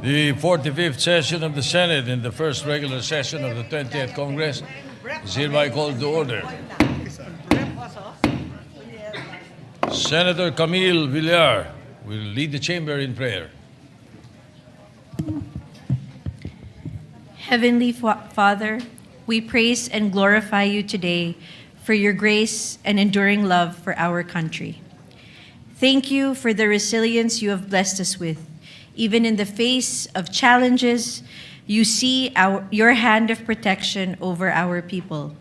The 45th session of the Senate and the first regular session of the 20th Congress is hereby called to order. Senator Camille Villar will lead the chamber in prayer. Heavenly Father, we praise and glorify you today for your grace and enduring love for our country. Thank you for the resilience you have blessed us with. Even in the face of challenges, you see your hand of protection over our people.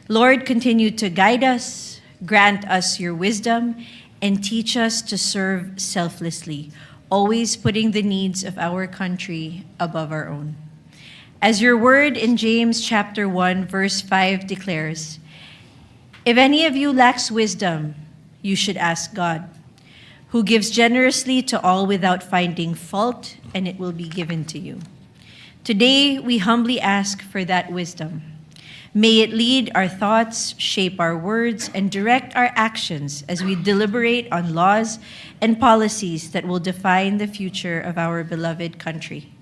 Lord, continue to guide us, grant us your wisdom, and teach us to serve selflessly, always putting the needs of our country above our own. As your word in James chapter 1, verse 5 declares, if any of you lacks wisdom, you should ask God, who gives generously to all without finding fault, and it will be given to you. Today, we humbly ask for that wisdom. May it lead our thoughts, shape our words, and direct our actions as we deliberate on laws and policies that will define the future of our beloved country.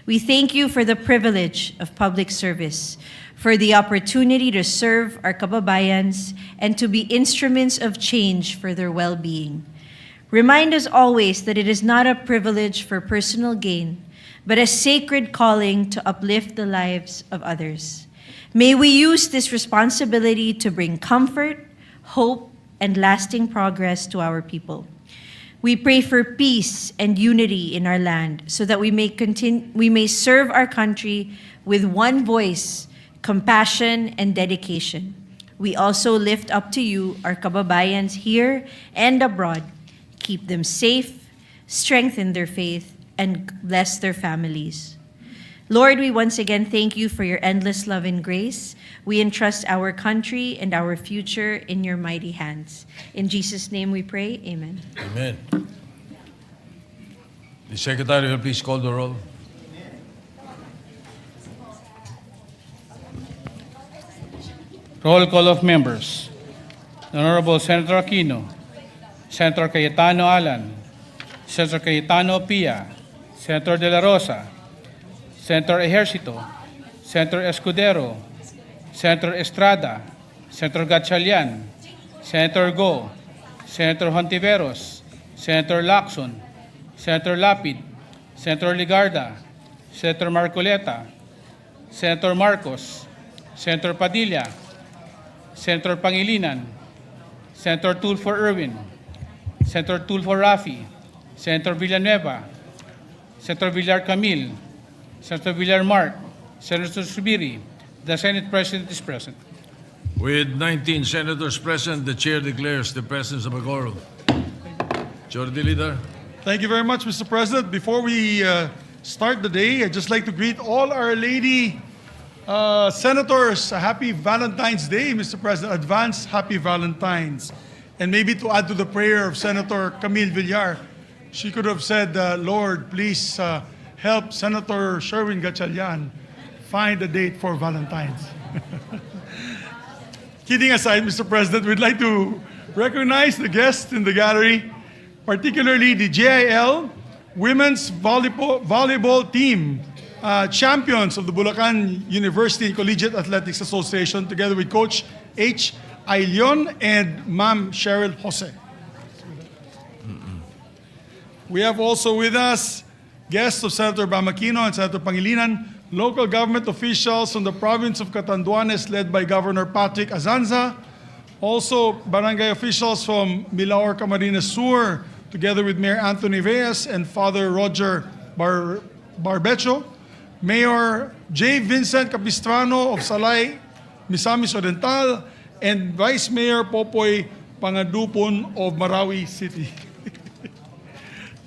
We thank you for the privilege of public service, for the opportunity to serve our kababayans and to be instruments of change for their well-being. Remind us always that it is not a privilege for personal gain, but a sacred calling to uplift the lives of others. May we use this responsibility to bring comfort, hope, and lasting progress to our people. We pray for peace and unity in our land so that we may serve our country with one voice, compassion, and dedication. We also lift up to you our kababayans here and abroad. Keep them safe, strengthen their faith, and bless their families. Lord, we once again thank you for your endless love and grace. We entrust our country and our future in your mighty hands. In Jesus' name we pray, amen. Amen. The Secretary will please call the roll. Roll call of members. The Honorable Senator Aquino, Senator Cayetano Alan, Senator Cayetano Pia, Senator De La Rosa, Senator Ejercito, Senator Escudero, Senator Estrada, Senator Gatchalian, Senator Go, Senator Hontiveros, Senator Lacson, Senator Lapid, Senator Ligarda, Senator Marcoleta, Senator Marcos, Senator Padilla, Senator Pangilinan, Senator Tulfo Erwin, Senator Tulfo Rafi, Senator Villanueva, Senator Villar Camille, Senator Villar Mark, Senator Subiri. The Senate President is present. With 19 senators present, the chair declares the presence of a quorum. Majority Leader. Thank you very much, Mr. President. Before we start the day, I'd just like to greet all our lady senators. A happy Valentine's Day, Mr. President. Advance happy Valentine's. And maybe to add to the prayer of Senator Camille Villar, she could have said, Lord, please help Senator Sherwin Gatchalian find a date for Valentine's. Kidding aside, Mr. President, we'd like to recognize the guests in the gallery, particularly the JIL Women's Volleyball Team, champions of the Bulacan University Collegiate Athletics Association, together with Coach H. Ailion and Ma'am Cheryl Jose. We have also with us guests of Senator Bamakino and Senator Pangilinan, local government officials from the province of Catanduanes led by Governor Patrick Azanza, also barangay officials from Milaor, Camarines Sur, together with Mayor Anthony Reyes and Father Roger Barbecho, Mayor J. Vincent Capistrano of Salay, Misamis Oriental, and Vice Mayor Popoy Pangadupon of Marawi City.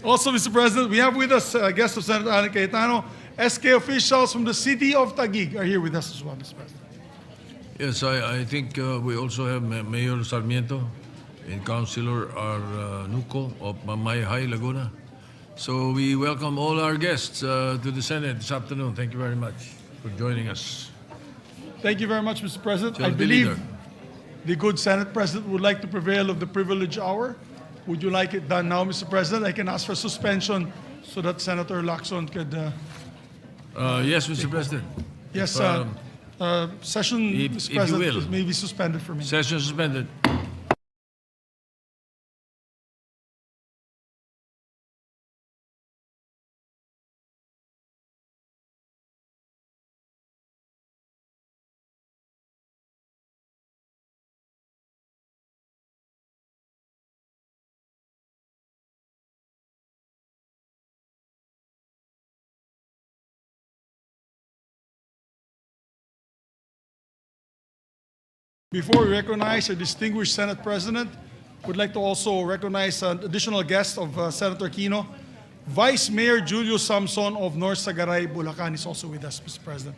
Also, Mr. President, we have with us guests of Senator Alan Cayetano. SK officials from the city of Taguig are here with us as well, Mr. President. Yes, I think we also have Mayor Sarmiento and Councilor Nuco of Mamay High, Laguna. So we welcome all our guests to the Senate this afternoon. Thank you very much for joining us. Thank you very much, Mr. President. I Majority believe Leader. the good Senate President would like to prevail of the privilege hour. Would you like it done now, Mr. President? I can ask for suspension so that Senator Lacson could, Yes, Mr. President. yes, session, if Mr. you President, will. may be suspended for me. Session suspended. Before we recognize our distinguished Senate President, would like to also recognize an additional guest of Senator Aquino. Vice Mayor Julio Samson of North Sagaray, Bulacan is also with us, Mr. President.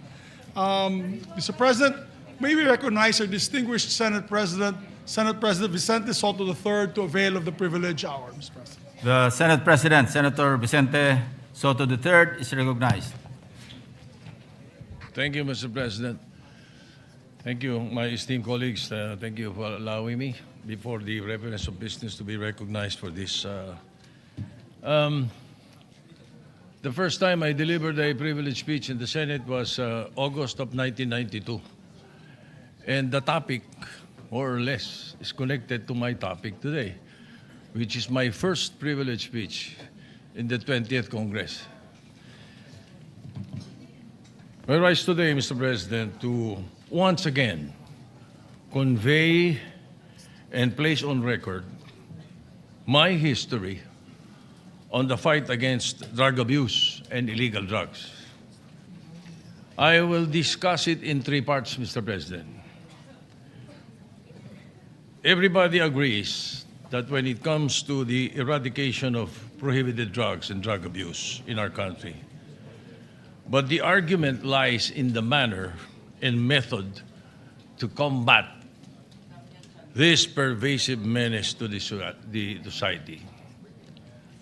Mr. President, may we recognize our distinguished Senate President Vicente Soto III, to avail of the privilege hour, Mr. President. The Senate President, Senator Vicente Soto III, is recognized. Thank you, Mr. President. Thank you, my esteemed colleagues. Thank you for allowing me, before the reference of business, to be recognized for this. The first time I delivered a privileged speech in the Senate was August of 1992. And the topic, more or less, is connected to my topic today, which is my first privileged speech in the 20th Congress. I rise today, Mr. President, to once again convey and place on record my history on the fight against drug abuse and illegal drugs. I will discuss it in three parts, Mr. President. Everybody agrees that when it comes to the eradication of prohibited drugs and drug abuse in our country, but the argument lies in the manner and method to combat this pervasive menace to the society.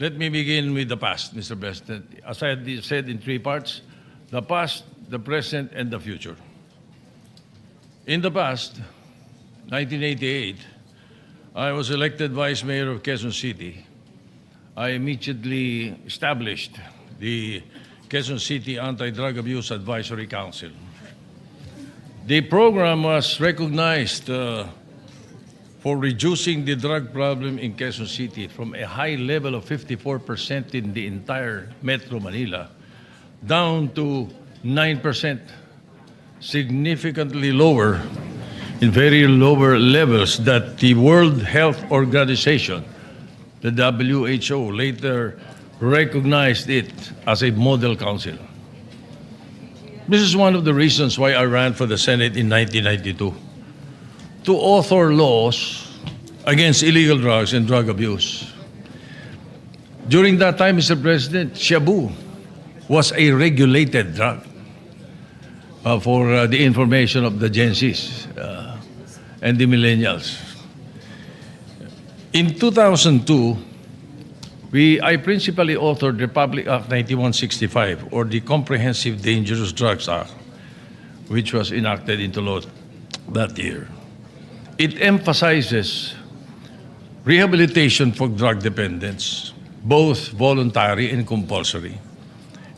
Let me begin with the past, Mr. President. As I had said in three parts, the past, the present, and the future. In the past, 1988, I was elected Vice Mayor of Quezon City. I immediately established the Quezon City Anti-Drug Abuse Advisory Council. The program was recognized for reducing the drug problem in Quezon City from a high level of 54% in the entire Metro Manila down to 9%, significantly lower, in very lower levels that the World Health Organization, the WHO, later recognized it as a model council. This is one of the reasons why I ran for the Senate in 1992, to author laws against illegal drugs and drug abuse. During that time, Mr. President, shabu was a regulated drug, for the information of the Gen Zs and the millennials. In 2002, I principally authored Republic Act 9165, or the Comprehensive Dangerous Drugs Act, which was enacted into law that year. It emphasizes rehabilitation for drug dependents, both voluntary and compulsory,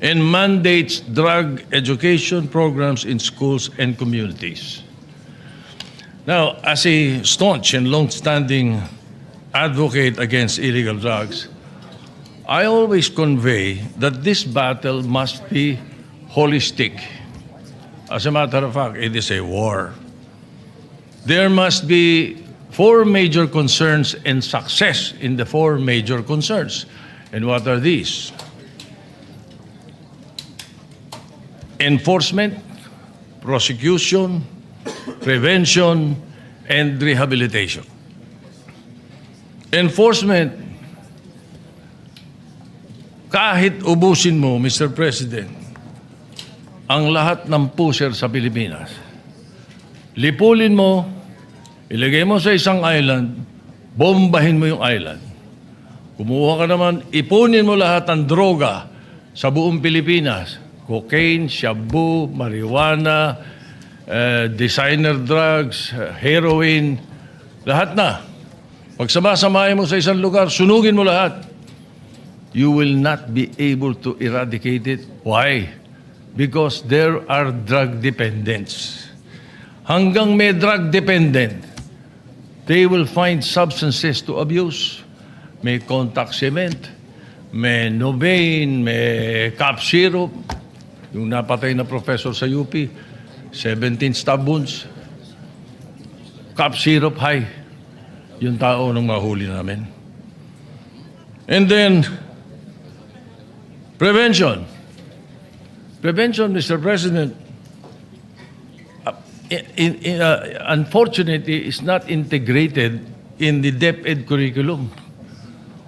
and mandates drug education programs in schools and communities. Now, as a staunch and long-standing advocate against illegal drugs, I always convey that this battle must be holistic. As a matter of fact, it is a war. There must be four major concerns and success in the four major concerns. And what are these? Enforcement, prosecution, prevention, and rehabilitation. Enforcement, kahit ubusin mo, Mr. President, ang lahat ng pusher sa Pilipinas, lipulin mo, ilagay mo sa isang island, bombahin mo yung island. Kumuha ka naman, ipunin mo lahat ng droga sa buong Pilipinas. Cocaine, shabu, marijuana, designer drugs, heroin, lahat na. Pag sama-samahin mo sa isang lugar, sunugin mo lahat. you will not be able to eradicate it. Why? Because there are drug dependents. Hanggang may drug dependent, they will find substances to abuse. May contact cement, may Novain, may cough syrup. Yung napatay na professor sa UP, 17 stab wounds. Cough syrup high. Yung tao nung mahuli namin. And then, prevention. Prevention, Mr. President, unfortunately, is not integrated in the DepEd curriculum.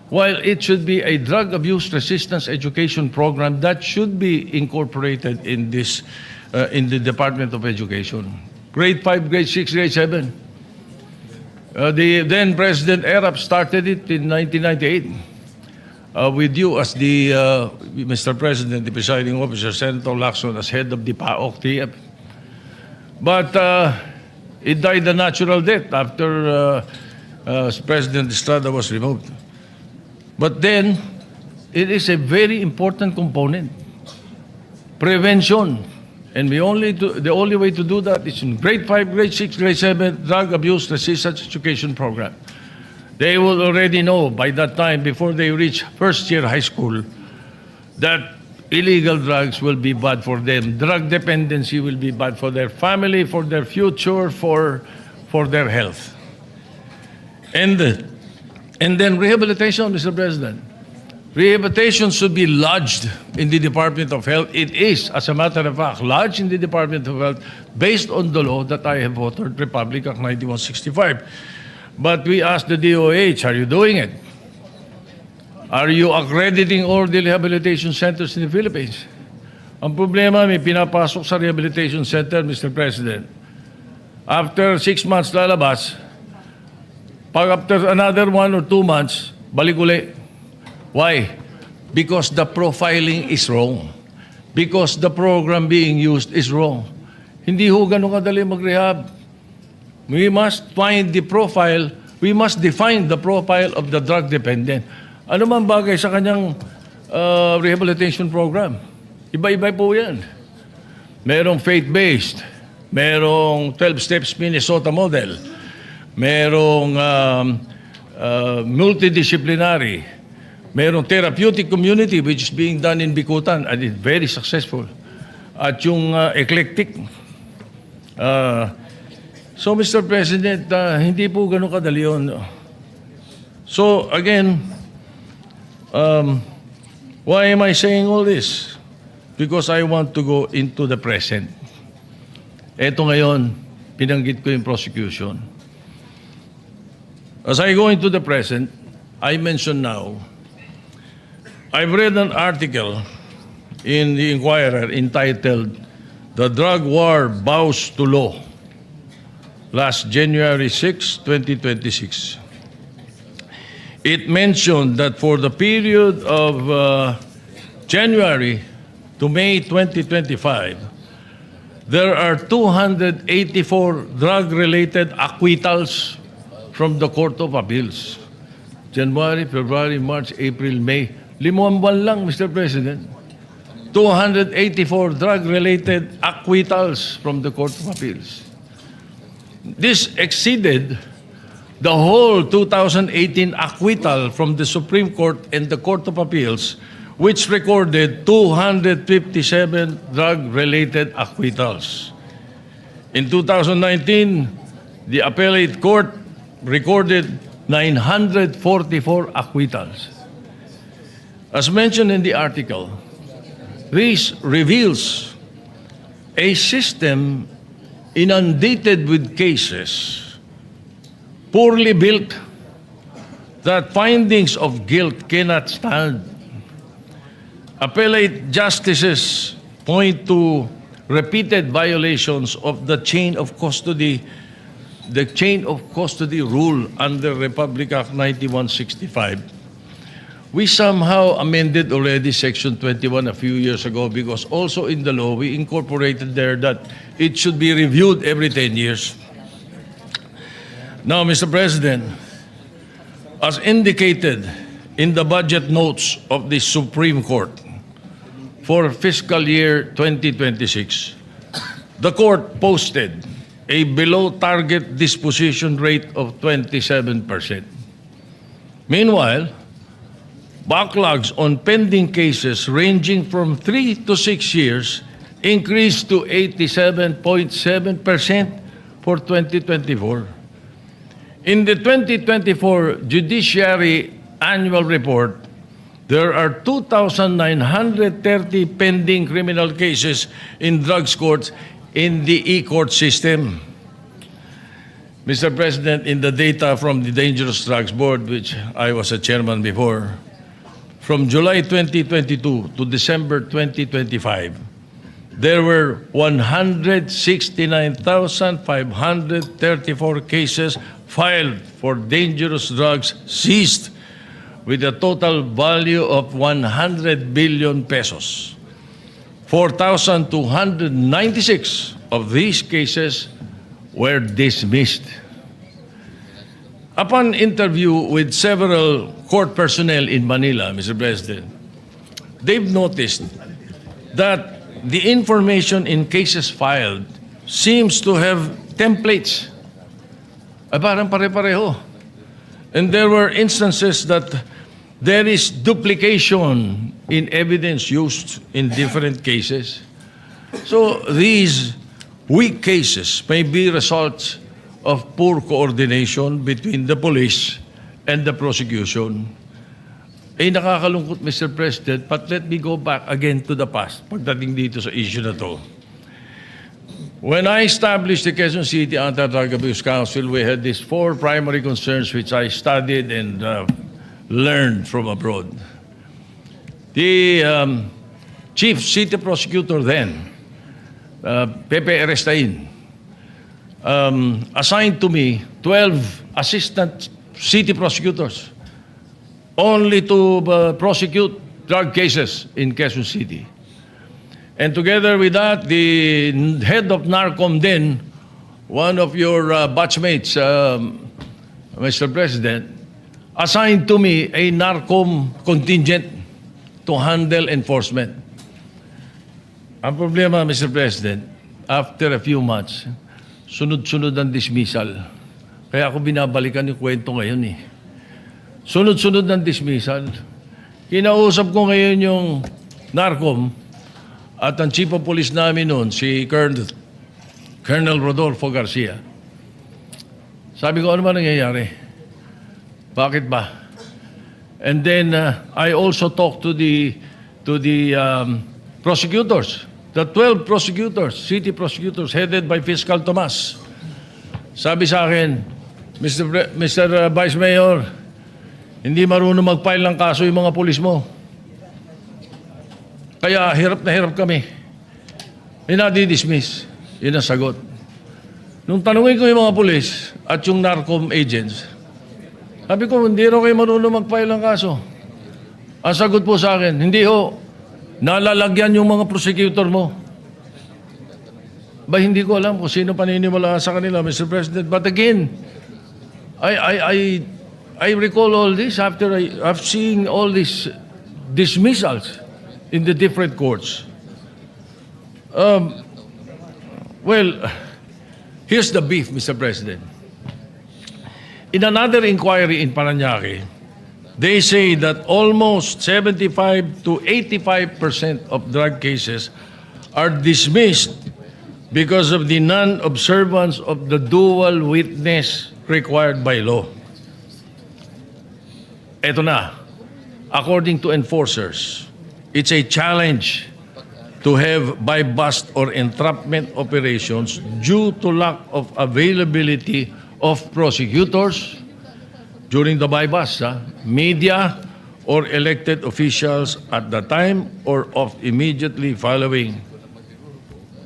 While it should be a drug abuse resistance education program that should be incorporated in this, in the Department of Education. Grade 5, grade 6, grade 7. The then President Erap started it in 1998 with you as the, Mr. President, the presiding officer, Senator Lacson as head of the PAOK TF. But it died a natural death after President Estrada was removed. But then, it is a very important component. Prevention. And the only way to do that is in grade 5, grade 6, grade 7, drug abuse resistance education program. They will already know by that time, before they reach first year high school, that illegal drugs will be bad for them. Drug dependency will be bad for their family, for their future, for their health. And then rehabilitation, Mr. President. Rehabilitation should be lodged in the Department of Health. It is, as a matter of fact, lodged in the Department of Health based on the law that I have authored, Republic Act 9165. But we asked the DOH, are you doing it? Are you accrediting all the rehabilitation centers in the Philippines? Ang problema, may pinapasok sa rehabilitation center, Mr. President. After 6 months lalabas, pag after another 1 or 2 months, balik uli. Why? Because the profiling is wrong. Because the program being used is wrong. Hindi ho ganun kadali mag-rehab. We must find the profile, we must define the profile of the drug dependent. Ano man bagay sa kanyang rehabilitation program? Iba-iba po yan. Merong faith-based, merong 12 steps Minnesota model, merong multidisciplinary, merong therapeutic community which is being done in Bikutan and it's very successful. At yung eclectic. So, Mr. President, hindi po ganun kadali yun. So, again, why am I saying all this? Because I want to go into the present. Eto ngayon, pinanggit ko yung prosecution. As I go into the present, I mention now, I've read an article in the Inquirer entitled, "The Drug War Bows to Law," last January 6, 2026. It mentioned that for the period of January to May 2025, there are 284 drug-related acquittals from the Court of Appeals. January, February, March, April, May. 5 buwan lang, Mr. President. 284 drug-related acquittals from the Court of Appeals. This exceeded the whole 2018 acquittal from the Supreme Court and the Court of Appeals, which recorded 257 drug-related acquittals. In 2019, the Appellate Court recorded 944 acquittals. As mentioned in the article, this reveals a system inundated with cases, poorly built, that findings of guilt cannot stand. Appellate justices point to repeated violations of the chain of custody rule under Republic Act 9165. We somehow amended already Section 21 a few years ago because also in the law we incorporated there that it should be reviewed every 10 years. Now, Mr. President, as indicated in the budget notes of the Supreme Court for fiscal year 2026, the court posted a below-target disposition rate of 27%. Meanwhile, backlogs on pending cases ranging from 3 to 6 years increased to 87.7% for 2024. In the 2024 Judiciary Annual Report, there are 2,930 pending criminal cases in drugs courts in the e-court system. Mr. President, in the data from the Dangerous Drugs Board, which I was a chairman before, from July 2022 to December 2025, there were 169,534 cases filed for dangerous drugs seized with a total value of 100 billion pesos. 4,296 of these cases were dismissed. Upon interview with several court personnel in Manila, Mr. President, they've noticed that the information in cases filed seems to have templates. Parang pare-pareho. And there were instances that there is duplication in evidence used in different cases. So these weak cases may be results of poor coordination between the police and the prosecution. Nakakalungkot, Mr. President, but let me go back again to the past pagdating dito sa issue na to. When I established the Quezon City Anti-Drug Abuse Council, we had these 4 primary concerns which I studied and learned from abroad. The chief city prosecutor then, Pepe Erestain, assigned to me 12 assistant city prosecutors only to prosecute drug cases in Quezon City. And together with that, the head of NARCOM then, one of your batchmates, Mr. President, assigned to me a NARCOM contingent to handle enforcement. Ang problema, Mr. President, after a few months, sunod-sunod ang dismissal. Kaya ako binabalikan yung kwento ngayon eh. Sunod-sunod ang dismissal. Kinausap ko ngayon yung NARCOM at ang chief of police namin noon, si Colonel Rodolfo Garcia. Sabi ko, ano ba nangyayari? Bakit ba? And then I also talked to the prosecutors, the 12 prosecutors, city prosecutors headed by Fiscal Tomas. Sabi sa akin, Mr. Vice Mayor, hindi marunong mag-file ng kaso yung mga pulis mo. Kaya hirap na hirap kami. Nadi-dismiss. Yun ang sagot. Nung tanungin ko yung mga pulis at yung NARCOM agents, sabi ko, hindi raw kayo marunong mag-file ng kaso. Ang sagot po sa akin, hindi ho, nalalagyan yung mga prosecutor mo. Ba, hindi ko alam kung sino paniniwala sa kanila, Mr. President. But again, I recall all this after I've seen all these dismissals in the different courts. Well, here's the beef, Mr. President. In another inquiry in Parañaque, they say that almost 75 to 85% of drug cases are dismissed because of the non-observance of the dual witness required by law. Ito na, according to enforcers, it's a challenge to have buy-bust or entrapment operations due to lack of availability of prosecutors during the buy-bust, media or elected officials at the time or of immediately following.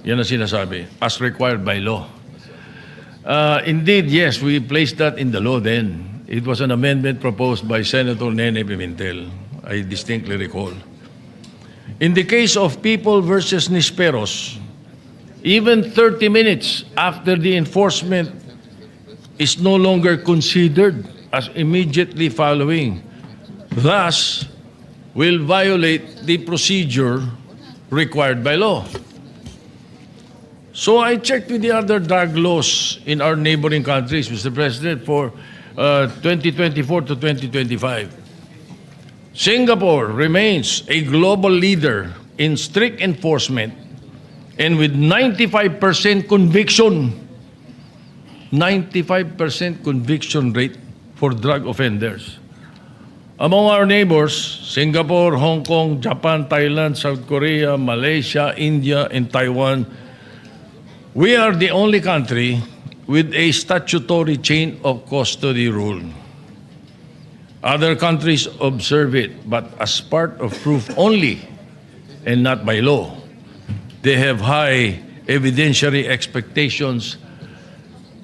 Yan ang sinasabi, as required by law. Indeed, yes, we placed that in the law then. It was an amendment proposed by Senator Nene Pimentel, I distinctly recall. In the case of People versus Nisperos, even 30 minutes after the enforcement is no longer considered as immediately following. thus will violate the procedure required by law. So I checked with the other drug laws in our neighboring countries, Mr. President, for 2024 to 2025. Singapore remains a global leader in strict enforcement and with 95% conviction. 95% conviction rate for drug offenders. Among our neighbors, Singapore, Hong Kong, Japan, Thailand, South Korea, Malaysia, India, and Taiwan, we are the only country with a statutory chain of custody rule. Other countries observe it, but as part of proof only and not by law. They have high evidentiary expectations,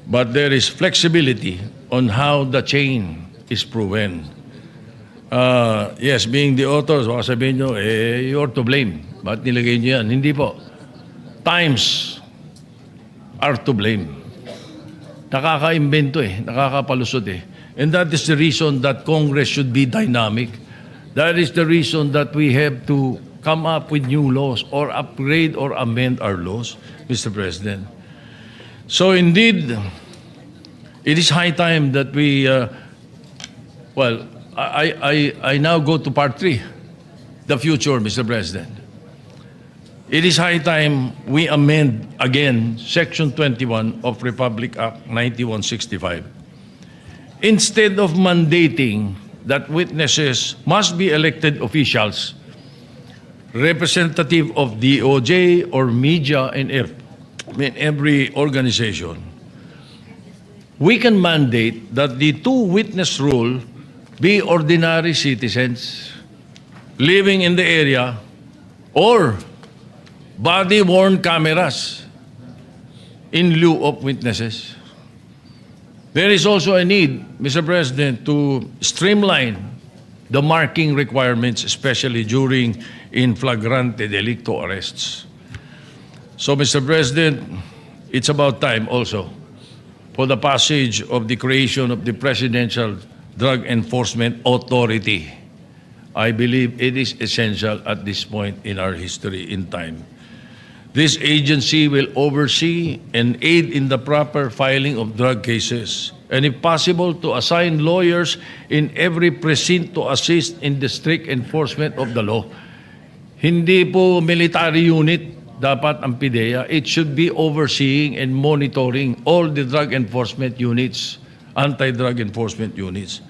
but there is flexibility on how the chain is proven. Yes, being the authors, baka sabihin nyo, you're to blame. Ba't nilagay nyo yan? Hindi po. Times are to blame. Nakaka-invento nakakapalusot And that is the reason that Congress should be dynamic. That is the reason that we have to come up with new laws or upgrade or amend our laws, Mr. President. So indeed, it is high time that we, I now go to part 3, the future, Mr. President. It is high time we amend again Section 21 of Republic Act 9165. Instead of mandating that witnesses must be elected officials, representative of DOJ or media in every organization, we can mandate that the two-witness rule be ordinary citizens living in the area or body-worn cameras in lieu of witnesses. There is also a need, Mr. President, to streamline the marking requirements, especially during in flagrante delicto arrests. So, Mr. President, it's about time also for the passage of the creation of the Presidential Drug Enforcement Authority. I believe it is essential at this point in our history in time. This agency will oversee and aid in the proper filing of drug cases, and if possible, to assign lawyers in every precinct to assist in the strict enforcement of the law. Hindi po military unit dapat ang PIDEA. It should be overseeing and monitoring all the drug enforcement units, anti-drug enforcement units.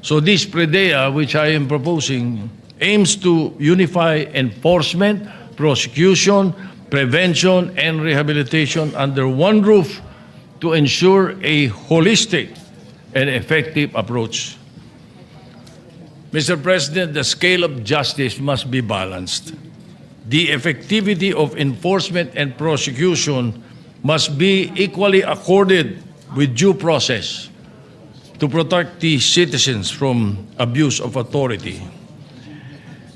So this PIDEA, which I am proposing, aims to unify enforcement, prosecution, prevention, and rehabilitation under one roof to ensure a holistic and effective approach. Mr. President, the scale of justice must be balanced. The effectivity of enforcement and prosecution must be equally accorded with due process to protect the citizens from abuse of authority.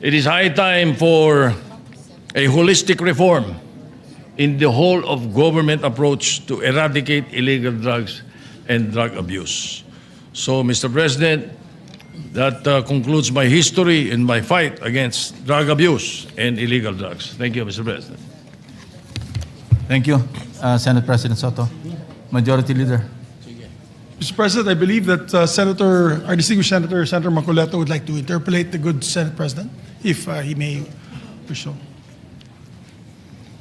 It is high time for a holistic reform in the whole of government approach to eradicate illegal drugs and drug abuse. So, Mr. President, that concludes my history and my fight against drug abuse and illegal drugs. Thank you, Mr. President. Thank you, Senate President Soto. Majority Leader. Mr. President, I believe that our distinguished Senator Macoleta would like to interpolate the good Senate President, if he may wish so.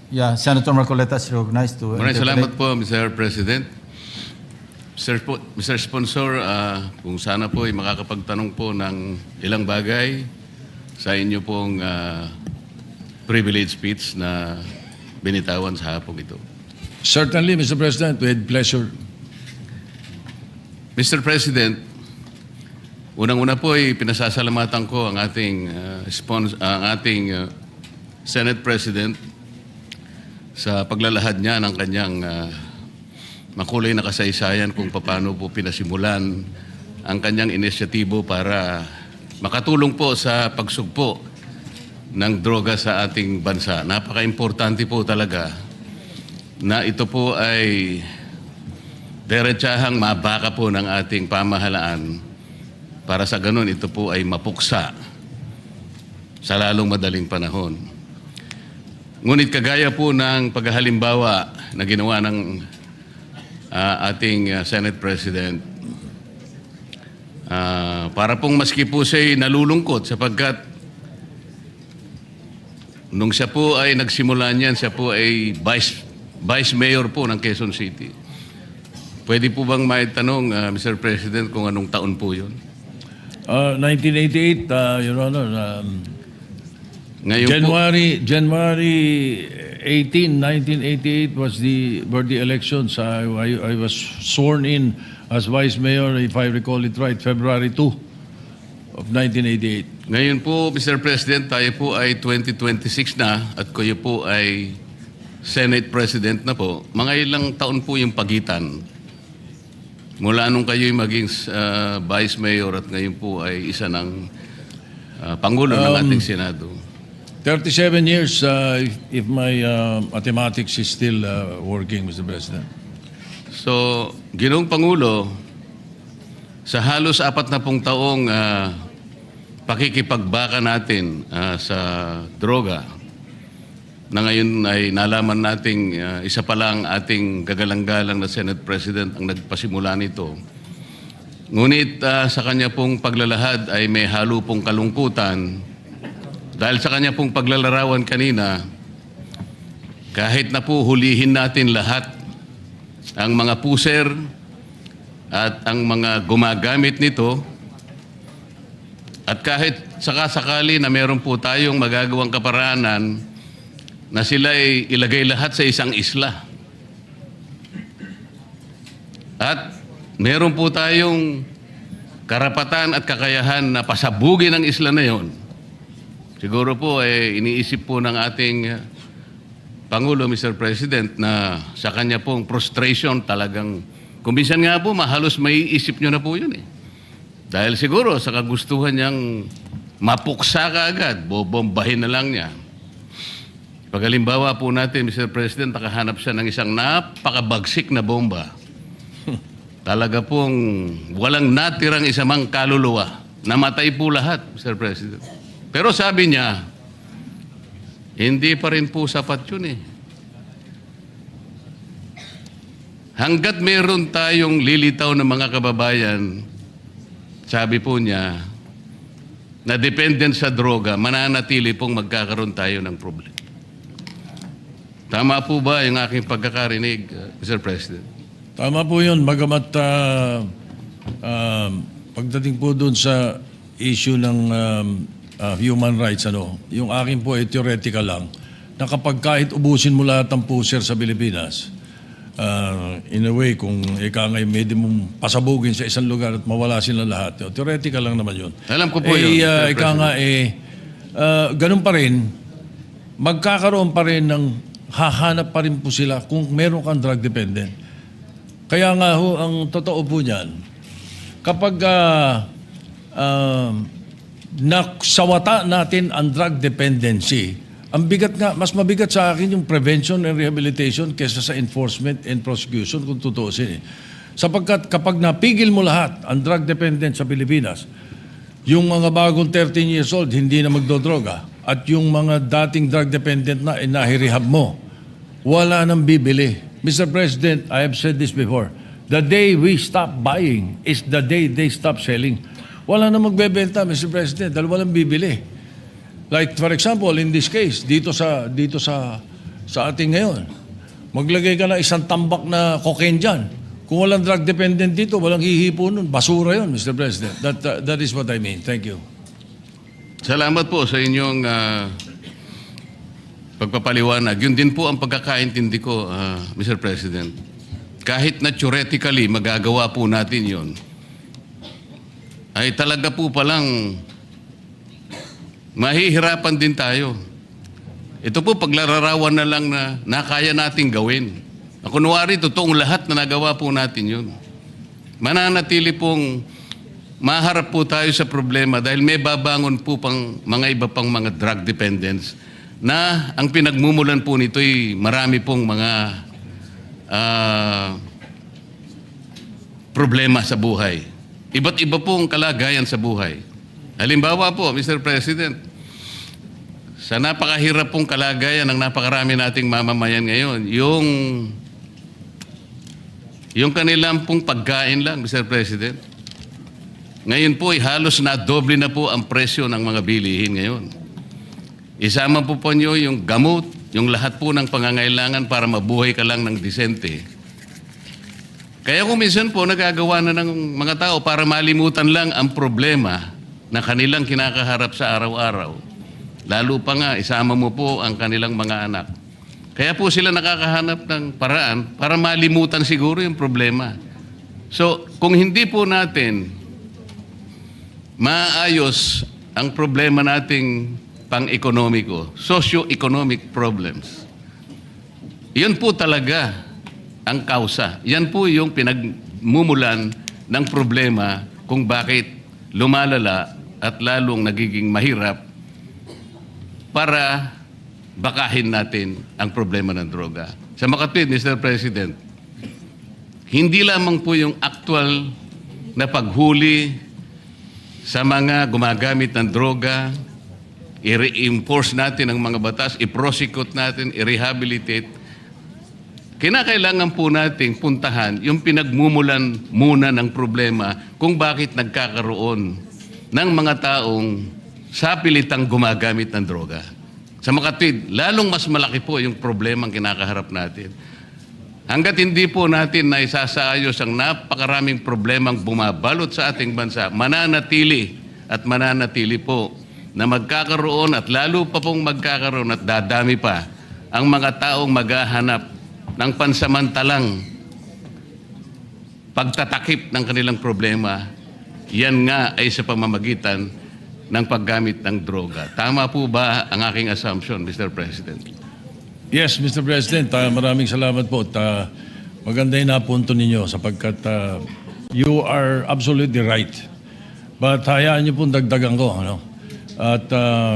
Yeah, Senator Marcoleta is recognized to Maraming interpolate. salamat po, Mr. President. Mr. Sponsor, kung sana po ay makakapagtanong po ng ilang bagay sa inyo pong privilege speech na binitawan sa hapong ito. Certainly, Mr. President, with pleasure. Mr. President, unang-una po ay pinasasalamatan ko ang ating, Senate President sa paglalahad niya ng kanyang makulay na kasaysayan kung paano po pinasimulan ang kanyang inisyatibo para makatulong po sa pagsugpo ng droga sa ating bansa. Napaka-importante po talaga na ito po ay diretsahang mabaka po ng ating pamahalaan para sa ganun ito po ay mapuksa sa lalong madaling panahon. Ngunit kagaya po ng paghahalimbawa na ginawa ng ating Senate President, para pong maski po siya'y nalulungkot sapagkat nung siya po ay nagsimula niyan, siya po ay Vice Mayor po ng Quezon City. Pwede po bang maitanong, Mr. President, kung anong taon po yun? 1988, Your Honor. Ngayon January 18, 1988 were the elections. I was sworn in as Vice Mayor, if I recall it right, February 2 of 1988. Ngayon po, Mr. President, tayo po ay 2026 na at kayo po ay Senate President na po. Mga ilang taon po yung pagitan mula nung kayo'y maging Vice Mayor at ngayon po ay isa ng Pangulo ng ating Senado. 37 years, if my mathematics is still working, Mr. President. So, Ginoong Pangulo, sa halos 40 taong pakikipagbaka natin sa droga, na ngayon ay nalaman nating isa pa lang ating gagalang-galang na Senate President ang nagpasimula nito. Ngunit sa kanya pong paglalahad ay may halo pong kalungkutan dahil sa kanya pong paglalarawan kanina, kahit na po hulihin natin lahat ang mga puser at ang mga gumagamit nito, at kahit sakasakali na meron po tayong magagawang kaparaanan na sila ay ilagay lahat sa isang isla. At meron po tayong karapatan at kakayahan na pasabugin ang isla na yon. Siguro po iniisip po ng ating Pangulo, Mr. President, na sa kanya pong frustration talagang, kuminsan nga po, mahalos may isip nyo na po yun eh. Dahil siguro sa kagustuhan niyang mapuksa ka agad, bobombahin na lang niya. Paghalimbawa po natin, Mr. President, nakahanap siya ng isang napakabagsik na bomba. Talaga pong walang natirang isamang kaluluwa. Namatay po lahat, Mr. President. Pero sabi niya, hindi pa rin po sapat yun eh. Hanggat meron tayong lilitaw ng mga kababayan, sabi po niya, na dependent sa droga, mananatili pong magkakaroon tayo ng problema. Tama po ba yung aking pagkakarinig, Mr. President? Tama po yun. Bagamat pagdating po doon sa issue ng human rights, yung akin po ay theoretical lang, na kapag kahit ubusin mo lahat ng puser sa Pilipinas, in a way, kung ika ngay may mong pasabugin sa isang lugar at mawala sila lahat, theoretical lang naman yun. Alam ko po yun. Ika nga ganun pa rin, magkakaroon pa rin ng hahanap pa rin po sila kung meron kang drug dependent. Kaya nga ho, ang totoo po niyan, kapag naksawata natin ang drug dependency, ang bigat nga, mas mabigat sa akin yung prevention and rehabilitation kaysa sa enforcement and prosecution kung tutuusin. Sapagkat kapag napigil mo lahat ang drug dependent sa Pilipinas, yung mga bagong 13 years old hindi na magdodroga at yung mga dating drug dependent na inahirehab mo, wala nang bibili. Mr. President, I have said this before, the day we stop buying is the day they stop selling. Wala nang magbebenta, Mr. President, dahil walang bibili. Like for example, in this case, dito sa ating ngayon, maglagay ka na isang tambak na cocaine dyan. Kung walang drug dependent dito, walang hihipo nun. Basura yun, Mr. President. That is what I mean. Thank you. Salamat po sa inyong pagpapaliwanag. Yun din po ang pagkakaintindi ko, Mr. President. Kahit na theoretically magagawa po natin yun, ay talaga po palang mahihirapan din tayo. Ito po paglararawan na lang na nakaya nating gawin. Kunwari, totoong lahat na nagawa po natin yun. Mananatili pong maharap po tayo sa problema dahil may babangon po pang mga iba pang mga drug dependents na ang pinagmumulan po nito ay marami pong mga problema sa buhay. Iba't iba pong kalagayan sa buhay. Halimbawa po, Mr. President, sa napakahirap pong kalagayan ng napakarami nating mamamayan ngayon, yung kanilang pong pagkain lang, Mr. President. Ngayon po, halos na doble na po ang presyo ng mga bilihin ngayon. Isama po nyo yung gamot, yung lahat po ng pangangailangan para mabuhay ka lang ng disente. Kaya kung minsan po nagagawa na ng mga tao para malimutan lang ang problema na kanilang kinakaharap sa araw-araw. Lalo pa nga, isama mo po ang kanilang mga anak. Kaya po sila nakakahanap ng paraan para malimutan siguro yung problema. So, kung hindi po natin maayos ang problema nating pang-ekonomiko, socio-economic problems, yun po talaga ang kausa. Yan po yung pinagmumulan ng problema kung bakit lumalala at lalong nagiging mahirap para bakahin natin ang problema ng droga. Sa makatwid, Mr. President, hindi lamang po yung actual na paghuli sa mga gumagamit ng droga, i-reinforce natin ang mga batas, i-prosecute natin, i-rehabilitate. Kinakailangan po nating puntahan yung pinagmumulan muna ng problema kung bakit nagkakaroon ng mga taong sa pilitang gumagamit ng droga. Sa makatwid, lalong mas malaki po yung problema ang kinakaharap natin. Hanggat hindi po natin na isasaayos ang napakaraming problemang bumabalot sa ating bansa, mananatili po na magkakaroon at lalo pa pong magkakaroon at dadami pa ang mga taong maghahanap ng pansamantalang pagtatakip ng kanilang problema. Yan nga ay sa pamamagitan ng paggamit ng droga. Tama po ba ang aking assumption, Mr. President? Yes, Mr. President, maraming salamat po. At, maganda yung napunto ninyo sapagkat you are absolutely right. But hayaan niyo pong dagdagan ko. Ano? At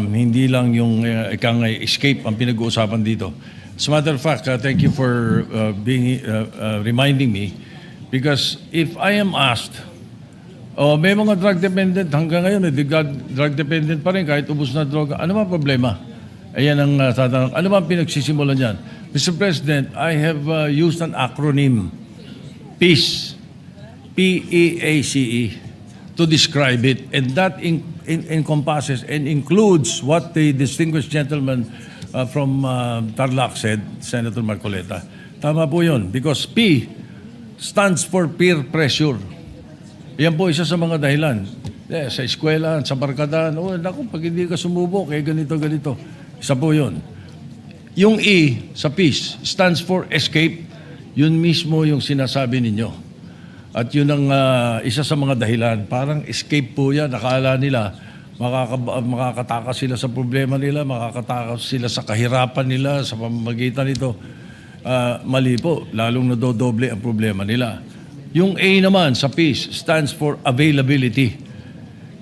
hindi lang yung ikang escape ang pinag-uusapan dito. As a matter of fact, thank you for reminding me because if I am asked, may mga drug dependent hanggang ngayon, drug dependent pa rin kahit ubos na droga. Ano ba problema? Ayan ang tatanong. Ano ba ang pinagsisimulan dyan? Mr. President, I have used an acronym, PEACE, P-E-A-C-E, to describe it. And that encompasses and includes what the distinguished gentleman from Tarlac said, Senator Marcoleta. Tama po yun. Because P stands for peer pressure. Yan po isa sa mga dahilan. Sa eskwela, sa barkadahan, naku, pag hindi ka sumubok, ganito. Isa po yun. Yung E sa peace stands for escape. Yun mismo yung sinasabi ninyo. At yun ang isa sa mga dahilan. Parang escape po yan. Akala nila makakatakas sila sa problema nila, makakatakas sila sa kahirapan nila, sa pamamagitan nito. Mali po. Lalong nadodoble ang problema nila. Yung A naman sa peace stands for availability.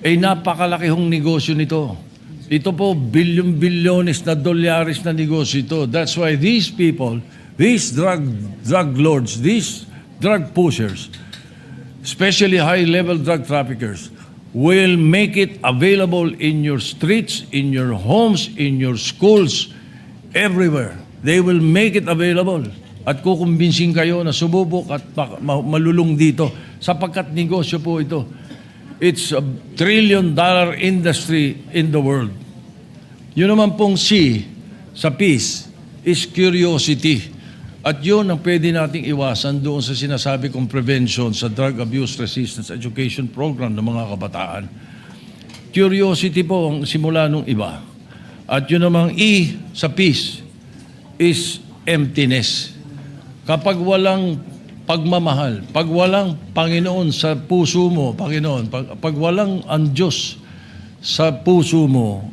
Napakalaki hong negosyo nito. Ito po, bilyon-bilyones na dolyares na negosyo ito. That's why these people, these drug lords, these drug pushers, especially high-level drug traffickers, will make it available in your streets, in your homes, in your schools, everywhere. They will make it available. At kukumbinsin kayo na sububok at malulung dito sapagkat negosyo po ito. It's a $1 trillion industry in the world. Yun naman pong C sa peace is curiosity. At yun ang pwede nating iwasan doon sa sinasabi kong prevention sa Drug Abuse Resistance Education Program ng mga kabataan. Curiosity po ang simula nung iba. At yun namang E sa peace is emptiness. Kapag walang pagmamahal, pag walang Panginoon sa puso mo, Panginoon, pag walang ang Diyos sa puso mo,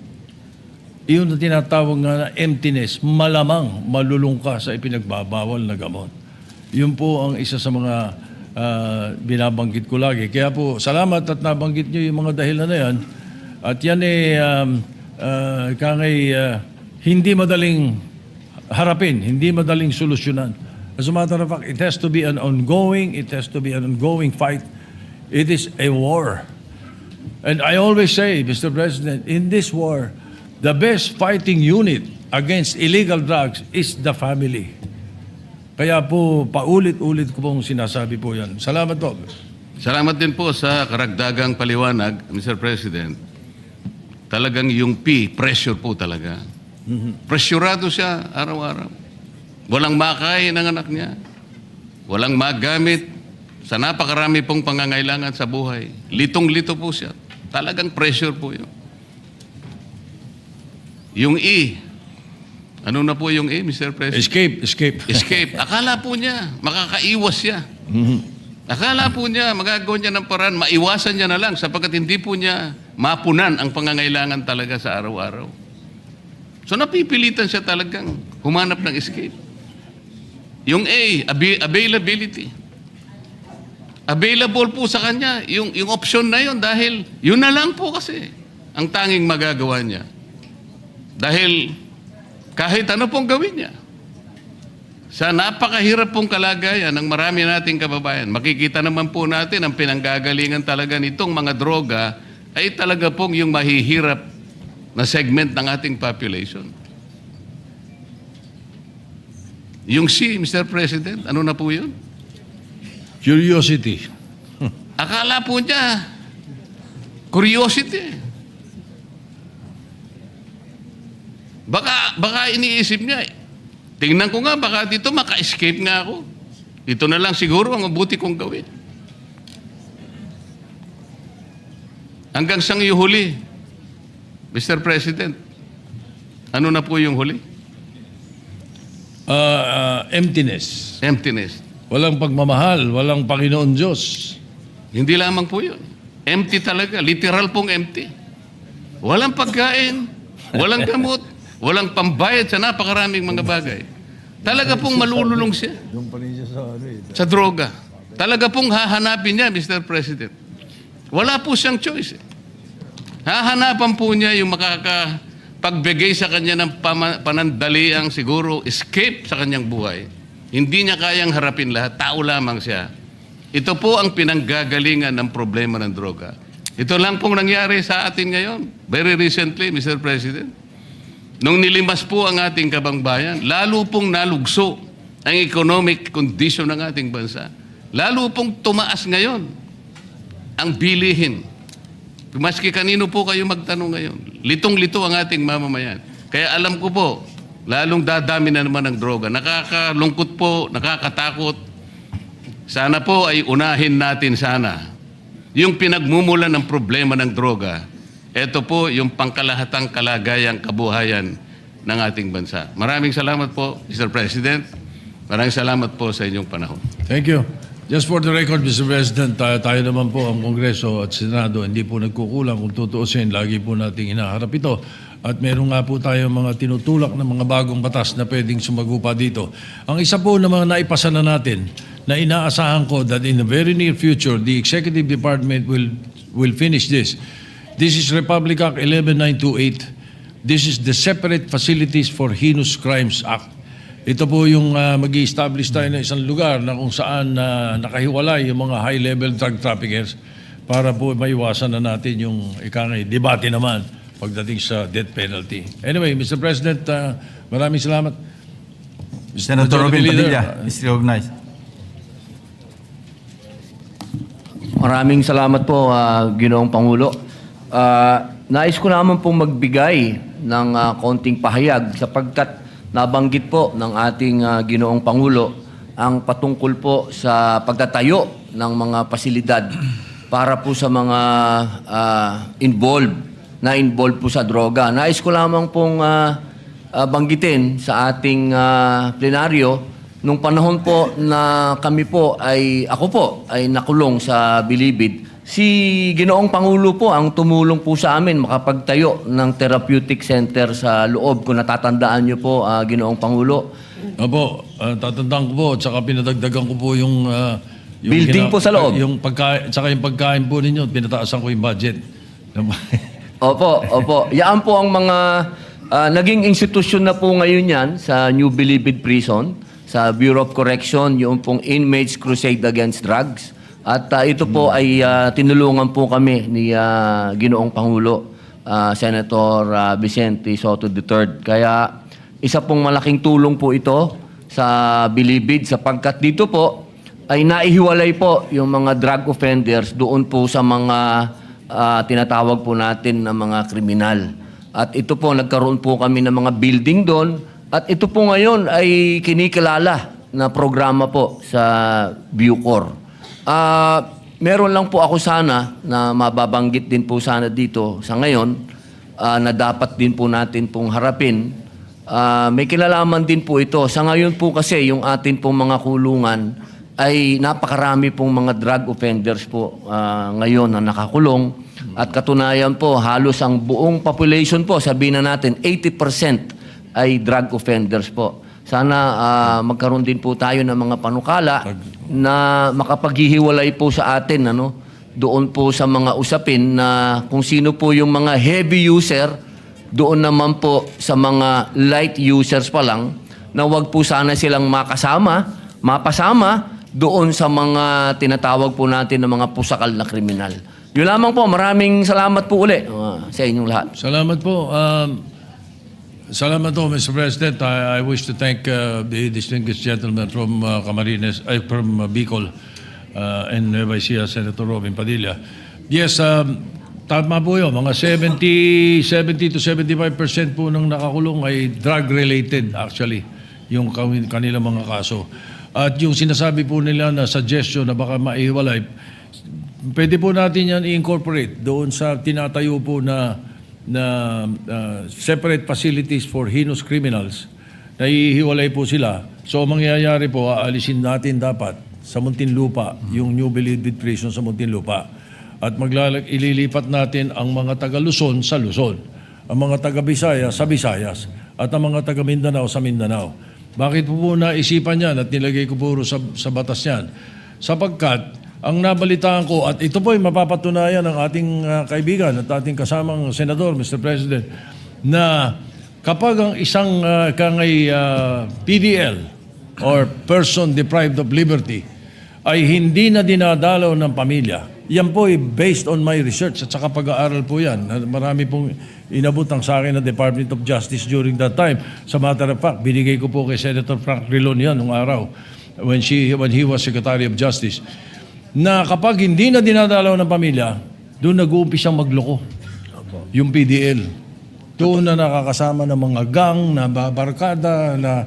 iyon na tinatawag nga na emptiness, malamang malulung ka sa ipinagbabawal na gamot. Yun po ang isa sa mga binabanggit ko lagi. Kaya po, salamat at nabanggit nyo yung mga dahilan na yan. At yan hindi madaling harapin, hindi madaling solusyonan. As a matter of fact, it has to be an ongoing fight. It is a war. And I always say, Mr. President, in this war, the best fighting unit against illegal drugs is the family. Kaya po, paulit-ulit ko pong sinasabi po yan. Salamat po. Salamat din po sa karagdagang paliwanag, Mr. President. Talagang yung P, pressure po talaga. Pressurado siya araw-araw. Walang makain ng anak niya. Walang magamit sa napakarami pong pangangailangan sa buhay. Litong-lito po siya. Talagang pressure po yun. Yung E, ano na po yung E, Mr. President? Escape. Escape. Akala po niya, makakaiwas siya. Akala po niya, magagawa niya ng paraan, maiwasan niya na lang sapagkat hindi po niya mapunan ang pangangailangan talaga sa araw-araw. So napipilitan siya talagang humanap ng escape. Yung A, availability. Available po sa kanya yung option na yun dahil yun na lang po kasi ang tanging magagawa niya. Dahil kahit ano pong gawin niya, sa napakahirap pong kalagayan ng marami nating kababayan, makikita naman po natin ang pinanggagalingan talaga nitong mga droga ay talaga pong yung mahihirap na segment ng ating population. Yung C, Mr. President, ano na po yun? Curiosity. Akala po niya, curiosity. Baka iniisip niya, tingnan ko nga, baka dito maka-escape nga ako. Ito na lang siguro ang mabuti kong gawin. Hanggang sang yung huli, Mr. President, ano na po yung huli? Emptiness. Emptiness. Walang pagmamahal, walang Panginoon Diyos. Hindi lamang po yun. Empty talaga, literal pong empty. Walang pagkain, walang gamot, walang pambayad sa napakaraming mga bagay. Talaga pong malululong siya sa droga. Talaga pong hahanapin niya, Mr. President. Wala po siyang choice. Hahanapan po niya yung makakapagbigay sa kanya ng panandaliang siguro escape sa kanyang buhay. Hindi niya kayang harapin lahat. Tao lamang siya. Ito po ang pinanggagalingan ng problema ng droga. Ito lang pong nangyari sa atin ngayon. Very recently, Mr. President. Nung nilimas po ang ating kabangbayan, lalo pong nalugso ang economic condition ng ating bansa. Lalo pong tumaas ngayon ang bilihin. Maski kanino po kayo magtanong ngayon, litong-lito ang ating mamamayan. Kaya alam ko po, lalong dadami na naman ang droga. Nakakalungkot po, nakakatakot. Sana po ay unahin natin sana yung pinagmumulan ng problema ng droga. Ito po yung pangkalahatang kalagayang kabuhayan ng ating bansa. Maraming salamat po, Mr. President. Maraming salamat po sa inyong panahon. Thank you. Just for the record, Mr. President, tayo naman po ang Kongreso at Senado, hindi po nagkukulang kung tutuusin. Lagi po nating hinaharap ito. At meron nga po tayo mga tinutulak na mga bagong batas na pwedeng sumagupa dito. Ang isa po na mga naipasa na natin, na inaasahan ko that in the very near future, the Executive Department will finish this. This is Republic Act 11928. This is the Separate Facilities for Heinous Crimes Act. Ito po yung mag-i-establish tayo ng isang lugar na kung saan nakahiwalay yung mga high-level drug traffickers para po maiwasan na natin yung debate naman pagdating sa death penalty. Anyway, Mr. President, maraming salamat. Senator Robin Padilla is recognized. Maraming salamat po, Ginoong Pangulo. Nais ko naman pong magbigay ng konting pahayag sapagkat nabanggit po ng ating Ginoong Pangulo ang patungkol po sa pagtatayo ng mga pasilidad para po sa mga involved po sa droga. Nais ko lamang pong banggitin sa ating plenaryo nung panahon po na ako po ay nakulong sa Bilibid. Si Ginoong Pangulo po ang tumulong po sa amin makapagtayo ng therapeutic center sa loob. Kung natatandaan niyo po, Ginoong Pangulo. Opo, tatandaan ko po at saka pinadagdagan ko po yung Building po sa loob. Yung pagkain po ninyo, pinataasan ko yung budget. Opo. Yan po ang mga naging institusyon na po ngayon yan sa New Bilibid Prison, sa Bureau of Correction, yung pong Inmates Crusade Against Drugs. At ito po ay tinulungan po kami ni Ginoong Pangulo, Senator Vicente Soto III. Kaya isa pong malaking tulong po ito sa Bilibid sapagkat dito po ay naihiwalay po yung mga drug offenders doon po sa mga tinatawag po natin na mga kriminal. At ito po, nagkaroon po kami ng mga building doon. At ito po ngayon ay kinikilala na programa po sa Bucor. Meron lang po ako sana na mababanggit din po sana dito sa ngayon na dapat din po natin pong harapin. May kinalaman din po ito. Sa ngayon po kasi yung atin pong mga kulungan ay napakarami pong mga drug offenders po ngayon na nakakulong. At katunayan po, halos ang buong population po, sabihin na natin, 80% ay drug offenders po. Sana magkaroon din po tayo ng mga panukala na makapaghihiwalay po sa atin doon po sa mga usapin na kung sino po yung mga heavy user, doon naman po sa mga light users pa lang na wag po sana silang mapasama doon sa mga tinatawag po natin ng mga pusakal na kriminal. Yun lamang po. Maraming salamat po uli sa inyong lahat. Salamat po. Salamat po, Mr. President. I wish to thank the distinguished gentleman from Camarines, from Bicol and Nueva Ecija, Senator Robin Padilla. Yes, tama po yun. Mga 70 to 75% po ng nakakulong ay drug-related actually, yung kanilang mga kaso. At yung sinasabi po nila na suggestion na baka maihiwalay, pwede po natin yan i-incorporate doon sa tinatayo po na separate facilities for heinous criminals. Naihiwalay po sila. So, mangyayari po, aalisin natin dapat sa Muntinlupa, yung New Bilibid Prison sa Muntinlupa. At ililipat natin ang mga taga-Luzon sa Luzon, ang mga taga-Visayas sa Visayas, at ang mga taga-Mindanao sa Mindanao. Bakit po naisipan yan at nilagay ko puro sa batas yan? Sapagkat ang nabalitaan ko, at ito po ay mapapatunayan ng ating kaibigan at ating kasamang senador, Mr. President, na kapag ang isang PDL or person deprived of liberty ay hindi na dinadalaw ng pamilya, yan po ay based on my research at saka pag-aaral po yan. Marami pong inabot ang sa akin ng Department of Justice during that time. Sa matter of fact, binigay ko po kay Senator Frank Rilon yan nung araw when he was Secretary of Justice, na kapag hindi na dinadalaw ng pamilya, doon nag-uumpisang magloko. Yung PDL. Doon na nakakasama ng mga gang, na barkada, na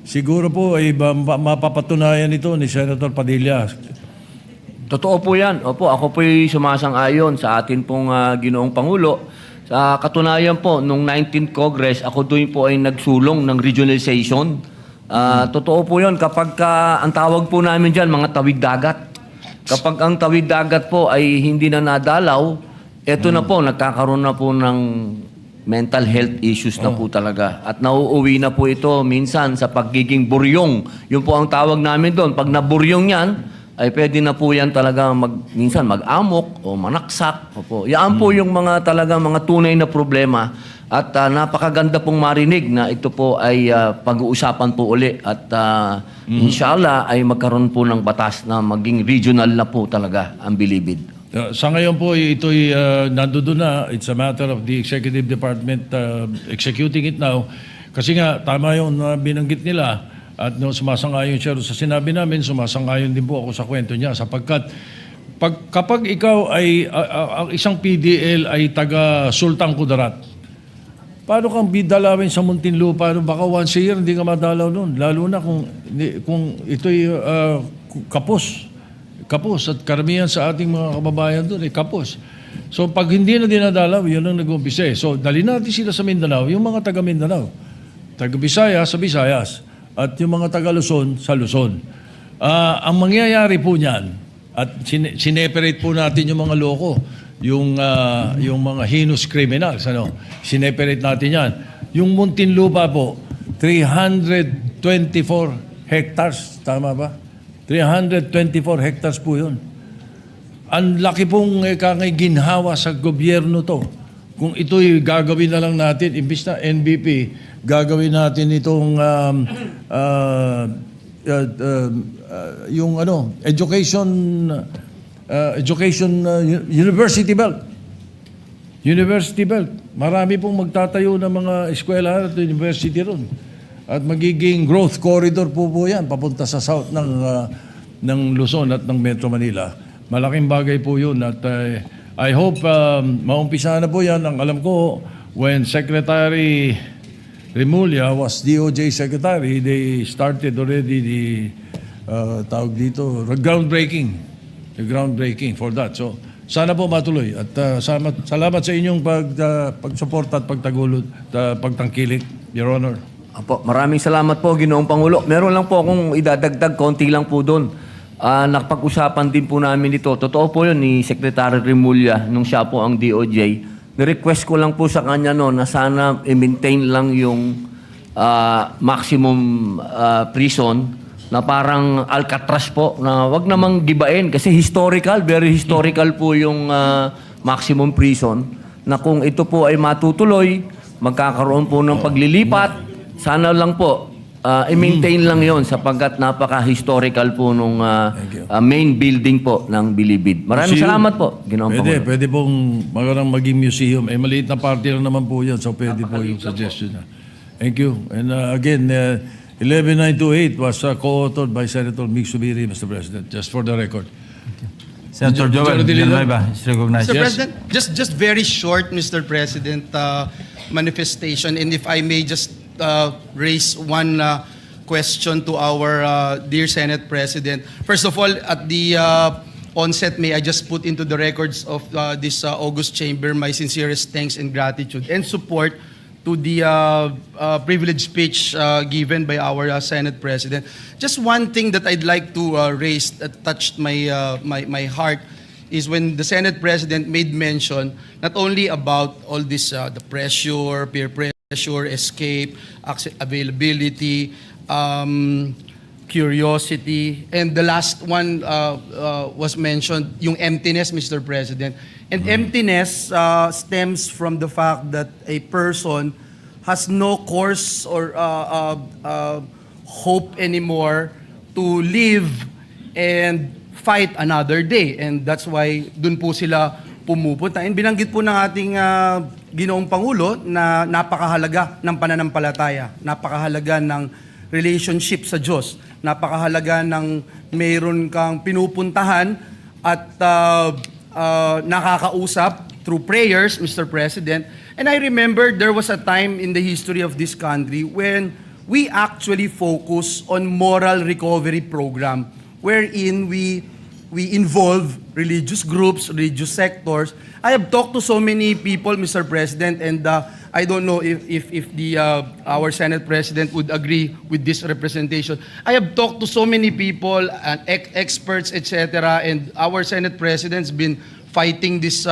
siguro po ay mapapatunayan ito ni Senator Padilla. Totoo po yan. Opo, ako po'y sumasang-ayon sa atin pong Ginoong Pangulo. Sa katunayan po, nung 19th Congress, ako doon po ay nagsulong ng regionalization. Totoo po yun. Kapag ang tawag po namin dyan, mga tawid dagat. Kapag ang tawid dagat po ay hindi na nadalaw, eto na po, nagkakaroon na po ng mental health issues na po talaga. At nauuwi na po ito minsan sa pagiging buryong. Yun po ang tawag namin doon. Pag naburyong yan, ay pwede na po yan talaga minsan mag-amok o manaksak. Opo. Yan po yung mga tunay na problema. At napakaganda pong marinig na ito po ay pag-uusapan po uli. At inshallah ay magkaroon po ng batas na maging regional na po talaga ang Bilibid. Sa ngayon po, ito'y nandoon na. It's a matter of the Executive Department executing it now. Kasi nga, tama yung binanggit nila. At sumasang-ayon siya sa sinabi namin, sumasang-ayon din po ako sa kwento niya. Sapagkat kapag ikaw ay, ang isang PDL ay taga-Sultan Kudarat, paano kang bidalawin sa Muntinlupa? Baka once a year hindi ka madalaw noon. Lalo na kung ito'y kapos. Kapos. At karamihan sa ating mga kababayan doon ay kapos. So pag hindi na dinadalaw, yun ang nag-umpisa. So dali natin sila sa Mindanao, yung mga taga-Mindanao. Taga-Visayas sa Visayas. At yung mga taga-Luzon sa Luzon. Ang mangyayari po niyan, at sineperate po natin yung mga loko, yung mga heinous criminals, sineperate natin yan. Yung Muntinlupa po, 324 hectares, tama ba? 324 hectares po yun. Ang laki pong ginhawa sa gobyerno to. Kung ito'y gagawin na lang natin, imbis na NBP, gagawin natin itong yung university belt. University belt. Marami pong magtatayo ng mga eskwela at university ron. At magiging growth corridor po yan papunta sa south ng Luzon at ng Metro Manila. Malaking bagay po yun at I hope maumpisa na po yan. Ang alam ko, when Secretary Remulla was DOJ Secretary, they started already the tawag dito, the groundbreaking for that. So, sana po matuloy at salamat sa inyong pagsuporta at pagtangkilik, Your Honor. Apo, maraming salamat po, Ginoong Pangulo. Meron lang po akong idadagdag, konti lang po doon. Nakapag-usapan din po namin ito. Totoo po yun ni Secretary Remulla nung siya po ang DOJ. Ni-request ko lang po sa kanya na sana i-maintain lang yung maximum prison na parang Alcatraz po, na wag namang gibain kasi very historical po yung maximum prison, na kung ito po ay matutuloy, magkakaroon po ng paglilipat, sana lang po i-maintain lang yon sapagkat napaka-historical po nung main building po ng Bilibid. Maraming salamat po, Ginoong Pangulo. Pwede pong maging museum. Maliit na party lang naman po yun, so pwede po yung suggestion na. Thank you. And again, 11928 was co-authored by Senator Mig Subiri, Mr. President, just for the record. Senator Joel Villanueva is recognized. Mr. Yes. President, just very short, Mr. President, manifestation, and if I may just raise one question to our dear Senate President. First of all, at the onset, may I just put into the records of this August Chamber my sincerest thanks and gratitude and support to the privileged speech given by our Senate President. Just one thing that I'd like to raise that touched my heart is when the Senate President made mention not only about all this, the pressure, peer pressure, escape, availability, curiosity, and the last one was mentioned, yung emptiness, Mr. President. And emptiness stems from the fact that a person has no course or hope anymore to live and fight another day. And that's why dun po sila pumupunta. And binanggit po ng ating Ginoong Pangulo na napakahalaga ng pananampalataya, napakahalaga ng relationship sa Diyos, napakahalaga ng mayroon kang pinupuntahan at nakakausap through prayers, Mr. President. And I remember there was a time in the history of this country when we actually focus on moral recovery program wherein we involve religious groups, religious sectors. I have talked to so many people, Mr. President, and I don't know if our Senate President would agree with this representation. I have talked to so many people, experts, etc., and our Senate President's been fighting this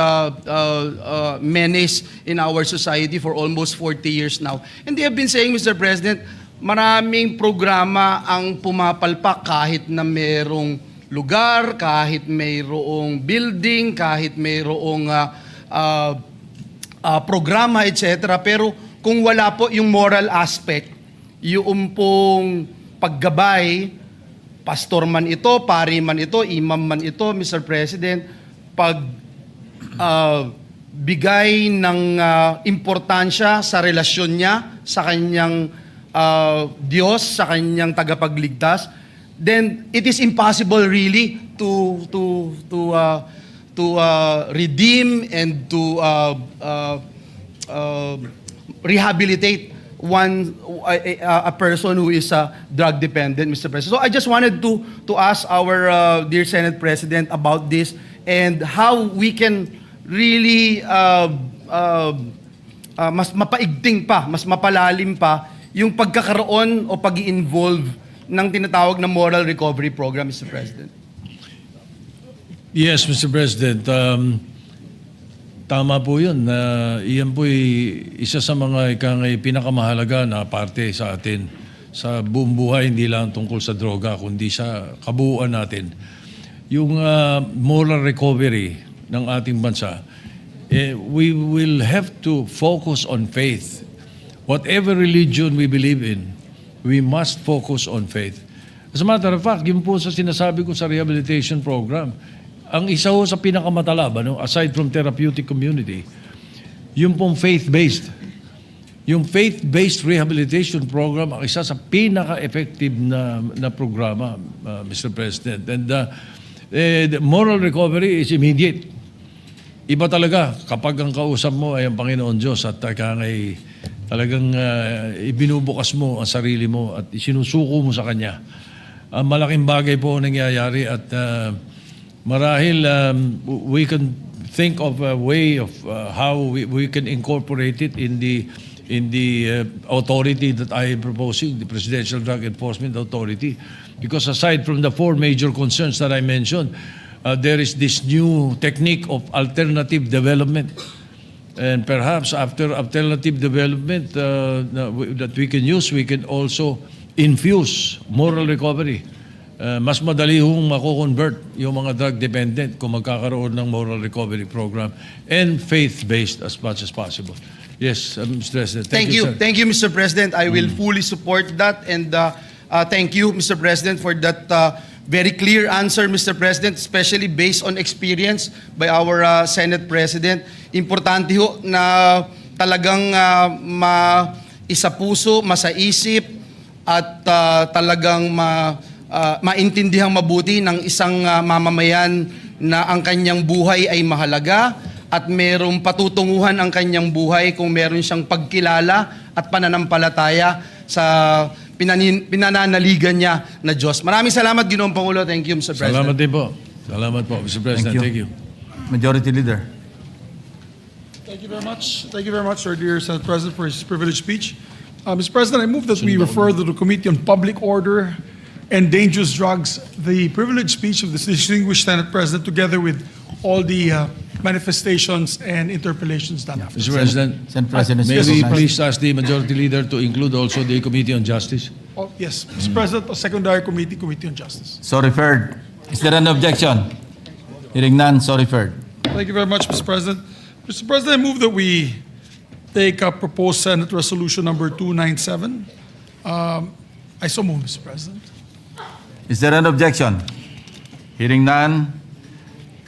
menace in our society for almost 40 years now. And they have been saying, Mr. President, maraming programa ang pumapalpak kahit na merong lugar, kahit mayroong building, kahit mayroong programa, etc. Pero kung wala po yung moral aspect, yung pong paggabay, pastor man ito, pari man ito, imam man ito, Mr. President, pag bigay ng importansya sa relasyon niya, sa kanyang Diyos, sa kanyang tagapagligtas, then it is impossible really to redeem and to rehabilitate a person who is drug dependent, Mr. President. So I just wanted to ask our dear Senate President about this and how we can really mas mapaigting pa, mas mapalalim pa yung pagkakaroon o pag-i-involve ng tinatawag na moral recovery program, Mr. President. Yes, Mr. President. Tama po yun. Iyan po isa sa mga pinakamahalaga na parte sa atin sa buong buhay, hindi lang tungkol sa droga, kundi sa kabuuan natin. Yung moral recovery ng ating bansa, we will have to focus on faith. Whatever religion we believe in, we must focus on faith. As a matter of fact, yun po sa sinasabi ko sa rehabilitation program, ang isa ho sa pinakamatala, aside from therapeutic community, yung pong faith-based. Yung faith-based rehabilitation program ang isa sa pinaka-effective na programa, Mr. President. And the moral recovery is immediate. Iba talaga kapag ang kausap mo ay ang Panginoon Diyos at talagang ibinubukas mo ang sarili mo at isinusuko mo sa Kanya. Malaking bagay po ang nangyayari at marahil we can think of a way of how we can incorporate it in the authority that I am proposing, the Presidential Drug Enforcement Authority. Because aside from the 4 major concerns that I mentioned, there is this new technique of alternative development. And perhaps after alternative development that we can use, we can also infuse moral recovery. Mas madali hong mako-convert yung mga drug dependent kung magkakaroon ng moral recovery program and faith-based as much as possible. Yes, Mr. President. Thank you. sir. Thank you, Mr. President. I will fully support that. And thank you, Mr. President, for that very clear answer, Mr. President, especially based on experience by our Senate President. Importante ho na talagang isa-puso, masaisip, at talagang maintindihang mabuti ng isang mamamayan na ang kanyang buhay ay mahalaga at merong patutunguhan ang kanyang buhay kung meron siyang pagkilala at pananampalataya sa pinananaligan niya na Diyos. Maraming salamat, Ginoong Pangulo. Thank you, Mr. President. Salamat din po. Salamat po, Mr. President. Thank you. Majority Leader. Thank you very much. Thank you very much, our dear Senate President, for his privileged speech. Mr. President, I move that we refer to the Committee on Public Order and Dangerous Drugs the privileged speech of the distinguished Senate President together with all the manifestations and interpellations done after. Mr. President, Senate President is may we recognized. please ask the Majority Leader to include also the Committee on Justice? Oh, yes, Mr. President, a secondary committee, Committee on Justice. So referred. Is there an objection? Hearing none, so referred. Thank you very much, Mr. President. Mr. President, I move that we take up proposed Senate Resolution number 297. I so move, Mr. President. Is there an objection? Hearing none.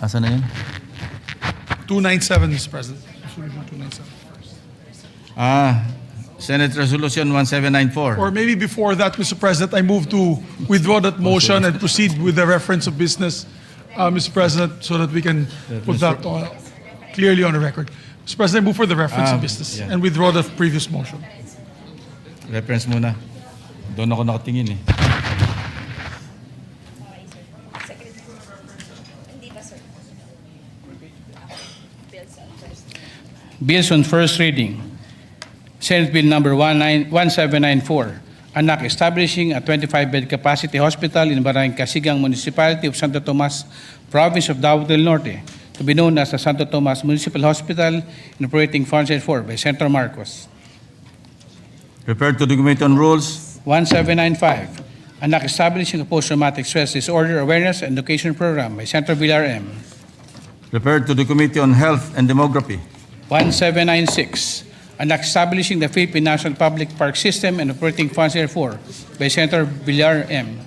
Asan na yun? 297, Mr. President. Resolution 297. Senate Resolution 1794. Or maybe before that, Mr. President, I move to withdraw that motion and proceed with the reference of business, Mr. President, so that we can put that clearly on the record. Mr. President, I move for the reference of business yeah. and withdraw the previous motion. Reference muna. Doon ako nakatingin eh. Bills on first reading. Senate Bill number 1794, Anak, establishing a 25-bed capacity hospital in Barangay Kasigang Municipality of Santo Tomas, Province of Davao del Norte, to be known as the Santo Tomas Municipal Hospital in operating Funds 4 by Senator Marcos. Referred to the Committee on Rules. 1795, Anak, establishing a post-traumatic stress disorder awareness and education program by Senator Villar M. Referred to the Committee on Health and Demography. 1796, Anak, establishing the Philippine National Public Park System and operating Funds 4 by Senator Villar M.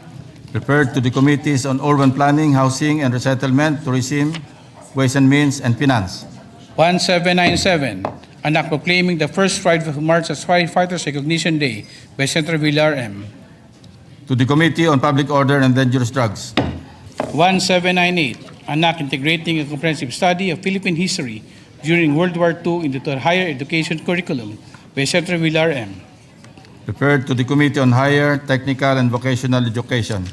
Referred to the Committees on Urban Planning, Housing and Resettlement, Tourism, Ways and Means, and Finance. 1797, Anak, proclaiming the first Friday of March as Firefighters Recognition Day by Senator Villar M. To the Committee on Public Order and Dangerous Drugs. 1798, Anak, integrating a comprehensive study of Philippine history during World War II into the higher education curriculum by Senator Villar M. Referred to the Committee on Higher, Technical, and Vocational Education.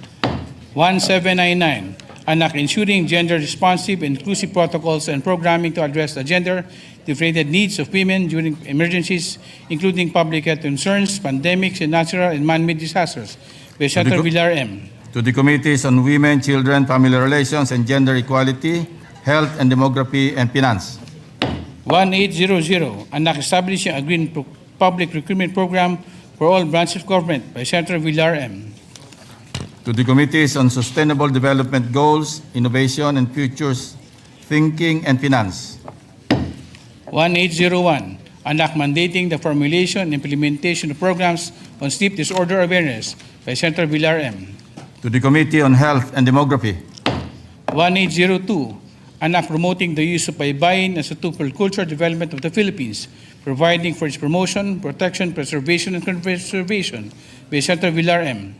1799, Anak, ensuring gender-responsive and inclusive protocols and programming to address the gender-differentiated needs of women during emergencies, including public health concerns, pandemics, and natural and man-made disasters by Senator Villar M. To the Committees on Women, Children, Family Relations, and Gender Equality, Health and Demography, and Finance. 1800, Anak, establishing a green public recruitment program for all branches of government by Senator Villar M. To the Committees on Sustainable Development Goals, Innovation, and Futures Thinking, and Finance. 1801, Anak, mandating the formulation and implementation of programs on sleep disorder awareness by Senator Villar M. to the Committee on Health and Demography, 1802, an act promoting the use of baybayin as a tool for cultural development of the Philippines, providing for its promotion, protection, preservation, and conservation by Senator Villar M.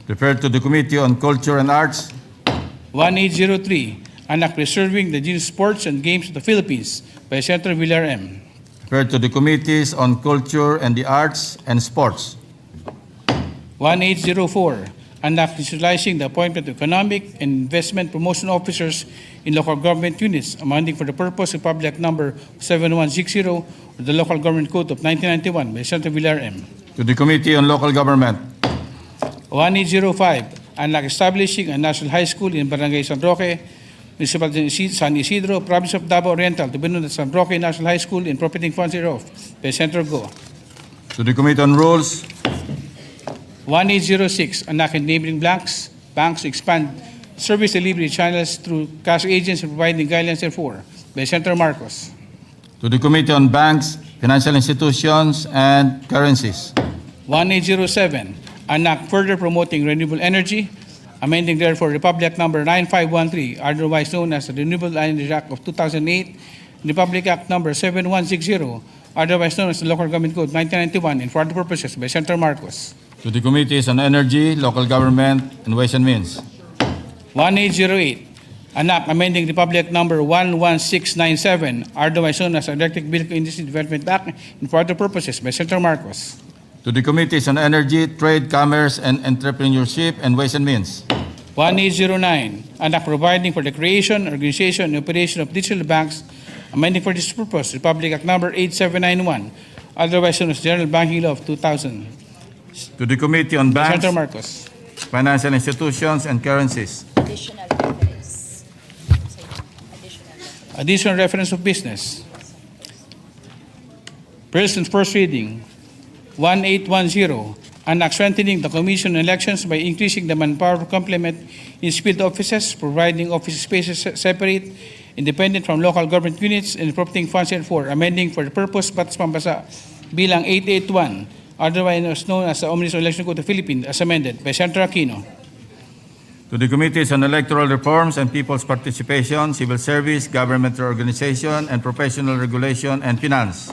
referred to the Committee on Culture and Arts, 1803, an act preserving the genius sports and games of the Philippines by Senator Villar M. referred to the Committees on Culture and the Arts and Sports, 1804, an act institutionalizing the appointment of economic and investment promotion officers in local government units, amending for the purpose of Public Act Number 7160 of the Local Government Code of 1991 by Senator Villar M. to the Committee on Local Government, 1805, an act establishing a national high school in Barangay San Roque, Municipality of San Isidro, Province of Davao Oriental, to be known as San Roque National High School in profiting funds thereof by Senator Go. to the Committee on Rules, 1806, an act enabling banks to expand service delivery channels through cash agents and providing guidelines therefore by Senator Marcos. to the Committee on Banks, Financial Institutions, and Currencies, 1807, an act further promoting renewable energy, amending therefore Republic Act Number 9513, otherwise known as the Renewable Energy Act of 2008, Republic Act Number 7160, otherwise known as the Local Government Code 1991, and for other purposes by Senator Marcos. to the Committees on Energy, Local Government, and Ways and Means, 1808, an act amending Republic Act Number 11697, otherwise known as the Electric Vehicle Industry Development Act, and for other purposes by Senator Marcos. to the Committees on Energy, Trade, Commerce, and Entrepreneurship, and Ways and Means, 1809, an act providing for the creation, organization, and operation of digital banks, amending for this purpose Republic Act Number 8791, otherwise known as General Banking Law of 2000. to the Committee on Banks, Senator Marcos. Financial Institutions, and Currencies, Additional reference. Additional reference of business. Bills in first reading. 1810, an act strengthening the Commission on Elections by increasing the manpower complement in field offices, providing office spaces separate, independent from local government units, and appropriating funds therefore, amending for the purpose Batas Pampasa bilang 881, otherwise known as the Omnibus Election Code of the Philippines, as amended by Senator Aquino. to the Committees on Electoral Reforms and People's Participation, Civil Service, Government Organization, and Professional Regulation, and Finance,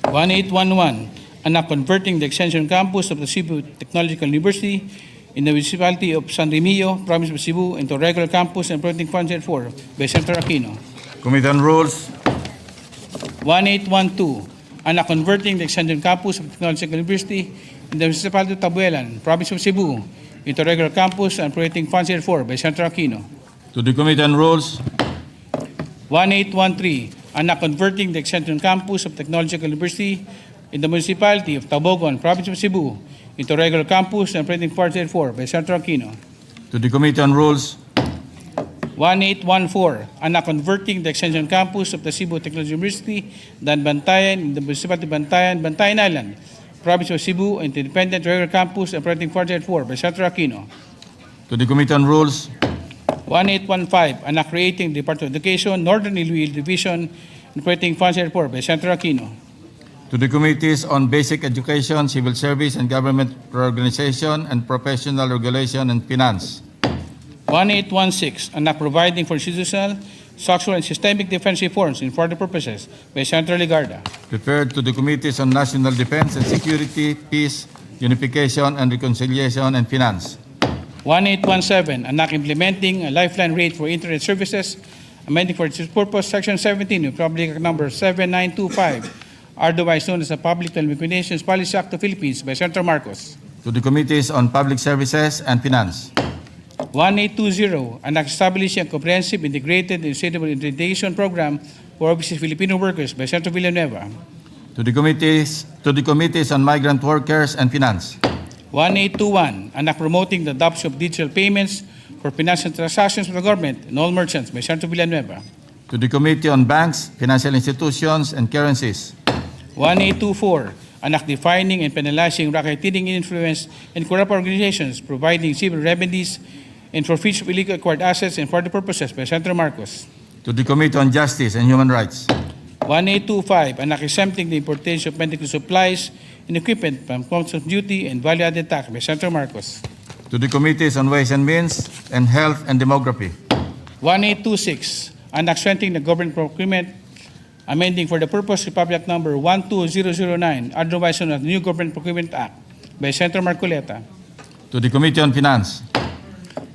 1811, an act converting the extension campus of the Cebu Technological University in the municipality of San Remillo, province of Cebu, into regular campus and appropriating funds therefore by Senator Aquino. Committee on Rules, 1812, an act converting the extension campus of the Technological University in the municipality of Tabuelan, province of Cebu, into regular campus and appropriating funds therefore by Senator Aquino. to the Committee on Rules, 1813, an act converting the extension campus of Technological University in the municipality of Tabogon, province of Cebu, into regular campus and operating funds therefore by Senator Aquino. to the Committee on Rules, 1814, an act converting the extension campus of the Cebu Technological University, Bantayan, in the municipality of Bantayan, Bantayan Island, province of Cebu, into independent regular campus and operating funds therefore by Senator Aquino. to the Committee on Rules, 1815, an act creating the Department of Education, Northern Iloilo Division, and operating funds therefore by Senator Aquino. to the Committees on Basic Education, Civil Service, and Government Organization, and Professional Regulation, and Finance, 1816, an act providing for institutional, structural, and systemic defense reforms in further purposes by Senator Ligarda. referred to the Committees on National Defense and Security, Peace, Unification, and Reconciliation, and Finance, 1817, an act implementing a lifeline rate for internet services, amending for its purpose Section 17 of Public Act Number 7925, otherwise known as the Public Telecommunications Policy Act of the Philippines by Senator Marcos. to the Committees on Public Services and Finance, 1820, an act establishing a comprehensive integrated and sustainable integration program for overseas Filipino workers by Senator Villanueva. to the Committees on Migrant Workers and Finance, 1821, an act promoting the adoption of digital payments for financial transactions with the government and all merchants by Senator Villanueva. to the Committee on Banks, Financial Institutions, and Currencies, 1824, an act defining and penalizing racketeering influence and corrupt organizations, providing civil remedies and forfeiture of illegally acquired assets and for other purposes by Senator Marcos. to the Committee on Justice and Human Rights, 1825, an act exempting the importation of medical supplies and equipment from customs duty and value-added tax by Senator Marcos. to the Committees on Ways and Means and Health and Demography, 1826, an act strengthening the government procurement, amending for the purpose Republic Act number 12009, otherwise known as the New Government Procurement Act, by Senator Marcoleta. to the Committee on Finance,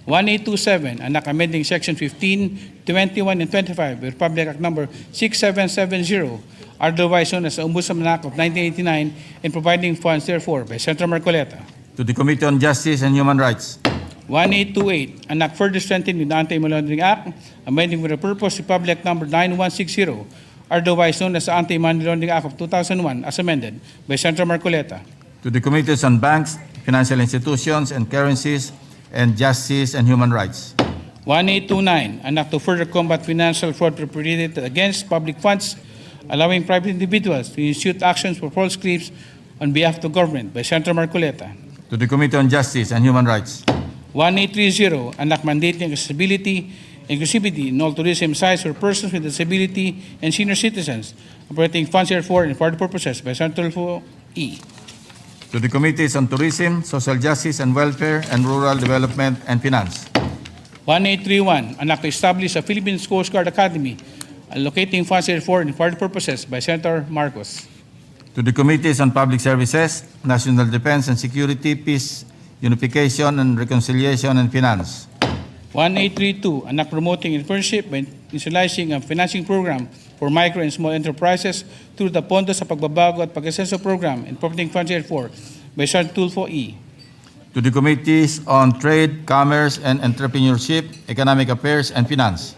1827, an act amending section 15, 21, and 25, Republic Act number 6770, otherwise known as the Ombudsman Act of 1989, and providing funds therefore, by Senator Marcoleta. to the Committee on Justice and Human Rights, 1828, an act further strengthening the Anti-Money Laundering Act, amending for the purpose Republic Act number 9160, otherwise known as the Anti-Money Laundering Act of 2001, as amended, by Senator Marcoleta. to the Committees on Banks, Financial Institutions and Currencies, and Justice and Human Rights, 1829, an act to further combat financial fraud perpetrated against public funds, allowing private individuals to institute actions for false claims on behalf of the government, by Senator Marcoleta. to the Committee on Justice and Human Rights, 1830, an act mandating accessibility, inclusivity in all tourism sites for persons with disability and senior citizens, operating funds therefore and for the purposes, by Senator Tulfo E. to the Committees on Tourism, Social Justice and Welfare, and Rural Development and Finance, 1831, an act to establish a Philippine Coast Guard Academy, allocating funds therefore and for the purposes, by Senator Marcos. to the Committees on Public Services, National Defense and Security, Peace, Unification and Reconciliation, and Finance, 1832, an act promoting entrepreneurship by initializing a financing program for micro and small enterprises through the Pondo sa Pagbabago at Pag-asenso program and providing funds therefore, by Senator Tulfo E. to the Committees on Trade, Commerce and Entrepreneurship, Economic Affairs, and Finance,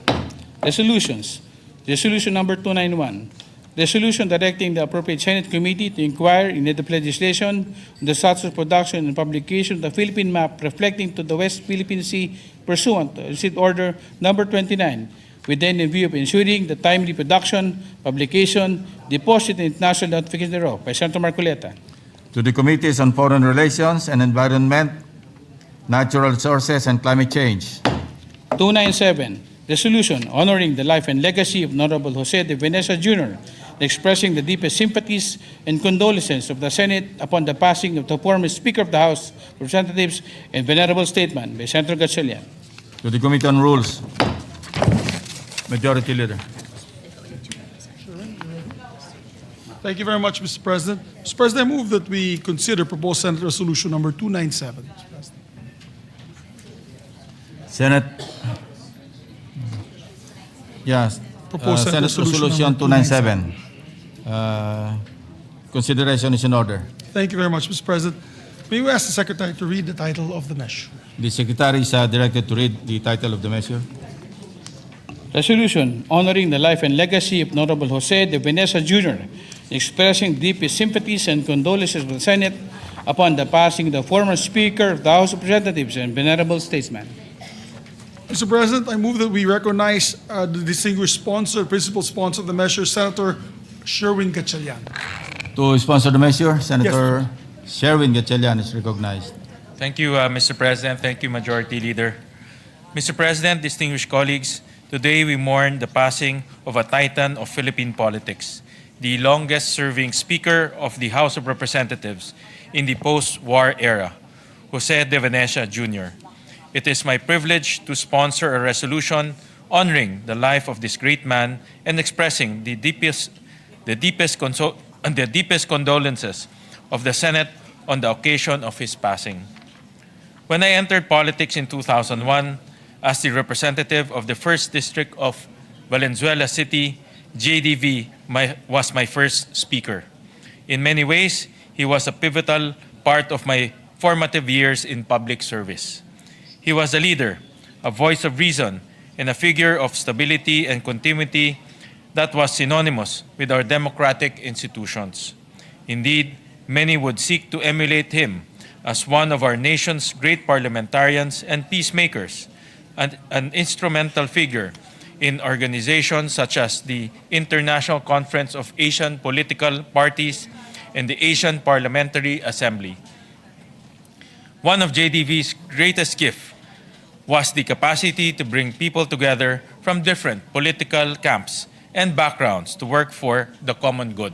Resolutions. Resolution number 291. Resolution directing the appropriate Senate committee to inquire in need of legislation on the status of production and publication of the Philippine map reflecting to the West Philippine Sea pursuant to Receipt Order number 29, within the view of ensuring the timely production, publication, deposit, and international notification thereof, by Senator Marcoleta. to the Committees on Foreign Relations and Environment, Natural Resources, and Climate Change, 297, resolution honoring the life and legacy of Honorable Jose de Venecia Jr., expressing the deepest sympathies and condolences of the Senate upon the passing of the former Speaker of the House of Representatives and venerable statesman, by Senator Gatchalian. to the Committee on Rules, Majority Leader. Thank you very much, Mr. President. Mr. President, I move that we consider proposed Senate Resolution number 297. Mr. President. Senate, yes, Proposed Senate Resolution 297. Consideration is in order. Thank you very much, Mr. President. May we ask the Secretary to read the title of the measure? The Secretary is directed to read the title of the measure. Resolution honoring the life and legacy of Honorable Jose de Venecia Jr., expressing deepest sympathies and condolences of the Senate upon the passing of the former Speaker of the House of Representatives and venerable statesman. Mr. President, I move that we recognize the distinguished sponsor, principal sponsor of the measure, Senator Erwin. To sponsor the measure, Senator Erwin is recognized. Thank you, Mr. President. Thank you, Majority Leader. Mr. President, distinguished colleagues, today we mourn the passing of a titan of Philippine politics, the longest-serving Speaker of the House of Representatives in the post-war era, Jose de Venecia Jr. It is my privilege to sponsor a resolution honoring the life of this great man and expressing the deepest condolences of the Senate on the occasion of his passing. When I entered politics in 2001 as the representative of the 1st District of Valenzuela City, JDV was my first speaker. In many ways, he was a pivotal part of my formative years in public service. He was a leader, a voice of reason, and a figure of stability and continuity that was synonymous with our democratic institutions. Indeed, many would seek to emulate him as one of our nation's great parliamentarians and peacemakers, and an instrumental figure in organizations such as the International Conference of Asian Political Parties and the Asian Parliamentary Assembly. One of JDV's greatest gifts was the capacity to bring people together from different political camps and backgrounds to work for the common good.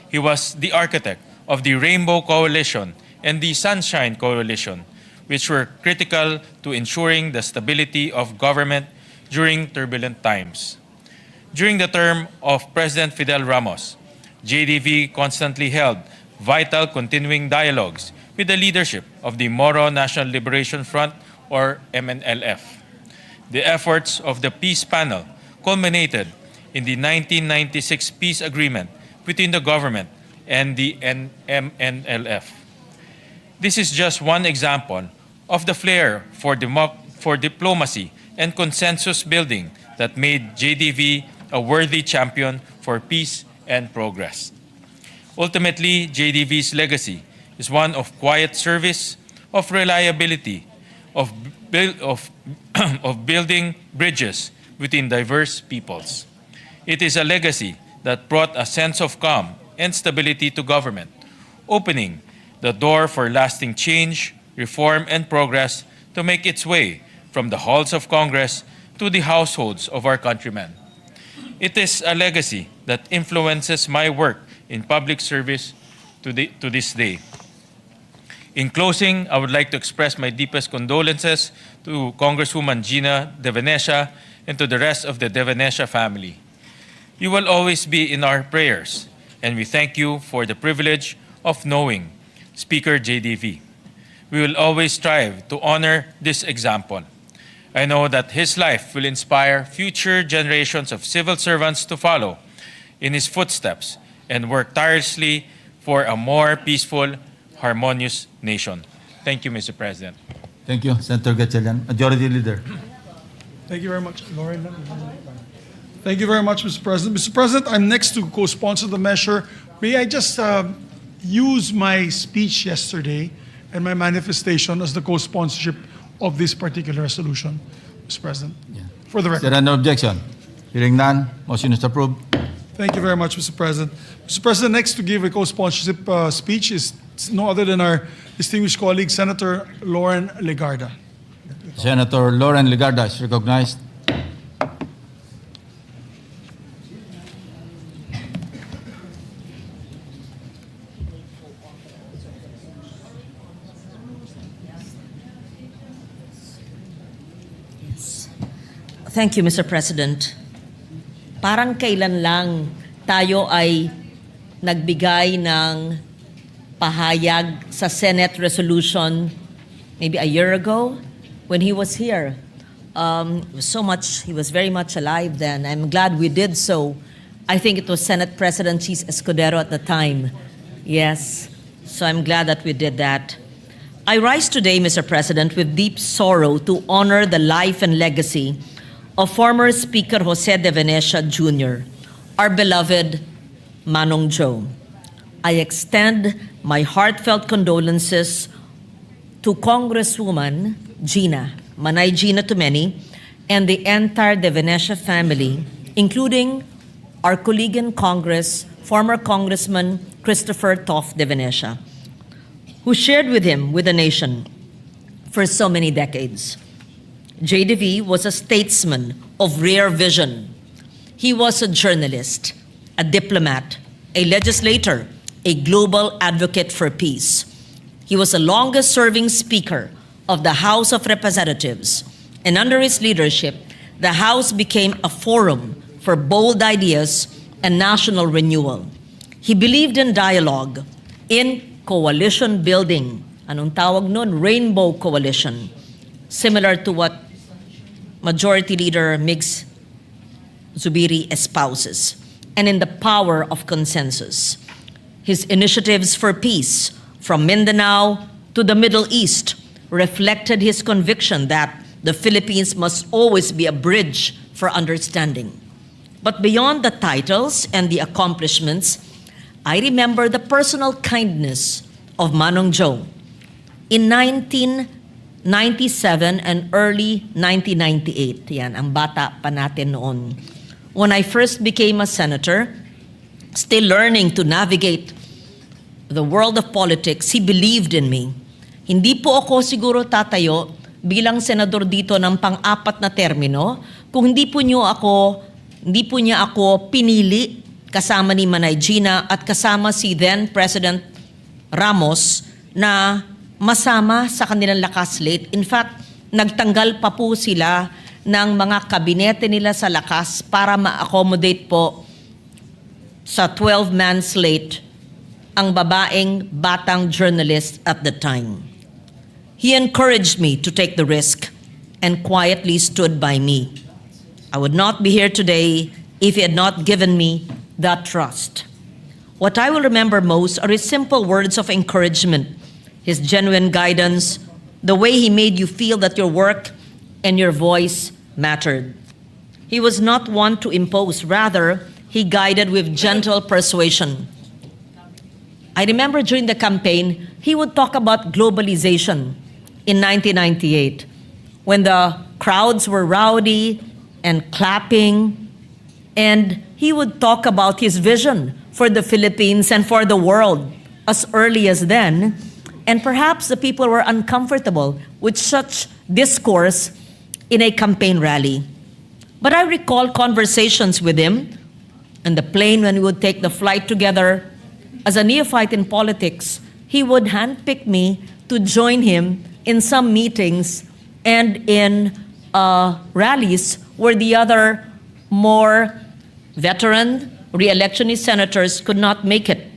He was the architect of the Rainbow Coalition and the Sunshine Coalition, which were critical to ensuring the stability of government during turbulent times. During the term of President Fidel Ramos, JDV constantly held vital continuing dialogues with the leadership of the Moro National Liberation Front, or MNLF. The efforts of the Peace Panel culminated in the 1996 peace agreement between the government and the MNLF. This is just one example of the flair for diplomacy and consensus building that made JDV a worthy champion for peace and progress. Ultimately, JDV's legacy is one of quiet service, of reliability, of building bridges between diverse peoples. It is a legacy that brought a sense of calm and stability to government, opening the door for lasting change, reform, and progress to make its way from the halls of Congress to the households of our countrymen. It is a legacy that influences my work in public service to this day. In closing, I would like to express my deepest condolences to Congresswoman Gina De Venecia and to the rest of the De Venecia family. You will always be in our prayers, and we thank you for the privilege of knowing Speaker JDV. We will always strive to honor this example. I know that his life will inspire future generations of civil servants to follow in his footsteps and work tirelessly for a more peaceful, harmonious nation. Thank you, Mr. President. Thank you, Senator Gatchalian. Majority Leader. Thank you very much. Lauren. Thank you very much, Mr. President. Mr. President, I'm next to co-sponsor the measure. May I just use my speech yesterday and my manifestation as the co-sponsorship of this particular resolution, Mr. President? For the Is record. there any objection? Hearing none, motion is approved. Thank you very much, Mr. President. Mr. President, next to give a co-sponsorship speech is no other than our distinguished colleague, Senator Lauren Legarda. Senator Lauren Legarda is recognized. Thank you, Mr. President. Parang kailan lang tayo ay nagbigay ng pahayag sa Senate resolution, maybe a year ago, when he was here. He was very much alive then. I'm glad we did so. I think it was Senate President Chis Escudero at the time. Yes, so I'm glad that we did that. I rise today, Mr. President, with deep sorrow to honor the life and legacy of former Speaker Jose De Venecia Jr., our beloved Manong Joe. I extend my heartfelt condolences to Congresswoman Gina, Manay Gina to many, and the entire De Venecia family, including our colleague in Congress, former Congressman Christopher Toff De Venecia, who shared with him with the nation for so many decades. JDV was a statesman of rare vision. He was a journalist, a diplomat, a legislator, a global advocate for peace. He was the longest-serving Speaker of the House of Representatives, and under his leadership, the House became a forum for bold ideas and national renewal. He believed in dialogue, in coalition building. Anong tawag nun? Rainbow coalition. Similar to what Majority Leader Migs Zubiri espouses, and in the power of consensus. His initiatives for peace, from Mindanao to the Middle East, reflected his conviction that the Philippines must always be a bridge for understanding. But beyond the titles and the accomplishments, I remember the personal kindness of Manong Joe. In 1997 and early 1998, yan, ang bata pa natin noon. When I first became a senator, still learning to navigate the world of politics, he believed in me. Hindi po ako siguro tatayo bilang senador dito ng pang-apat na termino kung hindi po niya ako pinili kasama ni Manay Gina at kasama si then President Ramos na masama sa kanilang lakas slate. In fact, nagtanggal pa po sila ng mga kabinete nila sa lakas para ma-accommodate po sa 12-man slate ang babaeng batang journalist at the time. He encouraged me to take the risk and quietly stood by me. I would not be here today if he had not given me that trust. What I will remember most are his simple words of encouragement, his genuine guidance, the way he made you feel that your work and your voice mattered. He was not one to impose, rather, he guided with gentle persuasion. I remember during the campaign, he would talk about globalization in 1998, when the crowds were rowdy and clapping, and he would talk about his vision for the Philippines and for the world as early as then, and perhaps the people were uncomfortable with such discourse in a campaign rally. But I recall conversations with him on the plane when we would take the flight together. As a neophyte in politics, he would handpick me to join him in some meetings and in rallies where the other more veteran re-electionist senators could not make it.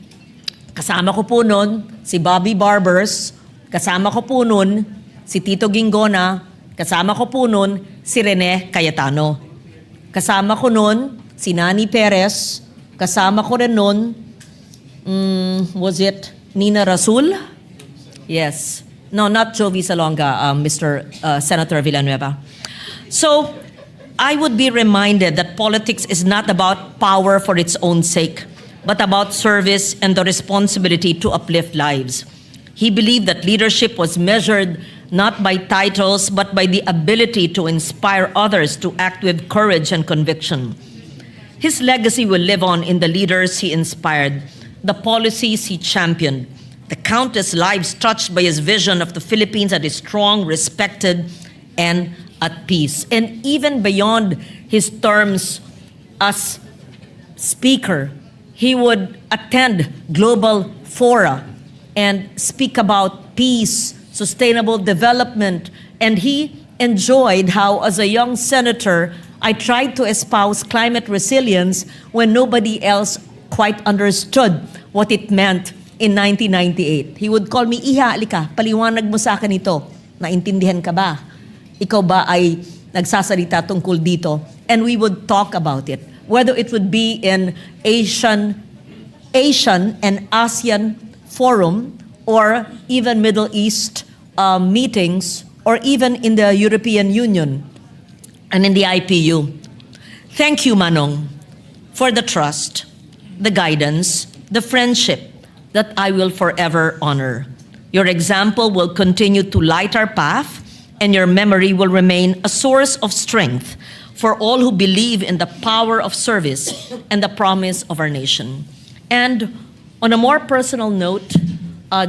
Kasama ko po nun si Bobby Barbers, kasama ko po nun si Tito Gingona, kasama ko po nun si Rene Cayetano. Kasama ko nun si Nani Perez, kasama ko rin nun, was it Nina Rasul? Yes. No, not Jovi Salonga, Mr. Senator Villanueva. So, I would be reminded that politics is not about power for its own sake, but about service and the responsibility to uplift lives. He believed that leadership was measured not by titles, but by the ability to inspire others to act with courage and conviction. His legacy will live on in the leaders he inspired, the policies he championed, the countless lives touched by his vision of the Philippines that is strong, respected, and at peace. And even beyond his terms as speaker, he would attend global fora and speak about peace, sustainable development, and he enjoyed how, as a young senator, I tried to espouse climate resilience when nobody else quite understood what it meant in 1998. He would call me, Iha, alika, paliwanag mo sa akin ito. Naintindihan ka ba? Ikaw ba ay nagsasalita tungkol dito? And we would talk about it. Whether it would be in Asian and ASEAN forum, or even Middle East meetings, or even in the European Union and in the IPU. Thank you, Manong, for the trust, the guidance, the friendship that I will forever honor. Your example will continue to light our path, and your memory will remain a source of strength for all who believe in the power of service and the promise of our nation. And on a more personal note,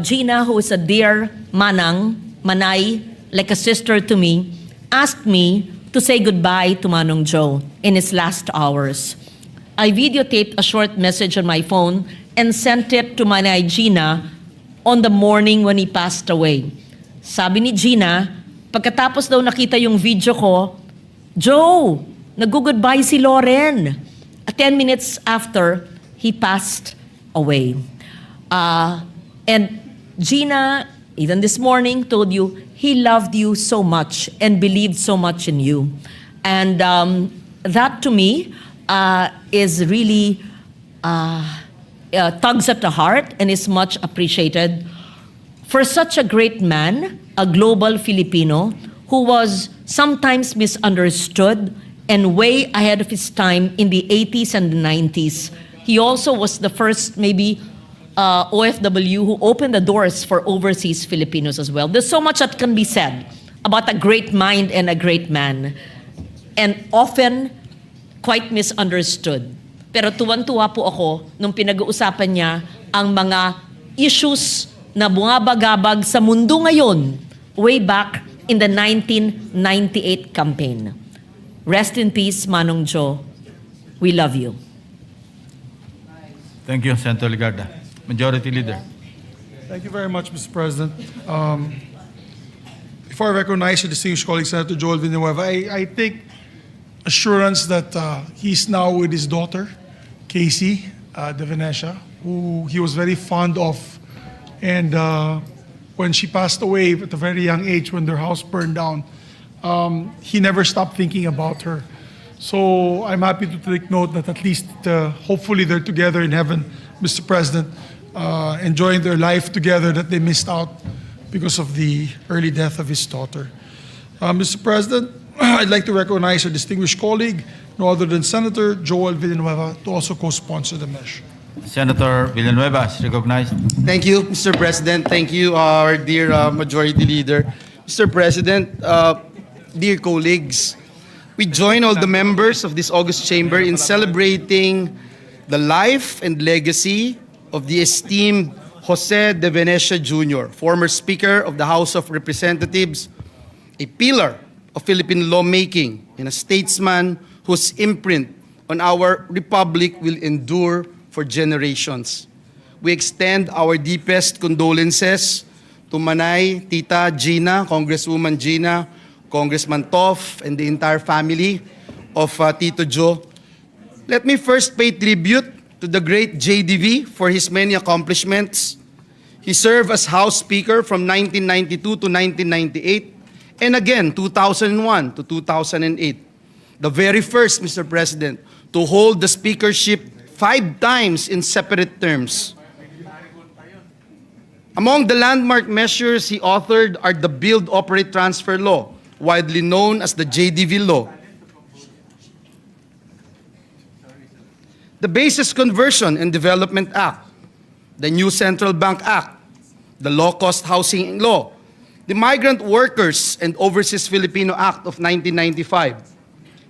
Gina, who is a dear Manay, like a sister to me, asked me to say goodbye to Manong Joe in his last hours. I videotaped a short message on my phone and sent it to Manay Gina on the morning when he passed away. Sabi ni Gina, pagkatapos daw nakita yung video ko, Joe, nag-goodbye si Loren. 10 minutes after, he passed away. And Gina, even this morning, told you he loved you so much and believed so much in you. And that to me is really tugs at the heart and is much appreciated. For such a great man, a global Filipino, who was sometimes misunderstood and way ahead of his time in the 80s and the 90s. He also was the first, maybe, OFW who opened the doors for overseas Filipinos as well. There's so much that can be said about a great mind and a great man, and often quite misunderstood. Pero tuwan-tuwa po ako nung pinag-uusapan niya ang mga issues na bumabagabag sa mundo ngayon, way back in the 1998 campaign. Rest in peace, Manong Joe. We love you. Thank you, Senator Ligarda. Majority Leader. Thank you very much, Mr. President. Before I recognize your distinguished colleague, Senator Joel Villanueva, I take assurance that he's now with his daughter, Casey de Venecia, who he was very fond of. And when she passed away at a very young age, when their house burned down, he never stopped thinking about her. So I'm happy to take note that at least, hopefully, they're together in heaven, Mr. President, enjoying their life together that they missed out because of the early death of his daughter. Mr. President, I'd like to recognize a distinguished colleague, no other than Senator Joel Villanueva, to also co-sponsor the measure. Senator Villanueva is recognized. Thank you, Mr. President. Thank you, our dear Majority Leader. Mr. President, dear colleagues, we join all the members of this August Chamber in celebrating the life and legacy of the esteemed Jose de Venecia Jr., former Speaker of the House of Representatives, a pillar of Philippine lawmaking, and a statesman whose imprint on our republic will endure for generations. We extend our deepest condolences to Manay, Tita Gina, Congresswoman Gina, Congressman Toff, and the entire family of Tito Joe. Let me first pay tribute to the great JDV for his many accomplishments. He served as House Speaker from 1992 to 1998, and again 2001 to 2008. The very first, Mr. President, to hold the speakership 5 times in separate terms. Among the landmark measures he authored are the Build, Operate, Transfer Law, widely known as the JDV Law, the Basis Conversion and Development Act, the new Central Bank Act, the Low-Cost Housing Law, the Migrant Workers and Overseas Filipino Act of 1995.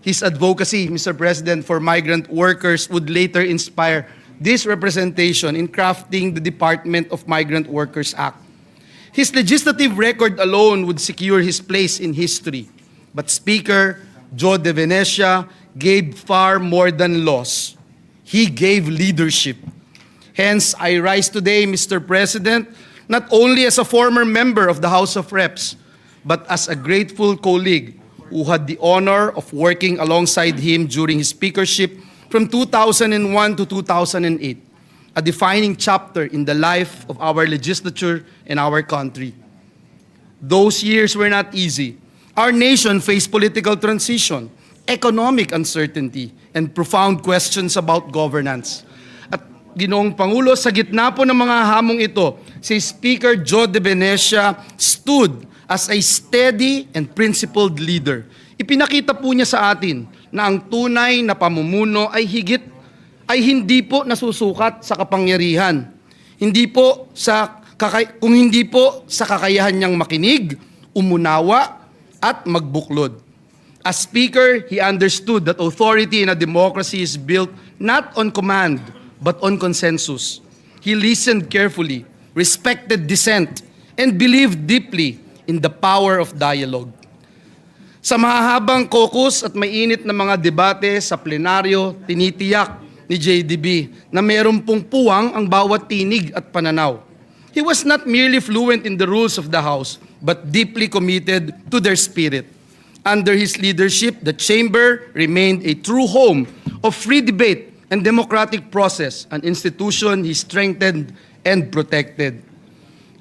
His advocacy, Mr. President, for migrant workers would later inspire this representation in crafting the Department of Migrant Workers Act. His legislative record alone would secure his place in history. But Speaker Joe de Venecia gave far more than laws. He gave leadership. Hence, I rise today, Mr. President, not only as a former member of the House of Reps, but as a grateful colleague who had the honor of working alongside him during his speakership from 2001 to 2008, a defining chapter in the life of our legislature and our country. Those years were not easy. Our nation faced political transition, economic uncertainty, and profound questions about governance. At Ginoong Pangulo, sa gitna po ng mga hamong ito, si Speaker Joe de Venecia stood as a steady and principled leader. Ipinakita po niya sa atin na ang tunay na pamumuno ay hindi po nasusukat sa kapangyarihan. Kung hindi po sa kakayahan niyang makinig, umunawa, at magbuklod. As Speaker, he understood that authority in a democracy is built not on command, but on consensus. He listened carefully, respected dissent, and believed deeply in the power of dialogue. Sa mahahabang caucus at mainit na mga debate sa plenaryo, tinitiyak ni JDB na mayroon pong puwang ang bawat tinig at pananaw. He was not merely fluent in the rules of the House, but deeply committed to their spirit. Under his leadership, the Chamber remained a true home of free debate and democratic process, an institution he strengthened and protected.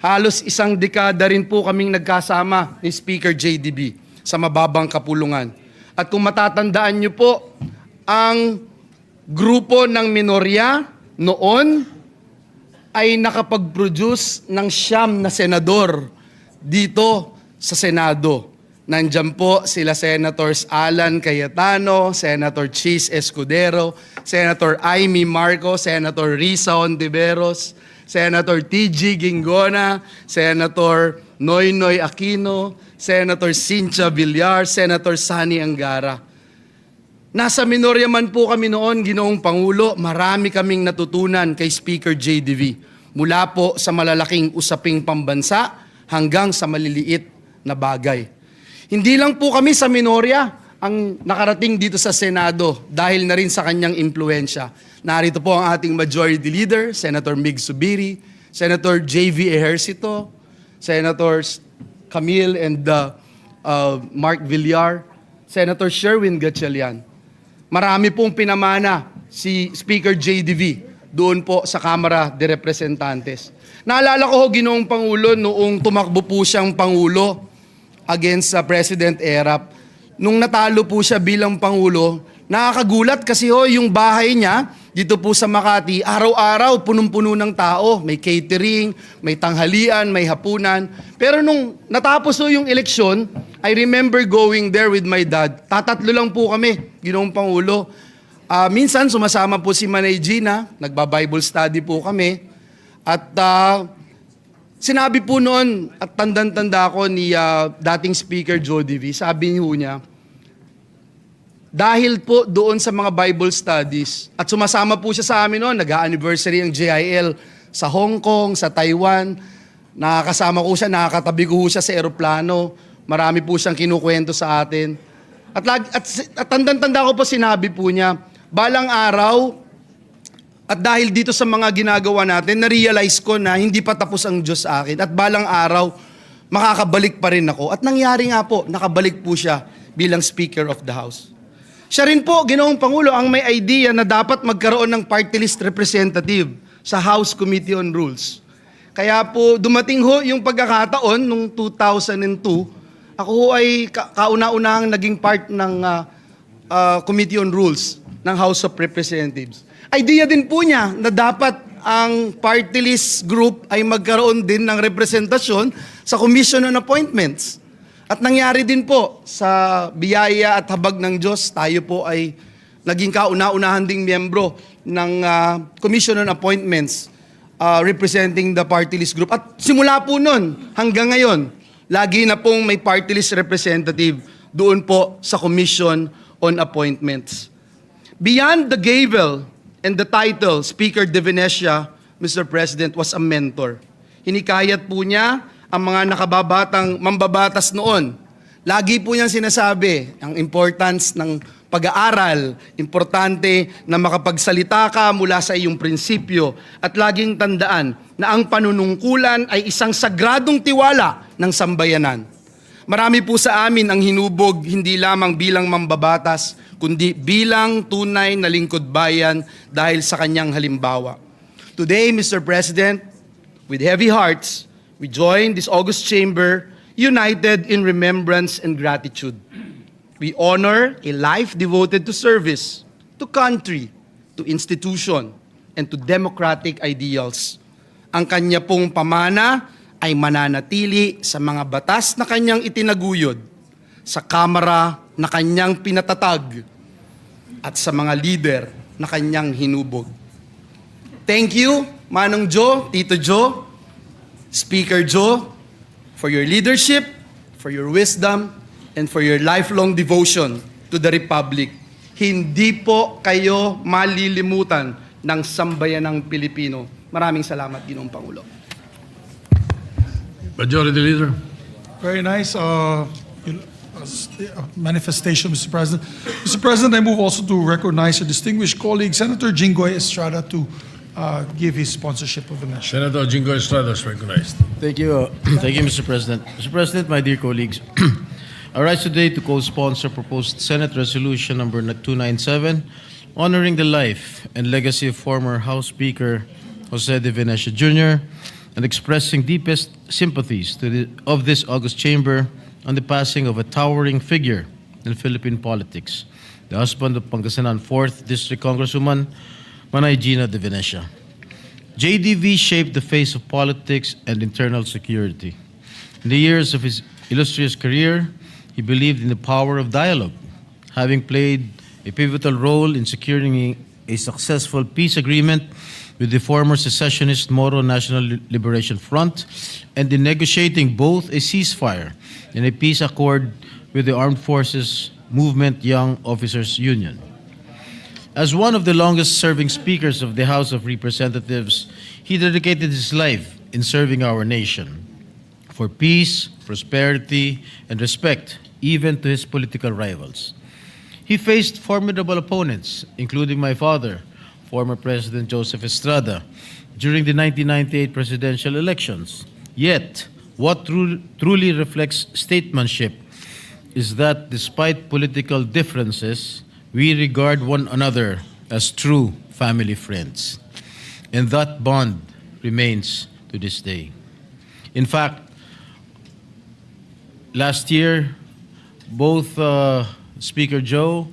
Halos isang dekada rin po kaming nagkasama ni Speaker JDB sa mababang kapulungan. At kung matatandaan niyo po, ang grupo ng minorya noon ay nakapag-produce ng 9 na senador dito sa Senado. Nandiyan po sila Senators Alan Cayetano, Senator Chis Escudero, Senator Amy Marco, Senator Risa Ontiveros, Senator T.G. Gingona, Senator Noynoy Aquino, Senator Cynthia Villar, Senator Sani Angara. Nasa minorya man po kami noon, Ginoong Pangulo, marami kaming natutunan kay Speaker JDV. Mula po sa malalaking usaping pambansa hanggang sa maliliit na bagay. Hindi lang po kami sa minorya ang nakarating dito sa Senado dahil na rin sa kanyang impluensya. Narito po ang ating Majority Leader, Senator Mig Subiri, Senator J.V. Ejercito, Senators Camille and Mark Villar, Senator Sherwin Gatchalian. Marami pong pinamana si Speaker JDV doon po sa Kamara de Representantes. Naalala ko ho, Ginoong Pangulo, noong tumakbo po siyang Pangulo against President Erap. Nung natalo po siya bilang Pangulo, nakakagulat kasi ho, yung bahay niya dito po sa Makati, araw-araw punong-puno ng tao. May catering, may tanghalian, may hapunan. Pero nung natapos ho yung eleksyon, I remember going there with my dad. Tatatlo lang po kami, Ginoong Pangulo. Minsan sumasama po si Manay Gina, nagba-Bible study po kami. At sinabi po noon, at tandang-tanda ko ni dating Speaker Jody V, sabi niya, dahil po doon sa mga Bible studies, at sumasama po siya sa amin noon, nag-anniversary ang JIL sa Hong Kong, sa Taiwan, nakakasama ko siya, nakakatabi ko siya sa eroplano, marami po siyang kinukwento sa atin. At tandang-tanda ko po sinabi po niya, balang araw, at dahil dito sa mga ginagawa natin, na-realize ko na hindi pa tapos ang Diyos sa akin. At balang araw, makakabalik pa rin ako. At nangyari nga po, nakabalik po siya bilang Speaker of the House. Siya rin po, Ginoong Pangulo, ang may idea na dapat magkaroon ng party list representative sa House Committee on Rules. Kaya po, dumating ho yung pagkakataon nung 2002, ako ho ay kauna-unahang naging part ng Committee on Rules ng House of Representatives. Idea din po niya na dapat ang party list group ay magkaroon din ng representasyon sa Commission on Appointments. At nangyari din po sa biyaya at habag ng Diyos, tayo po ay naging kauna-unahan ding miyembro ng Commission on Appointments representing the party list group. At simula po nun hanggang ngayon, lagi na pong may party list representative doon po sa Commission on Appointments. Beyond the gavel and the title, Speaker De Venecia, Mr. President, was a mentor. Hinikayat po niya ang mga nakababatang mambabatas noon. Lagi po niyang sinasabi ang importance ng pag-aaral, importante na makapagsalita ka mula sa iyong prinsipyo at laging tandaan na ang panunungkulan ay isang sagradong tiwala ng sambayanan. Marami po sa amin ang hinubog hindi lamang bilang mambabatas, kundi bilang tunay na lingkod bayan dahil sa kanyang halimbawa. Today, Mr. President, with heavy hearts, we join this august chamber united in remembrance and gratitude. We honor a life devoted to service, to country, to institution, and to democratic ideals. Ang kanya pong pamana ay mananatili sa mga batas na kanyang itinaguyod, sa kamara na kanyang pinatatag, at sa mga leader na kanyang hinubog. Thank you, Manong Joe, Tito Joe, Speaker Joe, for your leadership, for your wisdom, and for your lifelong devotion to the Republic. Hindi po kayo malilimutan ng sambayanang Pilipino. Maraming salamat, Ginoong Pangulo. Majority Leader. Very nice manifestation, Mr. President. Mr. President, I move also to recognize a distinguished colleague, Senator Jinggoy Estrada, to give his sponsorship of the nation. Senator Jinggoy Estrada is recognized. Thank you. Thank you, Mr. President. Mr. President, my dear colleagues, I rise today to co-sponsor proposed Senate Resolution number 297, honoring the life and legacy of former House Speaker Jose De Venecia Jr., and expressing deepest sympathies of this august chamber on the passing of a towering figure in Philippine politics, the husband of Pangasinan 4th District Congresswoman Manay Gina De Venecia. JDV shaped the face of politics and internal security. In the years of his illustrious career, he believed in the power of dialogue, having played a pivotal role in securing a successful peace agreement with the former secessionist Moro National Liberation Front and in negotiating both a ceasefire and a peace accord with the Armed Forces Movement Young Officers Union. As one of the longest-serving speakers of the House of Representatives, he dedicated his life in serving our nation for peace, prosperity, and respect, even to his political rivals. He faced formidable opponents, including my father, former President Joseph Estrada, during the 1998 presidential elections. Yet, what truly reflects statesmanship is that despite political differences, we regard one another as true family friends. And that bond remains to this day. In fact, last year, both Speaker Joe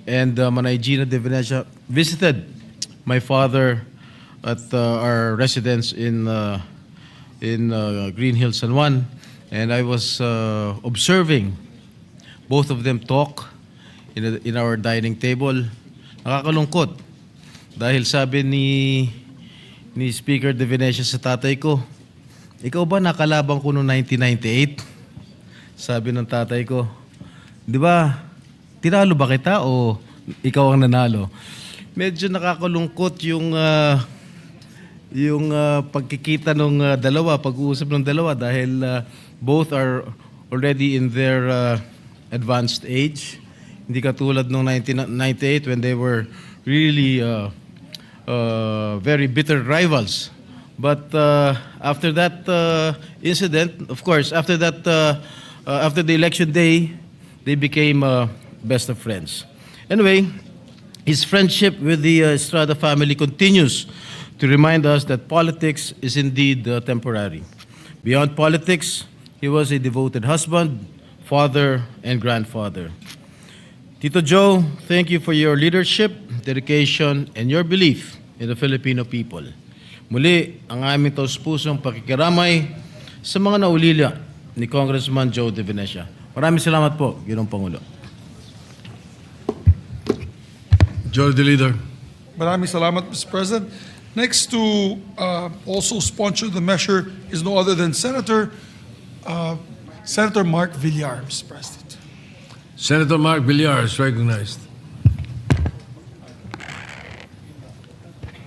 and Manay Gina de Venecia visited my father at our residence in Green Hills, San Juan, and I was observing both of them talk in our dining table. Nakakalungkot dahil sabi ni Speaker de Venecia sa tatay ko, ikaw ba nakalabang ko noong 1998? Sabi ng tatay ko, di ba, tinalo ba kita o ikaw ang nanalo? Medyo nakakalungkot yung pagkikita ng dalawa, pag-uusap ng dalawa dahil both are already in their advanced age. Hindi katulad noong 1998 when they were really very bitter rivals. But after that incident, of course, after the election day, they became best of friends. Anyway, his friendship with the Estrada family continues to remind us that politics is indeed temporary. Beyond politics, he was a devoted husband, father, and grandfather. Tito Joe, thank you for your leadership, dedication, and your belief in the Filipino people. Muli, ang aming taus-pusong pakikiramay sa mga naulila ni Congressman Joe de Venecia. Maraming salamat po, Ginoong Pangulo. Majority Leader. Maraming salamat, Mr. President. Next to also sponsor the measure is no other than Senator Mark Villar, Mr. President. Senator Mark Villar is recognized.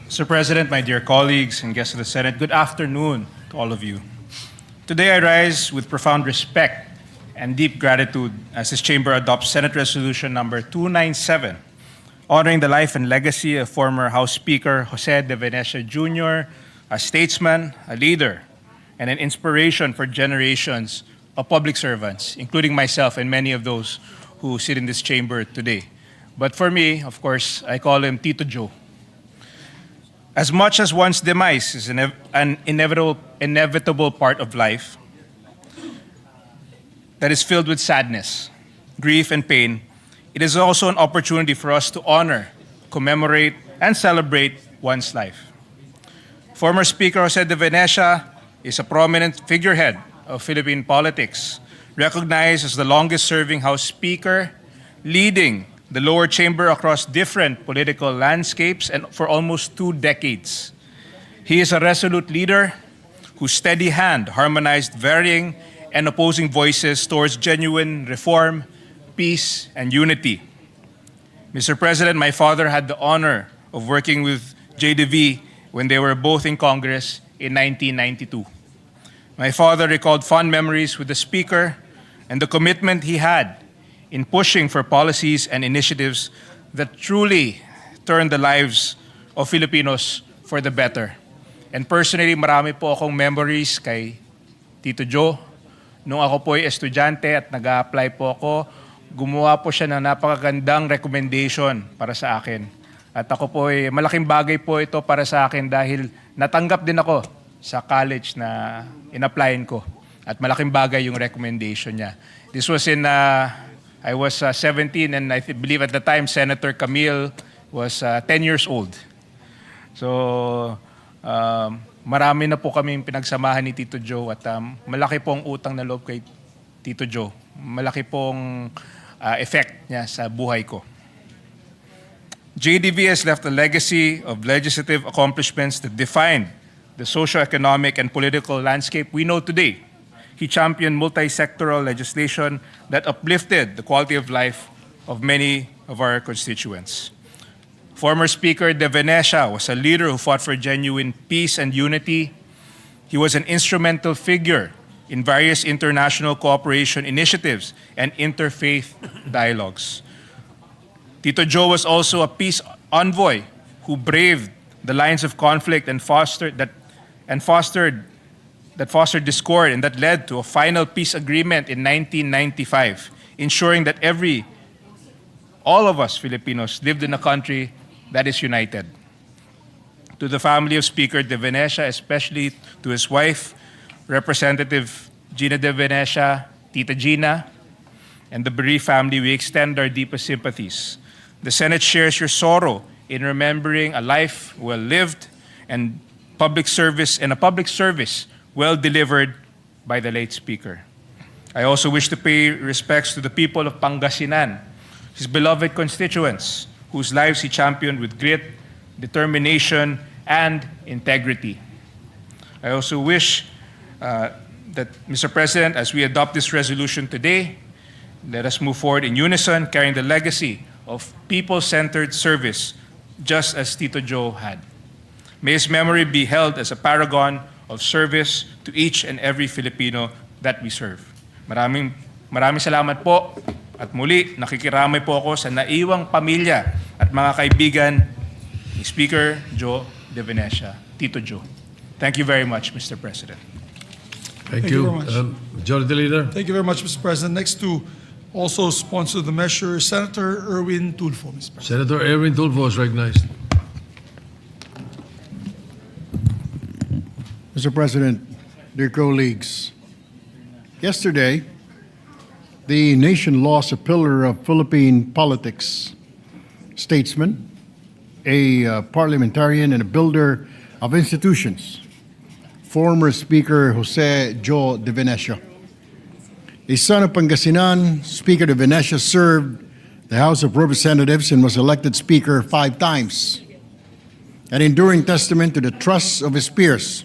Mr. President, my dear colleagues and guests of the Senate, good afternoon to all of you. Today I rise with profound respect and deep gratitude as this chamber adopts Senate Resolution number 297, honoring the life and legacy of former House Speaker Jose de Venecia Jr., a statesman, a leader, and an inspiration for generations of public servants, including myself and many of those who sit in this chamber today. But for me, of course, I call him Tito Joe. As much as one's demise is an inevitable part of life that is filled with sadness, grief, and pain, it is also an opportunity for us to honor, commemorate, and celebrate one's life. Former Speaker Jose de Venecia is a prominent figurehead of Philippine politics, recognized as the longest-serving House Speaker, leading the lower chamber across different political landscapes and for almost 2 decades. He is a resolute leader whose steady hand harmonized varying and opposing voices towards genuine reform, peace, and unity. Mr. President, my father had the honor of working with JDV when they were both in Congress in 1992. My father recalled fond memories with the Speaker and the commitment he had in pushing for policies and initiatives that truly turned the lives of Filipinos for the better. And personally, marami po akong memories kay Tito Joe. Nung ako po ay estudyante at nag-a-apply po ako, gumawa po siya ng napakagandang recommendation para sa akin. At ako po ay malaking bagay po ito para sa akin dahil natanggap din ako sa college na in-applyin ko. At malaking bagay yung recommendation niya. This was I was 17 and I believe at the time Senator Camille was 10 years old. So marami na po kaming pinagsamahan ni Tito Joe at malaki pong utang na loob kay Tito Joe. Malaki pong effect niya sa buhay ko. JDV has left a legacy of legislative accomplishments that defined the socio-economic and political landscape we know today. He championed multi-sectoral legislation that uplifted the quality of life of many of our constituents. Former Speaker de Venecia was a leader who fought for genuine peace and unity. He was an instrumental figure in various international cooperation initiatives and interfaith dialogues. Tito Joe was also a peace envoy who braved the lines of conflict and fostered discord, and that led to a final peace agreement in 1995, ensuring that all of us Filipinos lived in a country that is united. To the family of Speaker De Venecia, especially to his wife, Representative Gina De Venecia, Tita Gina, and the bereaved family, we extend our deepest sympathies. The Senate shares your sorrow in remembering a life well lived and a public service well delivered by the late Speaker. I also wish to pay respects to the people of Pangasinan, his beloved constituents, whose lives he championed with grit, determination, and integrity. I also wish that, Mr. President, as we adopt this resolution today, let us move forward in unison, carrying the legacy of people-centered service, just as Tito Joe had. May his memory be held as a paragon of service to each and every Filipino that we serve. Maraming salamat po, at muli nakikiramay po ako sa naiwang pamilya at mga kaibigan ni Speaker Joe De Venecia, Tito Joe. Thank you very much, Mr. President. Thank you you. very much. Majority Leader. Thank you very much, Mr. President. Next to also sponsor the measure, Senator Erwin Tulfo, Mr. President. Senator Erwin Tulfo is recognized. Mr. President, dear colleagues, yesterday, the nation lost a pillar of Philippine politics, statesman, a parliamentarian, and a builder of institutions, former Speaker Jose Joe De Venecia. A son of Pangasinan, Speaker De Venecia served the House of Representatives and was elected Speaker 5 times. An enduring testament to the trust of his peers,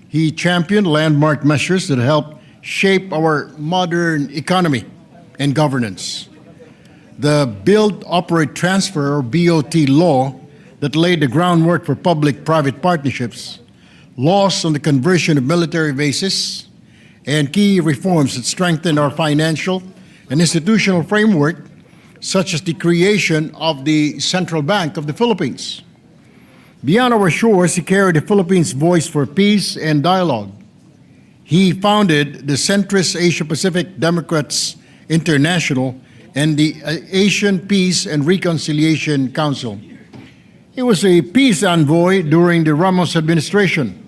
he championed landmark measures that helped shape our modern economy and governance. The Build, Operate, Transfer, or BOT law that laid the groundwork for public-private partnerships, laws on the conversion of military bases, and key reforms that strengthened our financial and institutional framework, such as the creation of the Central Bank of the Philippines. Beyond our shores, he carried the Philippines' voice for peace and dialogue. He founded the centrist Asia-Pacific Democrats International and the Asian Peace and Reconciliation Council. He was a peace envoy during the Ramos administration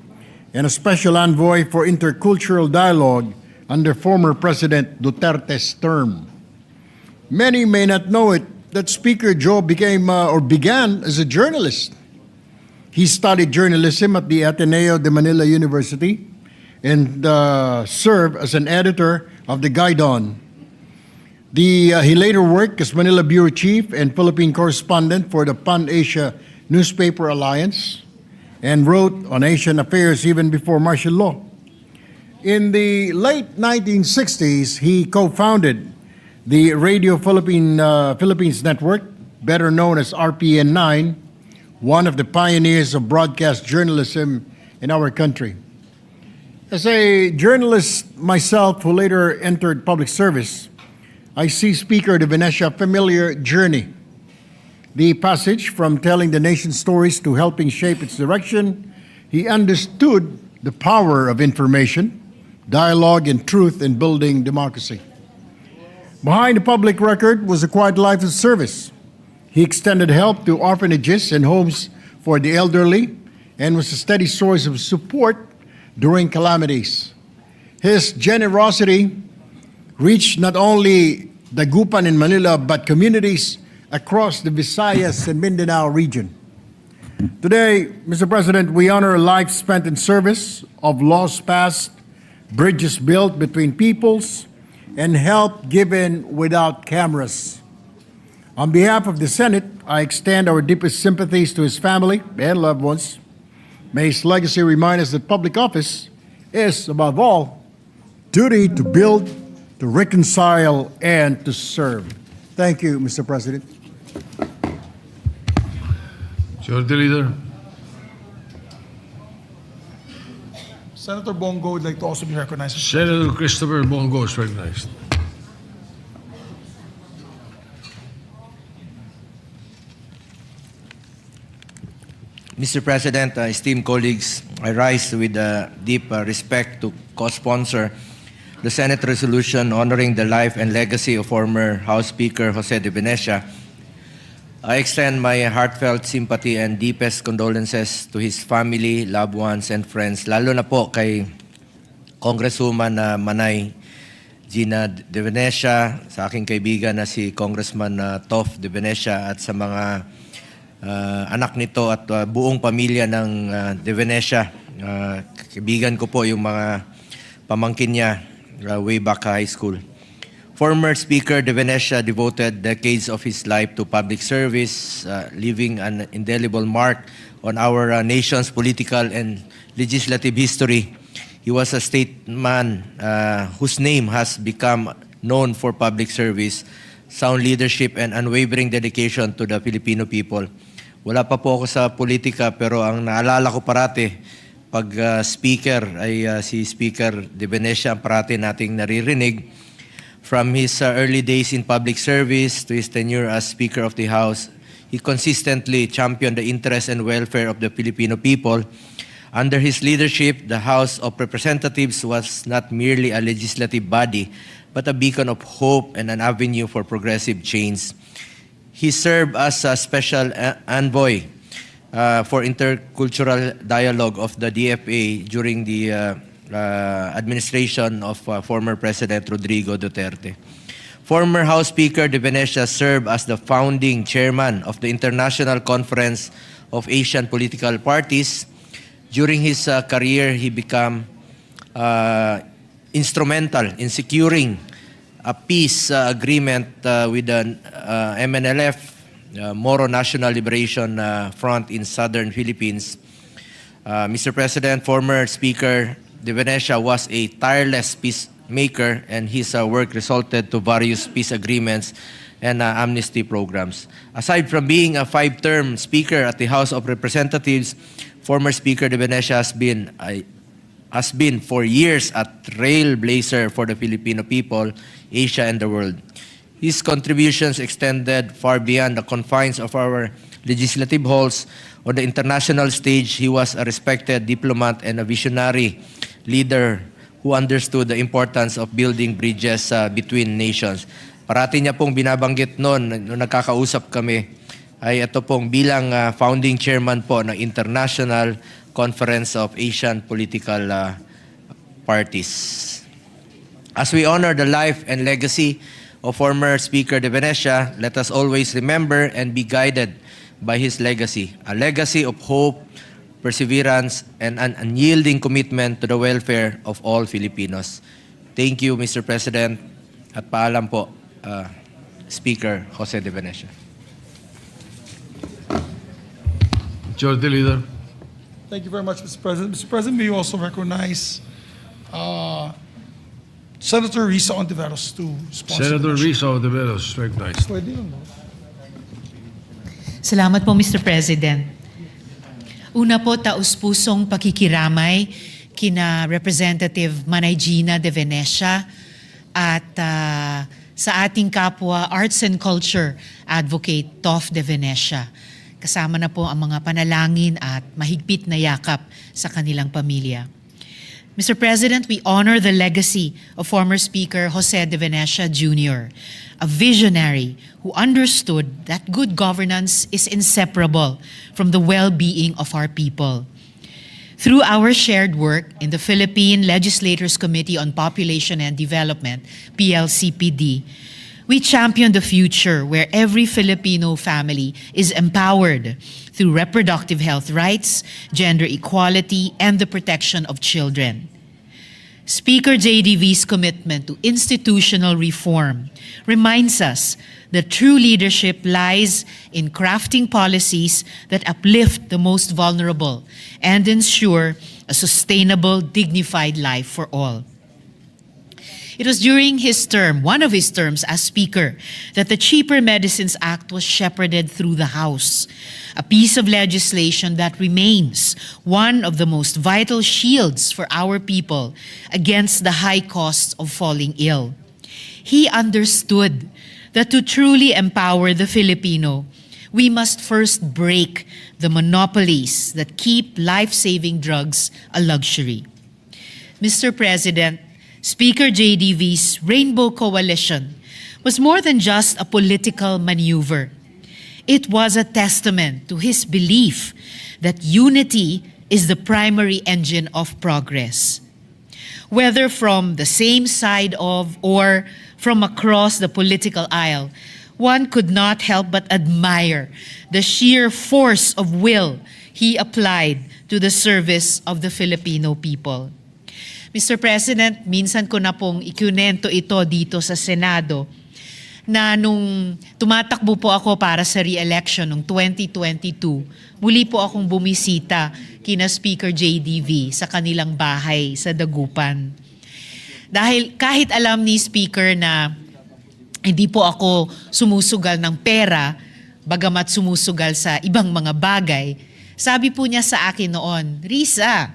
and a special envoy for intercultural dialogue under former President Duterte's term. Many may not know it that Speaker Joe began as a journalist. He studied journalism at the Ateneo de Manila University and served as an editor of the Gaidon. He later worked as Manila Bureau Chief and Philippine correspondent for the Pan-Asia Newspaper Alliance and wrote on Asian affairs even before martial law. In the late 1960s, he co-founded the Radio Philippines Network, better known as RPN 9, one of the pioneers of broadcast journalism in our country. As a journalist myself who later entered public service, I see Speaker De Venecia's familiar journey. The passage from telling the nation's stories to helping shape its direction, he understood the power of information, dialogue, and truth in building democracy. Behind the public record was a quiet life of service. He extended help to orphanages and homes for the elderly and was a steady source of support during calamities. His generosity reached not only Dagupan in Manila but communities across the Visayas and Mindanao region. Today, Mr. President, we honor a life spent in service, of laws passed, bridges built between peoples, and help given without cameras. On behalf of the Senate, I extend our deepest sympathies to his family and loved ones. May his legacy remind us that public office is, above all, duty to build, to reconcile, and to serve. Thank you, Mr. President. Majority Leader. Senator Bongo would like to also be recognized. Senator Christopher Bongo is recognized. Mr. President, esteemed colleagues, I rise with deep respect to co-sponsor the Senate resolution honoring the life and legacy of former House Speaker Jose de Venecia. I extend my heartfelt sympathy and deepest condolences to his family, loved ones, and friends, lalo na po kay Congresswoman Manay Gina de Venecia, sa aking kaibigan na si Congressman Tof de Venecia, at sa mga anak nito at buong pamilya ng de Venecia. Kaibigan ko po yung mga pamangkin niya way back high school. Former Speaker de Venecia devoted decades of his life to public service, leaving an indelible mark on our nation's political and legislative history. He was a statesman whose name has become known for public service, sound leadership, and unwavering dedication to the Filipino people. Wala pa po ako sa politika, pero ang naalala ko parati pag speaker ay si Speaker de Venecia ang parati nating naririnig. From his early days in public service to his tenure as Speaker of the House, he consistently championed the interests and welfare of the Filipino people. Under his leadership, the House of Representatives was not merely a legislative body, but a beacon of hope and an avenue for progressive change. He served as a special envoy for intercultural dialogue of the DFA during the administration of former President Rodrigo Duterte. Former House Speaker de Venecia served as the founding chairman of the International Conference of Asian Political Parties. During his career, he became instrumental in securing a peace agreement with the MNLF, Moro National Liberation Front in southern Philippines. Mr. President, former Speaker de Venecia was a tireless peacemaker, and his work resulted to various peace agreements and amnesty programs. Aside from being a 5-term Speaker at the House of Representatives, former Speaker de Venecia has been for years a trailblazer for the Filipino people, Asia, and the world. His contributions extended far beyond the confines of our legislative halls. On the international stage, he was a respected diplomat and a visionary leader who understood the importance of building bridges between nations. Parati niya pong binabanggit noon, nung nagkakausap kami, ay ito pong bilang founding chairman po ng International Conference of Asian Political Parties. As we honor the life and legacy of former Speaker de Venecia, let us always remember and be guided by his legacy, a legacy of hope, perseverance, and an unyielding commitment to the welfare of all Filipinos. Thank you, Mr. President, at paalam po, Speaker Jose de Venecia. Majority Leader. Thank you very much, Mr. President. Mr. President, may you also recognize Senator Risa Ontiveros to sponsor Senator the motion. Risa Ontiveros, recognized. Pwede yun, no? Salamat po, Mr. President. Una po, taus-pusong pakikiramay kina Representative Manay Gina de Venecia at sa ating kapwa Arts and Culture Advocate Tof de Venecia. Kasama na po ang mga panalangin at mahigpit na yakap sa kanilang pamilya. Mr. President, we honor the legacy of former Speaker Jose de Venecia Jr., a visionary who understood that good governance is inseparable from the well-being of our people. Through our shared work in the Philippine Legislators Committee on Population and Development, PLCPD, we champion the future where every Filipino family is empowered through reproductive health rights, gender equality, and the protection of children. Speaker JDV's commitment to institutional reform reminds us that true leadership lies in crafting policies that uplift the most vulnerable and ensure a sustainable, dignified life for all. It was during his term, one of his terms as Speaker, that the Cheaper Medicines Act was shepherded through the House, a piece of legislation that remains one of the most vital shields for our people against the high costs of falling ill. He understood that to truly empower the Filipino, we must first break the monopolies that keep life-saving drugs a luxury. Mr. President, Speaker JDV's Rainbow Coalition was more than just a political maneuver. It was a testament to his belief that unity is the primary engine of progress. Whether from the same side of or from across the political aisle, one could not help but admire the sheer force of will he applied to the service of the Filipino people. Mr. President, minsan ko na pong ikunento ito dito sa Senado na nung tumatakbo po ako para sa re-election noong 2022, muli po akong bumisita kina Speaker JDV sa kanilang bahay sa Dagupan. Dahil kahit alam ni Speaker na hindi po ako sumusugal ng pera, bagamat sumusugal sa ibang mga bagay, sabi po niya sa akin noon, Risa,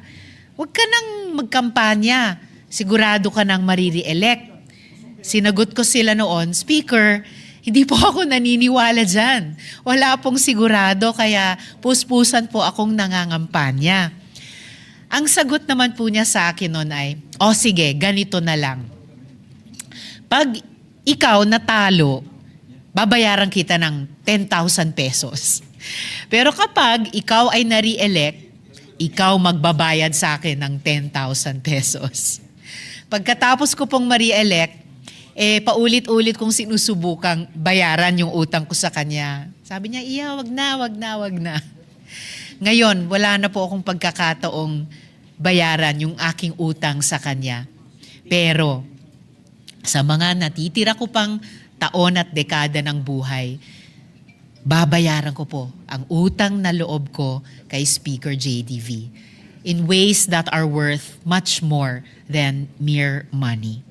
huwag ka nang magkampanya, sigurado ka nang mariri-elect. Sinagot ko sila noon, Speaker, hindi po ako naniniwala dyan. Wala pong sigurado, kaya puspusan po akong nangangampanya. Ang sagot naman po niya sa akin noon ay, sige, ganito na lang. Pag ikaw natalo, babayaran kita ng 10,000 pesos. Pero kapag ikaw ay nare-elect, ikaw magbabayad sa akin ng 10,000 pesos. Pagkatapos ko pong mare-elect, paulit-ulit kong sinusubukang bayaran yung utang ko sa kanya. Sabi niya, wag na. Ngayon, wala na po akong pagkakataong bayaran yung aking utang sa kanya. Pero, sa mga natitira ko pang taon at dekada ng buhay, babayaran ko po ang utang na loob ko kay Speaker JDV in ways that are worth much more than mere money.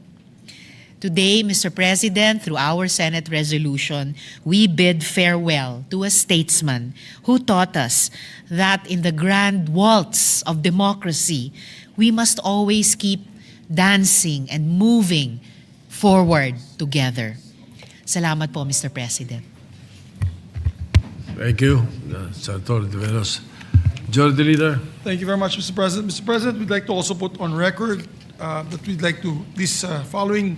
Today, Mr. President, through our Senate resolution, we bid farewell to a statesman who taught us that in the grand waltz of democracy, we must always keep dancing and moving forward together. Salamat po, Mr. President. Thank you, Senator De Veros. Majority Leader. Thank you very much, Mr. President. Mr. President, we'd like to also put on record that we'd like to, these following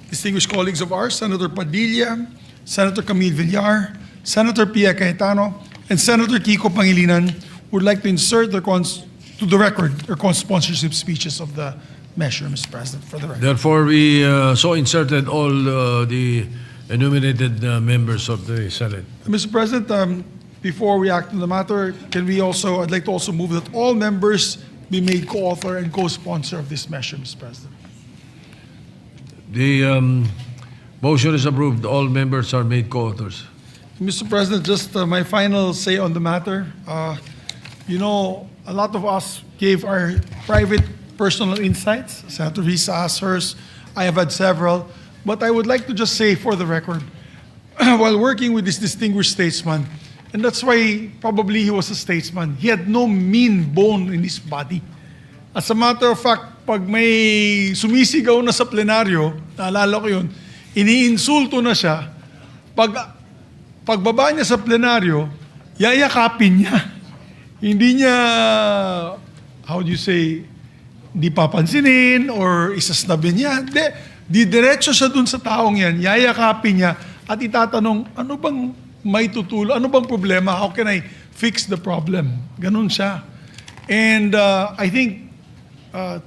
distinguished colleagues of ours, Senator Padilla, Senator Camille Villar, Senator Pia Cayetano, and Senator Kiko Pangilinan would like to insert to the record their co-sponsorship speeches of the measure, Mr. President, for the record. Therefore, we so inserted all the enumerated members of the Senate. Mr. President, before we act on the matter, I'd like to also move that all members be made co-author and co-sponsor of this measure, Mr. President. The motion is approved. All members are made co-authors. Mr. President, just my final say on the matter. A lot of us gave our private personal insights. Senator Risa has hers. I have had several. But I would like to just say for the record, while working with this distinguished statesman, and that's why probably he was a statesman, he had no mean bone in his body. As a matter of fact, pag may sumisigaw na sa plenaryo, naalala ko yun, iniinsulto na siya, pagbaba niya sa plenaryo, yayakapin niya. Hindi niya, how do you say, di papansinin or isasnabin niya. Diretso siya dun sa taong yan, yayakapin niya at itatanong, ano bang may tutulo, ano bang problema, how can I fix the problem? Ganun siya. And I think,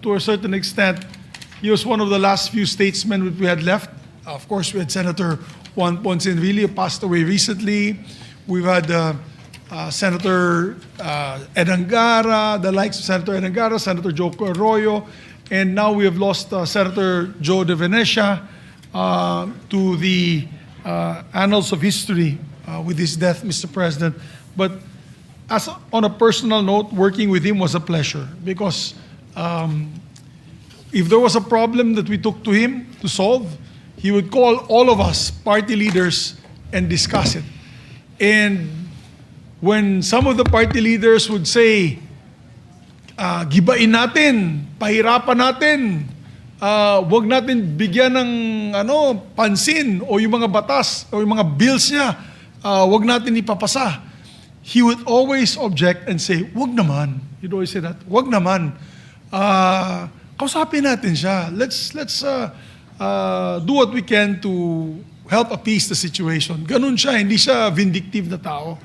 to a certain extent, he was one of the last few statesmen that we had left. Of course, we had Senator Juan Ponce Enrile, who passed away recently. We've had Senator Ed Angara, the likes of Senator Ed Angara, Senator Joko Arroyo, and now we have lost Senator Joe De Venecia to the annals of history with his death, Mr. President. But on a personal note, working with him was a pleasure because if there was a problem that we took to him to solve, he would call all of us party leaders and discuss it. And when some of the party leaders would say, gibain natin, pahirapan natin, wag natin bigyan ng pansin o yung mga batas o yung mga bills niya, wag natin ipapasa. He would always object and say, wag naman. He'd always say that, wag naman. Kausapin natin siya. Let's do what we can to help appease the situation. Ganun siya, hindi siya vindictive na tao.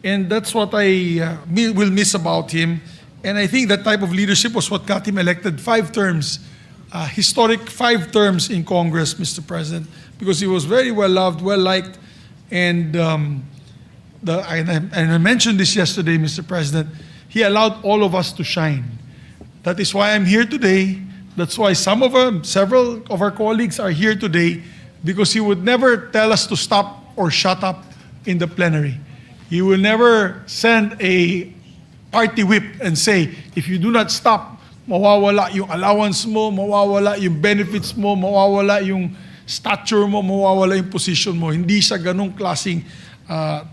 And that's what I will miss about him. And I think that type of leadership was what got him elected 5 terms, historic 5 terms in Congress, Mr. President, because he was very well loved, well liked, and I mentioned this yesterday, Mr. President. He allowed all of us to shine. That is why I'm here today. That's why several of our colleagues are here today, because he would never tell us to stop or shut up in the plenary. He will never send a party whip and say, if you do not stop, mawawala yung allowance mo, mawawala yung benefits mo, mawawala yung stature mo, mawawala yung position mo. Hindi siya ganong klaseng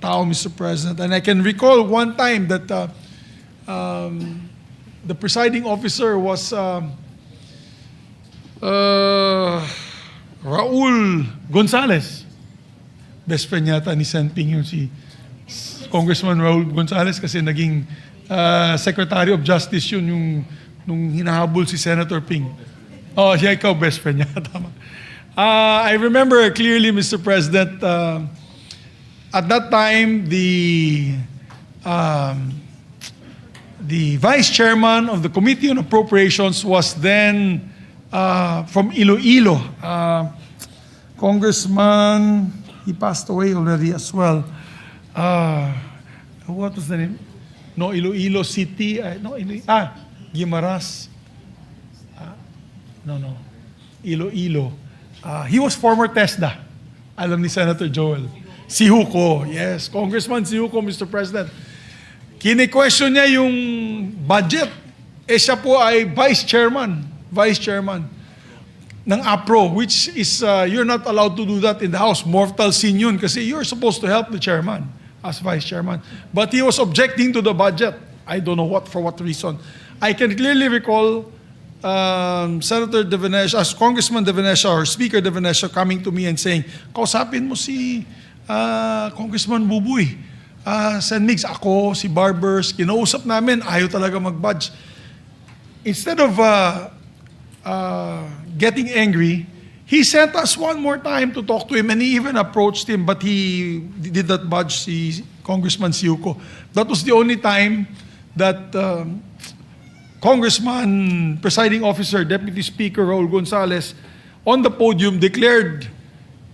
tao, Mr. President. And I can recall one time that the presiding officer was Raul Gonzalez. Best friend yata ni Sen Ping yung si Congressman Raul Gonzalez kasi naging Secretary of Justice yun nung hinahabol si Senator Ping. Oh, siya ikaw, best friend niya. Tama. I remember clearly, Mr. President, at that time, the Vice Chairman of the Committee on Appropriations was then from Iloilo. Congressman, he passed away already as well. What was the name? No, Iloilo City. Guimaras. No. Iloilo. He was former TESDA. Alam ni Senator Joel. Si Huco. Yes, Congressman si Huco, Mr. President. Kine-question niya yung budget. Siya po ay Vice Chairman ng APRO, which is, you're not allowed to do that in the House. Mortal sin yun kasi you're supposed to help the chairman as Vice Chairman. But he was objecting to the budget. I don't know for what reason. I can clearly recall Senator De Venecia, as Congressman De Venecia or Speaker De Venecia coming to me and saying, kausapin mo si Congressman Bubuy. Sen Mix, ako, si Barbers, kinausap namin, ayaw talaga mag-budge. Instead of getting angry, he sent us one more time to talk to him, and he even approached him, but he did not budge si Congressman Siuko. That was the only time that Congressman, Presiding Officer, Deputy Speaker Raul Gonzalez, on the podium declared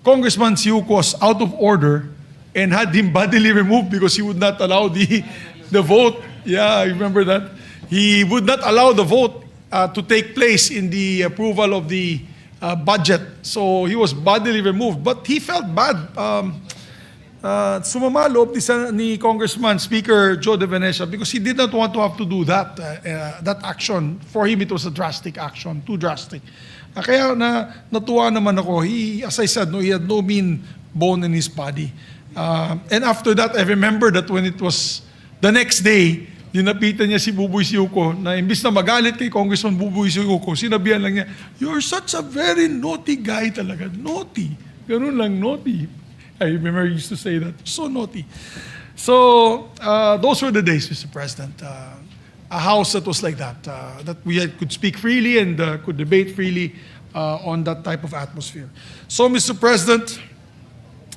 Congressman Siuko was out of order and had him bodily removed because he would not allow the vote. Yeah, I remember that. He would not allow the vote to take place in the approval of the budget. So he was bodily removed. But he felt bad. Sumama loob ni Congressman Speaker Joe De Venecia because he did not want to have to do that action. For him, it was a drastic action, too drastic. Kaya natuwa naman ako. As I said, he had no mean bone in his body. And after that, I remember that when it was the next day, dinapitan niya si Buboy Siuko na imbis na magalit kay Congressman Buboy Siuko, sinabihan lang niya, "You're such a very naughty guy talaga. Naughty." Ganun lang, naughty. I remember he used to say that. So naughty. So, those were the days, Mr. President. A house that was like that. That we could speak freely and could debate freely on that type of atmosphere. So, Mr. President,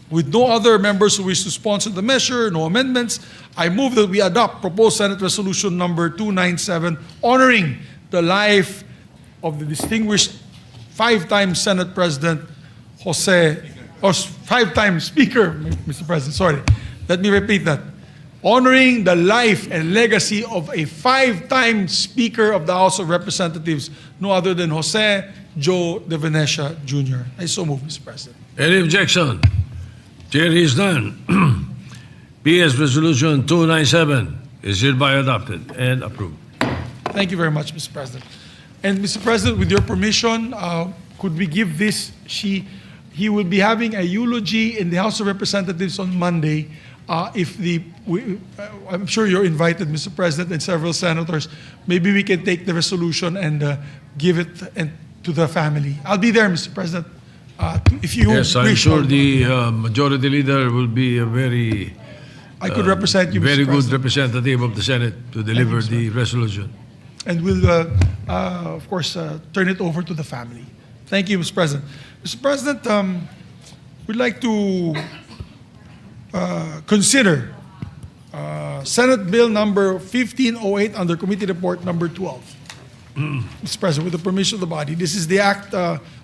with no other members who wish to sponsor the measure, no amendments, I move that we adopt proposed Senate Resolution number 297, honoring the life of the distinguished 5-time Senate President or 5-time Speaker, Mr. President, sorry. Let me repeat that. Honoring the life and legacy of a 5-time Speaker of the House of Representatives, no other than Jose Joe De Venecia Jr. I so move, Mr. President. Any objection? There is none. PS Resolution 297 is hereby adopted and approved. Thank you very much, Mr. President. And Mr. President, with your permission, could we give this? He will be having a eulogy in the House of Representatives on Monday. I'm sure you're invited, Mr. President, and several senators. Maybe we can take the resolution and give it to the family. I'll be there, Mr. President. If you Yes, I'm wish, sure the majority leader will be a very I could represent you, very Mr. good President. representative of the Senate to deliver Thank you, the resolution. And we'll, of course, turn it over to the family. Thank you, Mr. President. Mr. President, we'd like to consider Senate Bill number 1508 under Committee Report number 12. Mr. President, with the permission of the body, this is the act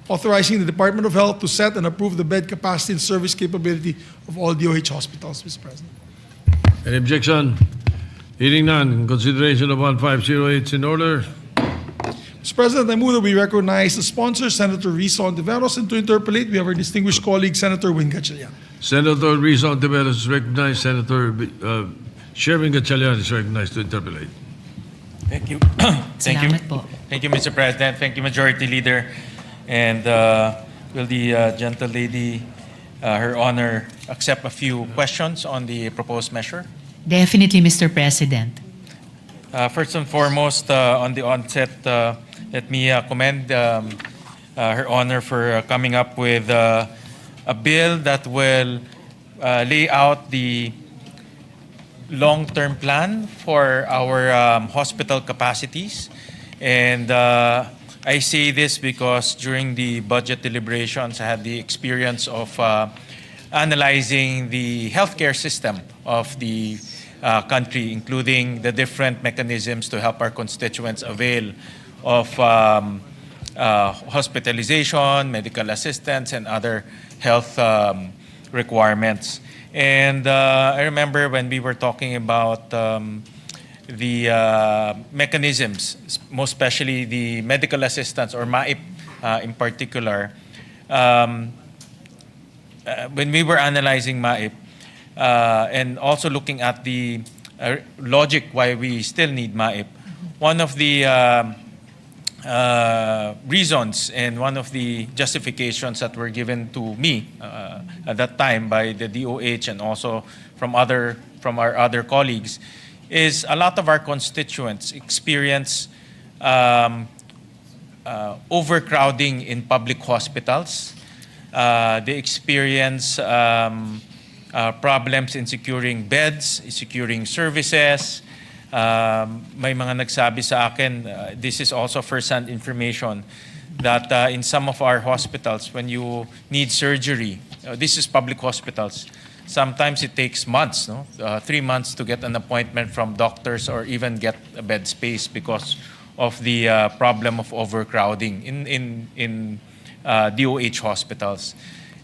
authorizing the Department of Health to set and approve the bed capacity and service capability of all DOH hospitals, Mr. President. Any objection? Hearing none, consideration of 1508 is in order. Mr. President, I move that we recognize the sponsor, Senator Risa Ontiveros, and to interpolate, we have our distinguished colleague, Senator Win Gatchalian. Senator Risa Ontiveros is recognized. Senator Sherwin Gatchalian is recognized to interpolate. Thank you. Thank you. Salamat po. Thank you, Mr. President. Thank you, Majority Leader. And will the gentle lady, Her Honor, accept a few questions on the proposed measure? Definitely, Mr. President. First and foremost, on the onset, let me commend Her Honor for coming up with a bill that will lay out the long-term plan for our hospital capacities. And I say this because during the budget deliberations, I had the experience of analyzing the healthcare system of the country, including the different mechanisms to help our constituents avail of hospitalization, medical assistance, and other health requirements. And I remember when we were talking about the mechanisms, most especially the medical assistance or MAIP in particular, when we were analyzing MAIP and also looking at the logic why we still need MAIP, one of the reasons and one of the justifications that were given to me at that time by the DOH and also from our other colleagues is a lot of our constituents experience overcrowding in public hospitals. They experience problems in securing beds, securing services. May mga nagsabi sa akin, this is also first-hand information, that in some of our hospitals, when you need surgery, this is public hospitals, sometimes it takes months, 3 months to get an appointment from doctors or even get a bed space because of the problem of overcrowding in DOH hospitals.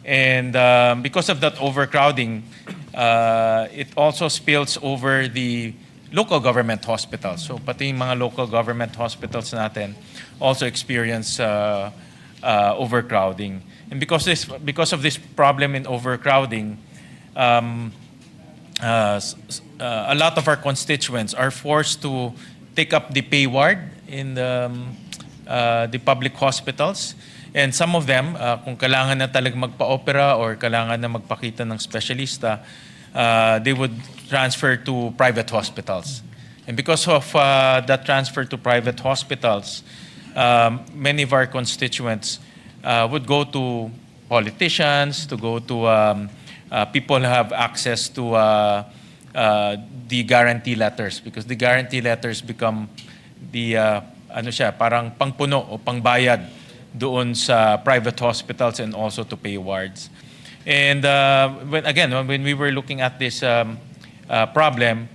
And because of that overcrowding, it also spills over the local government hospitals. So pati yung mga local government hospitals natin also experience overcrowding. And because of this problem in overcrowding, a lot of our constituents are forced to take up the pay ward in the public hospitals. And some of them, kung kailangan na talaga magpa-opera or kailangan na magpakita ng specialista, they would transfer to private hospitals. And because of that transfer to private hospitals, many of our constituents would go to politicians, to go to people who have access to the guarantee letters, because the guarantee letters become the parang pangpuno o pangbayad doon sa private hospitals and also to pay wards. And when we were looking at this problem,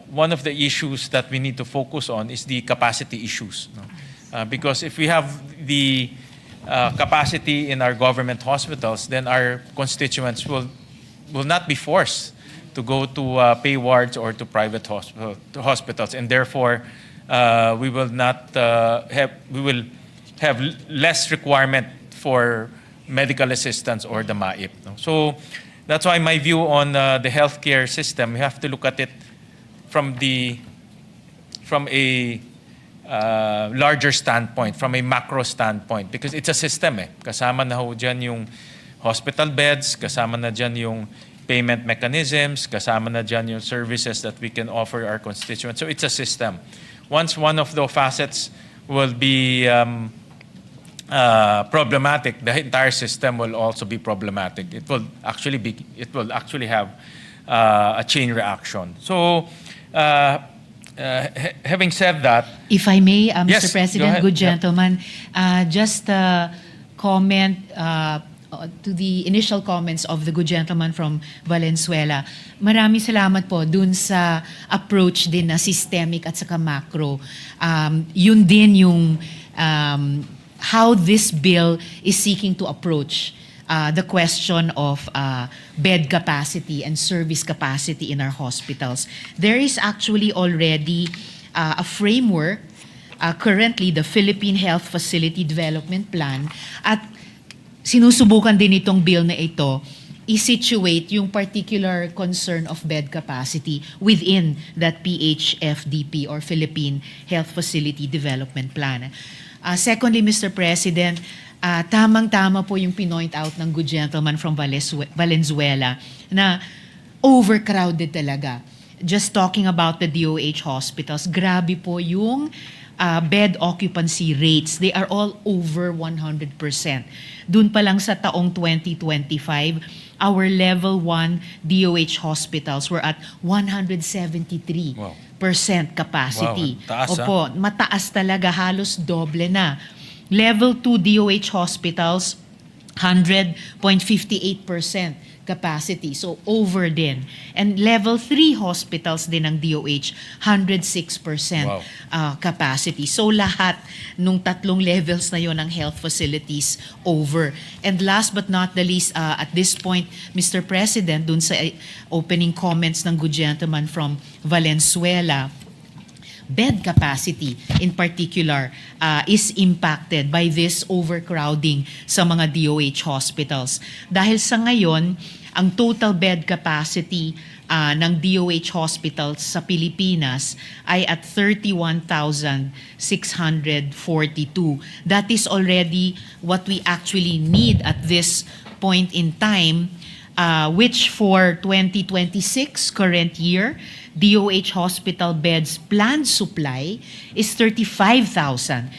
one of the issues that we need to focus on is the capacity issues. Because if we have the capacity in our government hospitals, then our constituents will not be forced to go to pay wards or to private hospitals, and therefore we will have less requirement for medical assistance or the MAIP. So that's why my view on the healthcare system, we have to look at it from a larger standpoint, from a macro standpoint, because it's a system. Kasama na ho dyan yung hospital beds, kasama na dyan yung payment mechanisms, kasama na dyan yung services that we can offer our constituents. So it's a system. Once one of the facets will be problematic, the entire system will also be problematic. It will actually have a chain reaction. So, having said that, If I may, Mr. Yes, go President, ahead. good Yep. gentleman, just comment to the initial comments of the good gentleman from Valenzuela. Maraming salamat po dun sa approach din na systemic at saka macro. Yun din yung how this bill is seeking to approach the question of bed capacity and service capacity in our hospitals. There is actually already a framework, currently the Philippine Health Facility Development Plan, at sinusubukan din itong bill na ito i-situate yung particular concern of bed capacity within that PHFDP or Philippine Health Facility Development Plan. Secondly, Mr. President, tamang-tama po yung pinoint out ng good gentleman from Valenzuela na overcrowded talaga. Just talking about the DOH hospitals, grabe po yung bed occupancy rates. They are all over 100%. Dun pa lang sa taong 2025, our level 1 DOH hospitals were at 173% capacity. Wow, taas, Opo, mataas talaga, halos doble na. Level 2 DOH hospitals, 100.58% capacity. So over din. And level 3 hospitals din ng DOH, 106% capacity. So lahat nung tatlong levels na yon ng health facilities over. And last but not the least, at this point, Mr. President, dun sa opening comments ng good gentleman from Valenzuela, bed capacity in particular is impacted by this overcrowding sa mga DOH hospitals. Dahil sa ngayon, ang total bed capacity ng DOH hospitals sa Pilipinas ay at 31,642. That is already what we actually need at this point in time, which for 2026 current year, DOH hospital beds planned supply is 35,331.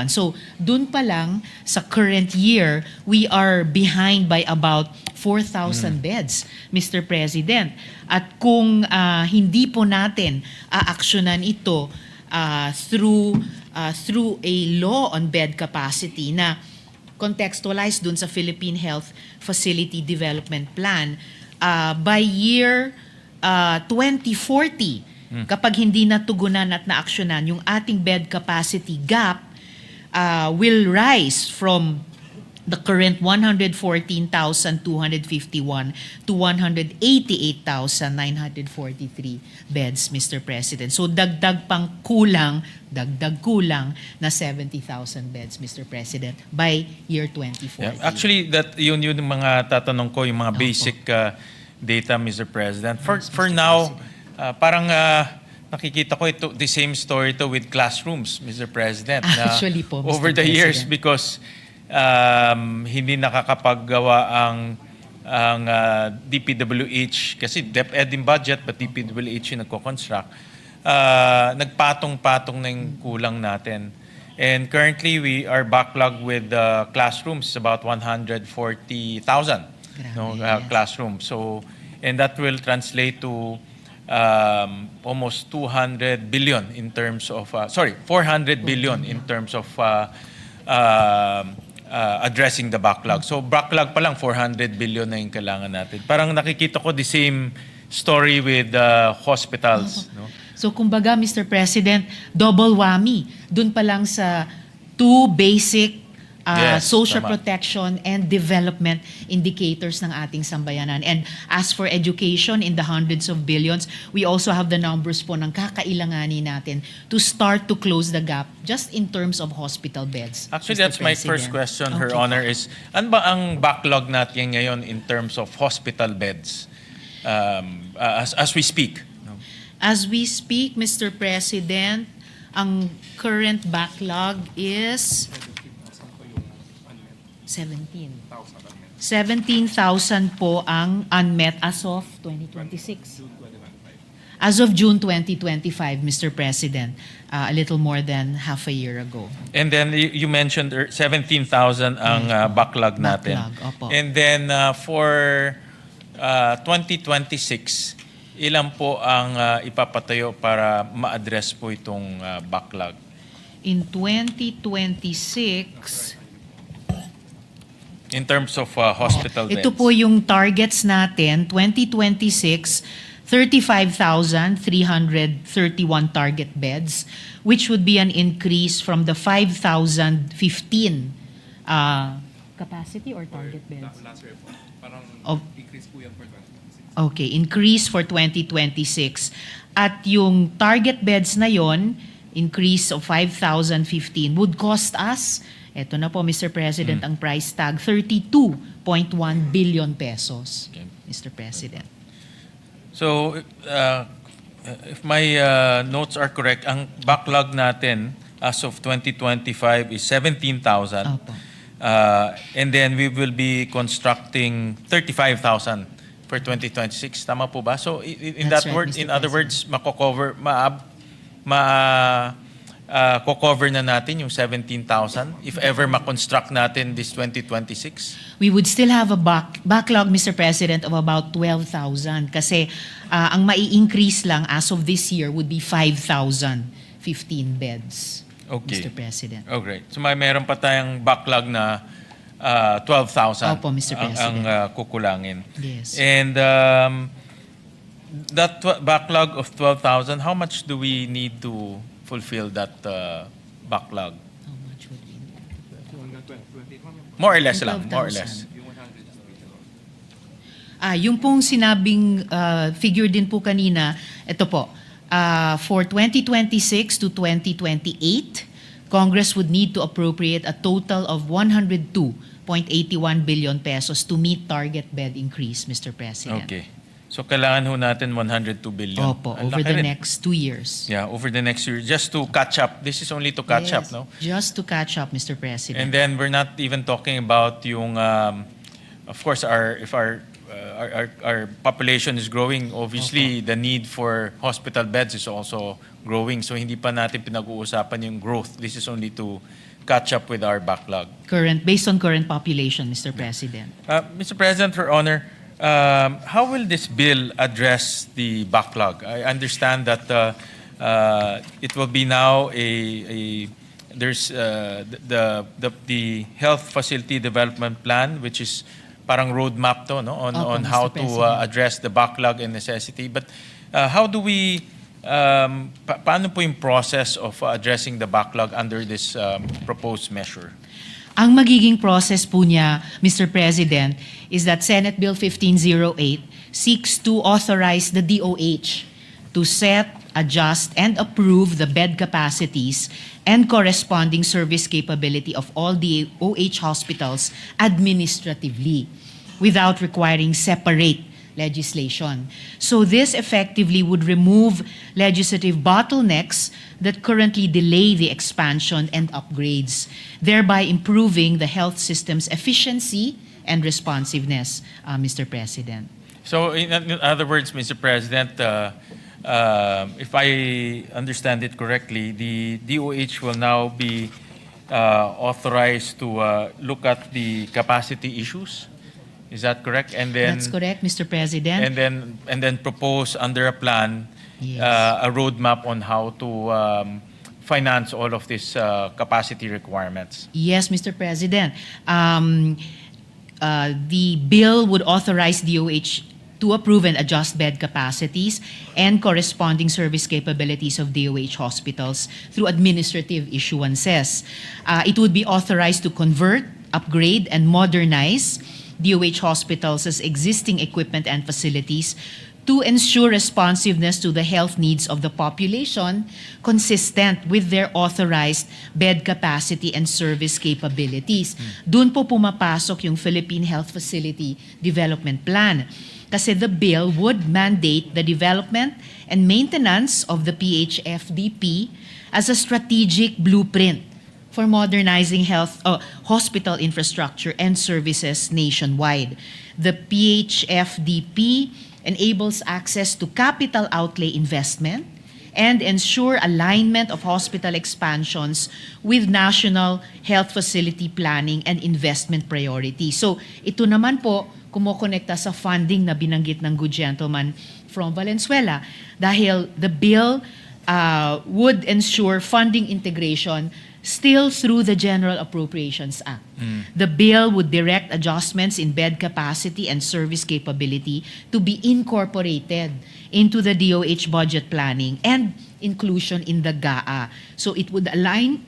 So, dun pa lang sa current year, we are behind by about 4,000 beds, Mr. President. At kung hindi po natin aaksyonan ito through a law on bed capacity na contextualized dun sa Philippine Health Facility Development Plan, by year 2040, kapag hindi natugunan at naaksyonan, yung ating bed capacity gap will rise from the current 114,251 to 188,943 beds, Mr. President. So dagdag kulang na 70,000 beds, Mr. President, by year 2040. Yeah, actually, yun yung mga tatanong ko, yung mga basic data, Mr. President. For now, parang nakikita ko the same story to with classrooms, Mr. President. Actually po, Mr. Over the years, President. because hindi nakakapaggawa ang DPWH, kasi DepEd in budget, but DPWH yung nagko-construct, nagpatong-patong na yung kulang natin. And currently, we are backlogged with classrooms, about 140,000 classrooms. So, and that will translate to almost 200 billion in terms of, 400 billion in terms of addressing the backlog. So backlog pa lang 400 billion na yung kailangan natin. Parang nakikita ko the same story with hospitals. No? So kumbaga, Mr. President, double whammy. Dun pa lang sa two basic Yes, social tama. protection and development indicators ng ating sambayanan. And as for education in the hundreds of billions, we also have the numbers po ng kakailanganin natin to start to close the gap just in terms of hospital beds. Actually, Mr. that's my first President. question, Her Okay. Honor, is ano ba ang backlog natin ngayon in terms of hospital beds as we speak? No? As we speak, Mr. President, ang current backlog is 17,000 po ang unmet as of 2026. as of June 2025, Mr. President, a little more than half a year ago. And then you mentioned 17,000 ang backlog natin. Backlog, opo. And then for 2026, ilan po ang ipapatayo para ma-address po itong backlog? In 2026, In terms of hospital beds? ito po yung targets natin, 2026, 35,331 target beds, which would be an increase from the 5,015 capacity or target beds? Okay, increase for 2026. At yung target beds na yon, increase of 5,015 would cost us, eto na po Mr. President, ang price tag, 32.1 billion pesos, Mr. President. So, if my notes are correct, ang backlog natin as of 2025 is 17,000. Opo. And then we will be constructing 35,000 for 2026. Tama po ba? So, in That's that right, word, Mr. in other words, ko-cover na natin yung 17,000 if ever ma-construct natin this 2026? We would still have a backlog, Mr. President, of about 12,000 kasi ang mai-increase lang as of this year would be 5,015 beds, Okay. Mr. President. Oh, great. So meron pa tayong backlog na 12,000 Opo, Mr. ang kukulangin. Yes. And that backlog of 12,000, how much do we need to fulfill that backlog? How much would we need? More or less lang, more or less. Yung pong sinabing figure din po kanina, ito po, for 2026 to 2028, Congress would need to appropriate a total of 102.81 billion pesos to meet target bed increase, Mr. President. Okay. So kailangan ho natin 102 billion. Opo, Ang over laki the rin. next 2 years. Yeah, over the next year, just to catch up. This is only to catch up, Yes, no? Just to catch up, Mr. President. And then we're not even talking about yung, of course, if our population is growing, obviously the need for hospital beds is also growing. So hindi pa natin pinag-uusapan yung growth. This is only to catch up with our backlog. Based on current population, Mr. President. Mr. President, for honor, how will this bill address the backlog? I understand that it will be now there's the health facility development plan, which is parang roadmap to, no, on Opo, how Mr. to President. address the backlog and necessity. But how do we paano po yung process of addressing the backlog under this proposed measure? Ang magiging process po niya, Mr. President, is that Senate Bill 1508 seeks to authorize the DOH to set, adjust, and approve the bed capacities and corresponding service capability of all DOH hospitals administratively without requiring separate legislation. So this effectively would remove legislative bottlenecks that currently delay the expansion and upgrades, thereby improving the health system's efficiency and responsiveness, Mr. President. So in other words, Mr. President, if I understand it correctly, the DOH will now be authorized to look at the capacity issues. Is that correct? And then That's correct, Mr. President. and then propose under a plan Yes. a roadmap on how to finance all of these capacity requirements. Yes, Mr. President. The bill would authorize DOH to approve and adjust bed capacities and corresponding service capabilities of DOH hospitals through administrative issuances. It would be authorized to convert, upgrade, and modernize DOH hospitals' existing equipment and facilities to ensure responsiveness to the health needs of the population consistent with their authorized bed capacity and service capabilities. Doon po pumapasok yung Philippine Health Facility Development Plan. Kasi the bill would mandate the development and maintenance of the PHFDP as a strategic blueprint for modernizing hospital infrastructure and services nationwide. The PHFDP enables access to capital outlay investment and ensure alignment of hospital expansions with national health facility planning and investment priorities. So ito naman po, kumokonekta sa funding na binanggit ng good gentleman from Valenzuela dahil the bill would ensure funding integration still through the General Appropriations Act. The bill would direct adjustments in bed capacity and service capability to be incorporated into the DOH budget planning and inclusion in the GAA. So it would align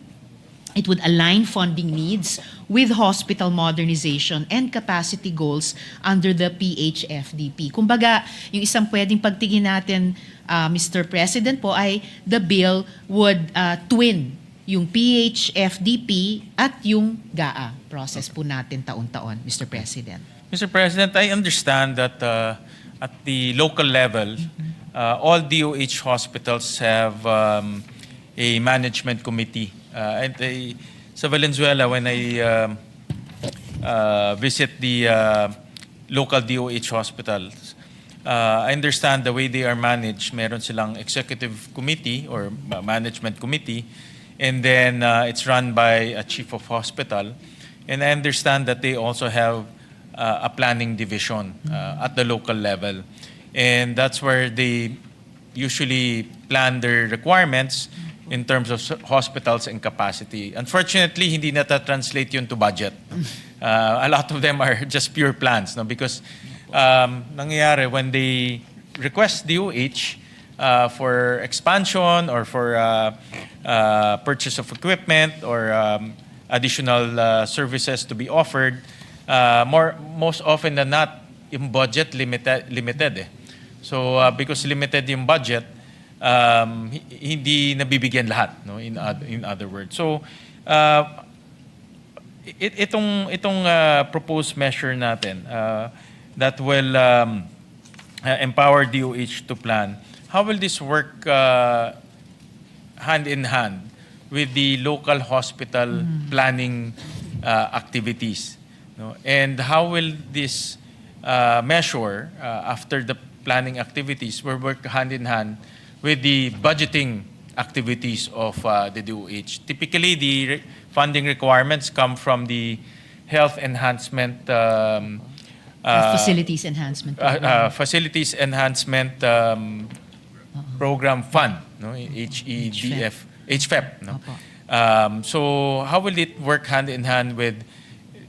funding needs with hospital modernization and capacity goals under the PHFDP. Kumbaga, yung isang pwedeng pagtingin natin, Mr. President po, ay the bill would twin yung PHFDP at yung GAA process po natin taon-taon, Mr. President. Mr. President, I understand that at the local level, all DOH hospitals have a management committee. Sa Valenzuela, when I visit the local DOH hospitals, I understand the way they are managed, meron silang executive committee or management committee, and then it's run by a chief of hospital. And I understand that they also have a planning division at the local level. And that's where they usually plan their requirements in terms of hospitals and capacity. Unfortunately, hindi nata-translate yun to budget. A lot of them are just pure plans, no? Because nangyayari when they request DOH for expansion or for purchase of equipment or additional services to be offered, most often than not, yung budget limited eh. So because limited yung budget, hindi nabibigyan lahat, no? In other words. So itong proposed measure natin that will empower DOH to plan, how will this work hand in hand with the local hospital planning activities, no? And how will this measure after the planning activities will work hand in hand with the budgeting activities of the DOH? Typically, the funding requirements come from the health enhancement Facilities Enhancement Program. Facilities Enhancement Program Fund, no? HFEP, no? So how will it work hand in hand with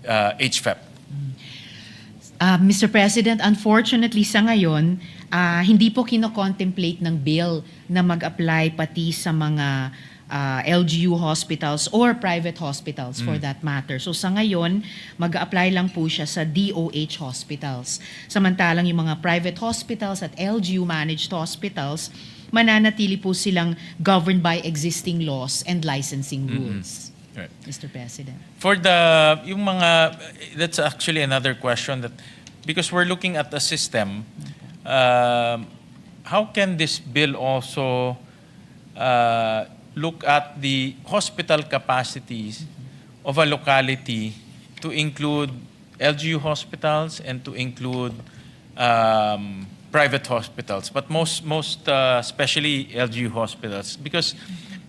HFEP? Mr. President, unfortunately sa ngayon, hindi po kino-contemplate ng bill na mag-apply pati sa mga LGU hospitals or private hospitals for that matter. So sa ngayon, mag-apply lang po siya sa DOH hospitals. Samantalang yung mga private hospitals at LGU managed hospitals, mananatili po silang governed by existing laws and licensing rules. Right. Mr. President. For yung mga, that's actually another question that, because we're looking at the system, how can this bill also look at the hospital capacities of a locality to include LGU hospitals and to include private hospitals, but most especially LGU hospitals, because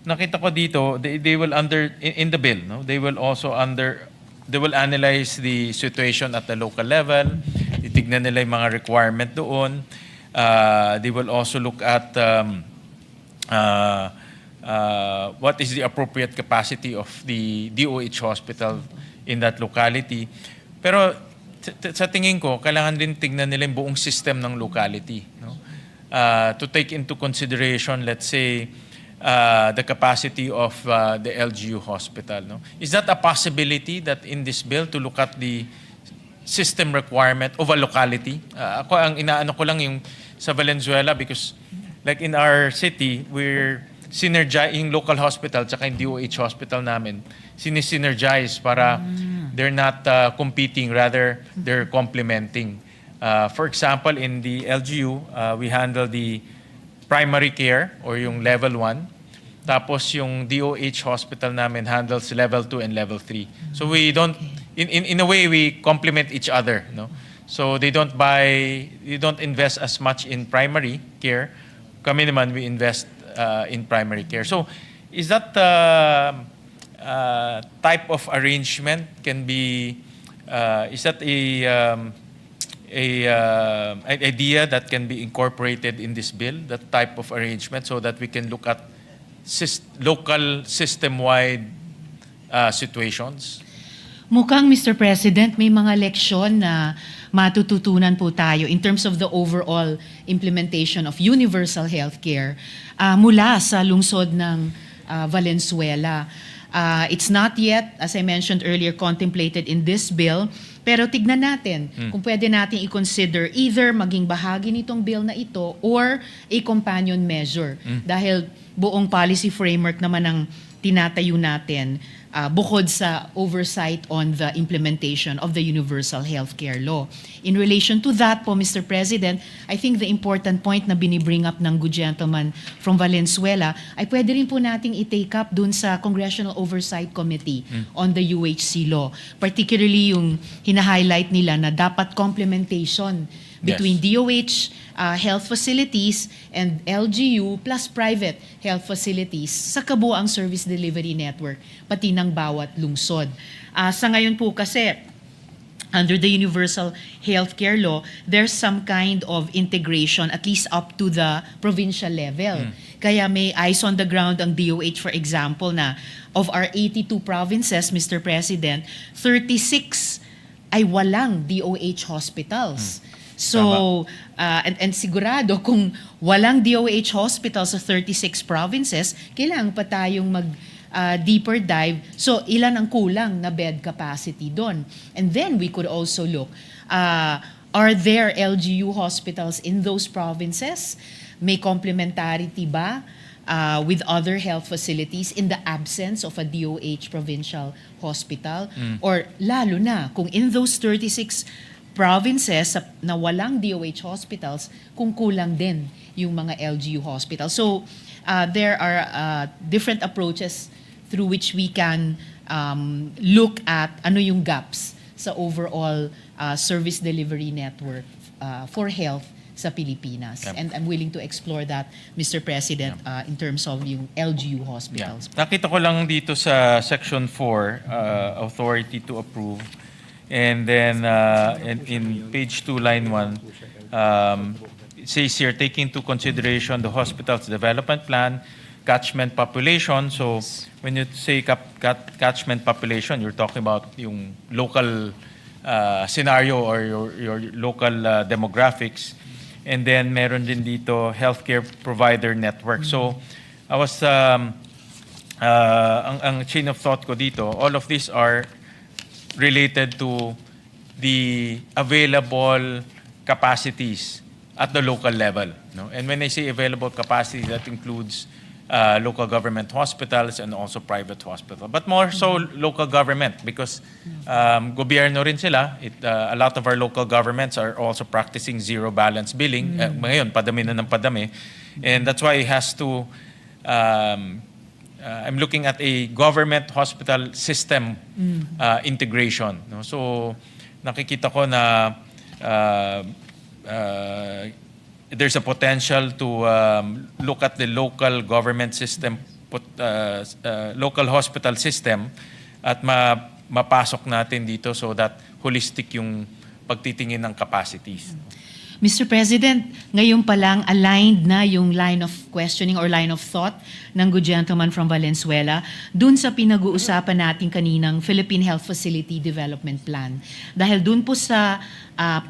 nakita ko dito they will in the bill, no, they will analyze the situation at the local level, titignan nila yung mga requirement doon, they will also look at what is the appropriate capacity of the DOH hospital in that locality. Pero sa tingin ko, kailangan din tingnan nila yung buong system ng locality, no? To take into consideration, let's say, the capacity of the LGU hospital, no? Is that a possibility that in this bill to look at the system requirement of a locality? Ako, ang inaano ko lang yung sa Valenzuela, because like in our city, we're yung local hospital tsaka yung DOH hospital namin, sinisynergize para they're not competing, rather they're complementing. For example, in the LGU, we handle the primary care or yung level 1. Tapos yung DOH hospital namin handles level 2 and level 3. So we don't, in a way, we complement each other. No? So they don't invest as much in primary care. Kami naman, we invest in primary care. So is that type of arrangement can be, is that an idea that can be incorporated in this bill, that type of arrangement, so that we can look at local system-wide situations? Mukhang, Mr. President, may mga leksyon na matututunan po tayo in terms of the overall implementation of universal healthcare mula sa lungsod ng Valenzuela. It's not yet, as I mentioned earlier, contemplated in this bill, pero tignan natin kung pwede natin i-consider either maging bahagi nitong bill na ito or a companion measure. Dahil buong policy framework naman ang tinatayo natin bukod sa oversight on the implementation of the universal healthcare law. In relation to that po, Mr. President, I think the important point na binibring up ng good gentleman from Valenzuela ay pwede rin po nating i-take up dun sa Congressional Oversight Committee on the UHC law. Particularly yung hina-highlight nila na dapat complementation between DOH health facilities and LGU plus private health facilities sa kabuoang service delivery network, pati ng bawat lungsod. Sa ngayon po kasi, under the universal healthcare law, there's some kind of integration, at least up to the provincial level. Kaya may eyes on the ground ang DOH, for example, na of our 82 provinces, Mr. President, 36 ay walang DOH hospitals. So, and sigurado kung walang DOH hospital sa 36 provinces, kailangan pa tayong deeper dive. So, ilan ang kulang na bed capacity doon? And then we could also look, are there LGU hospitals in those provinces? May complementarity ba with other health facilities in the absence of a DOH provincial hospital? Or lalo na, kung in those 36 provinces na walang DOH hospitals, kung kulang din yung mga LGU hospitals. So, there are different approaches through which we can look at ano yung gaps sa overall service delivery network for health sa Pilipinas. And I'm willing to explore that, Mr. President, in terms of yung LGU hospitals. Nakita ko lang dito sa Section 4, authority to approve. And then in page 2, line 1, it says here, taking into consideration the hospital's development plan, catchment population. So when you say catchment population, you're talking about yung local scenario or your local demographics. And then meron din dito healthcare provider network. So I was, ang chain of thought ko dito, all of these are related to the available capacities at the local level. No? And when I say available capacity, that includes local government hospitals and also private hospitals. But more so local government because gobyerno rin sila. A lot of our local governments are also practicing zero balance billing. Ngayon, padami na ng padami. And that's why it has to... I'm looking at a government hospital system integration. No? So nakikita ko na there's a potential to look at the local government system, local hospital system at mapasok natin dito so that holistic yung pagtitingin ng capacities. Mr. President, ngayon pa lang aligned na yung line of questioning or line of thought ng good gentleman from Valenzuela dun sa pinag-uusapan natin kaninang Philippine Health Facility Development Plan. Dahil dun po sa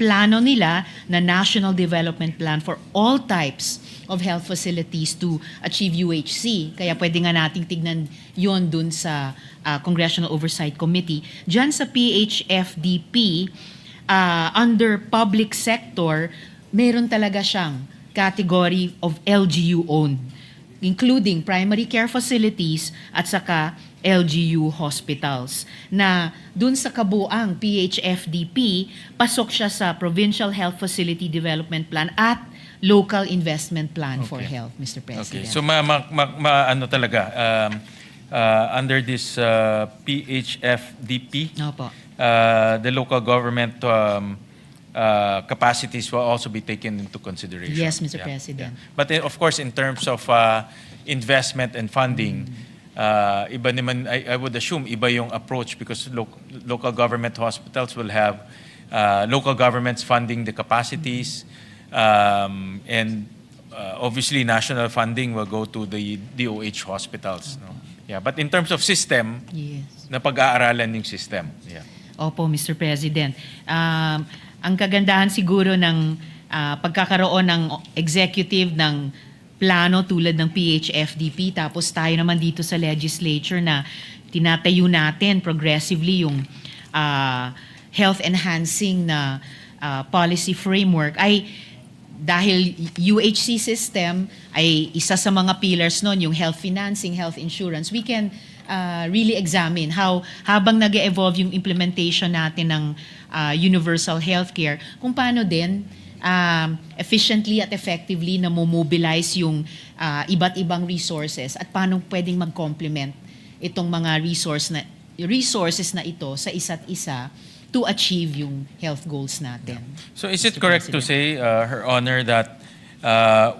plano nila na National Development Plan for all types of health facilities to achieve UHC. Kaya pwede nga nating tignan yon dun sa Congressional Oversight Committee. Diyan sa PHFDP, under public sector, meron talaga siyang category of LGU-owned, including primary care facilities at saka LGU hospitals. Na dun sa kabuang PHFDP, pasok siya sa Provincial Health Facility Development Plan at local investment plan for Okay. health, Mr. Okay. President. So ano talaga under this PHFDP, Opo. the local government capacities will also be taken into consideration. Yes, Mr. President. But of course, in terms of investment and funding, iba naman, I would assume, iba yung approach because local government hospitals will have local governments funding the capacities, and obviously national funding will go to the DOH hospitals. No? Yeah, but in terms of system, Yes. napag-aaralan yung system. Yeah. Opo, Mr. President. Ang kagandahan siguro ng pagkakaroon ng executive ng plano tulad ng PHFDP, tapos tayo naman dito sa legislature na tinatayo natin progressively yung health enhancing na policy framework ay dahil UHC system ay isa sa mga pillars nun, yung health financing, health insurance, we can really examine how habang nag-evolve yung implementation natin ng universal healthcare, kung paano din efficiently at effectively na mobilize yung iba't ibang resources at paano pwedeng mag-complement itong mga resources na ito sa isa't isa to achieve yung health goals natin. So is it Mr. correct to President. say, Her Honor, that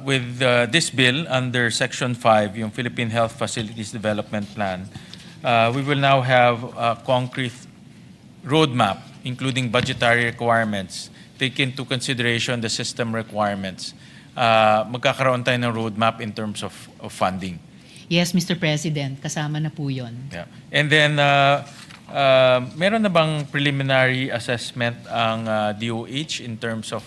with this bill under Section 5, yung Philippine Health Facilities Development Plan, we will now have a concrete roadmap, including budgetary requirements, take into consideration the system requirements. Magkakaroon tayo ng roadmap in terms of funding. Yes, Mr. President, kasama na po yun. Yeah. And then, meron na bang preliminary assessment ang DOH in terms of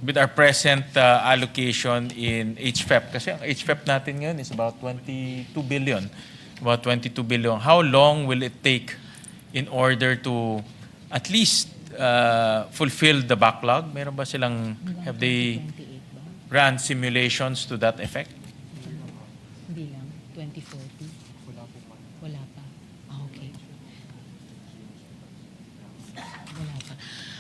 with our present allocation in HFEP? Kasi ang HFEP natin ngayon is about 22 billion. About 22 billion. How long will it take in order to at least fulfill the backlog? Meron ba silang, have they ran simulations to that effect? Hindi lang, 2040. Wala pa. Okay. Wala pa.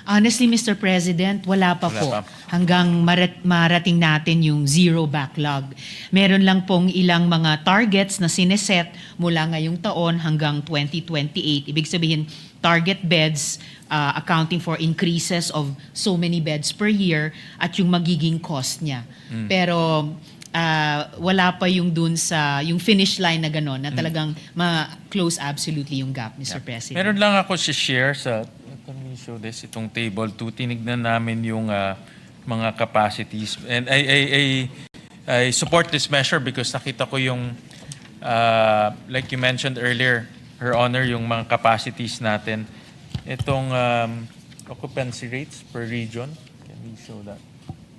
Honestly, Mr. President, wala pa Wala po. pa. Hanggang marating natin yung zero backlog. Meron lang pong ilang mga targets na sineset mula ngayong taon hanggang 2028. Ibig sabihin, target beds accounting for increases of so many beds per year at yung magiging cost niya. Pero wala pa yung dun sa yung finish line na gano'n na talagang ma-close absolutely yung gap, Mr. President. Meron lang ako share sa, can we show this, itong table 2, tinignan namin yung mga capacities. And I support this measure because nakita ko yung, like you mentioned earlier, Her Honor, yung mga capacities natin. Itong occupancy rates per region. Can we show that?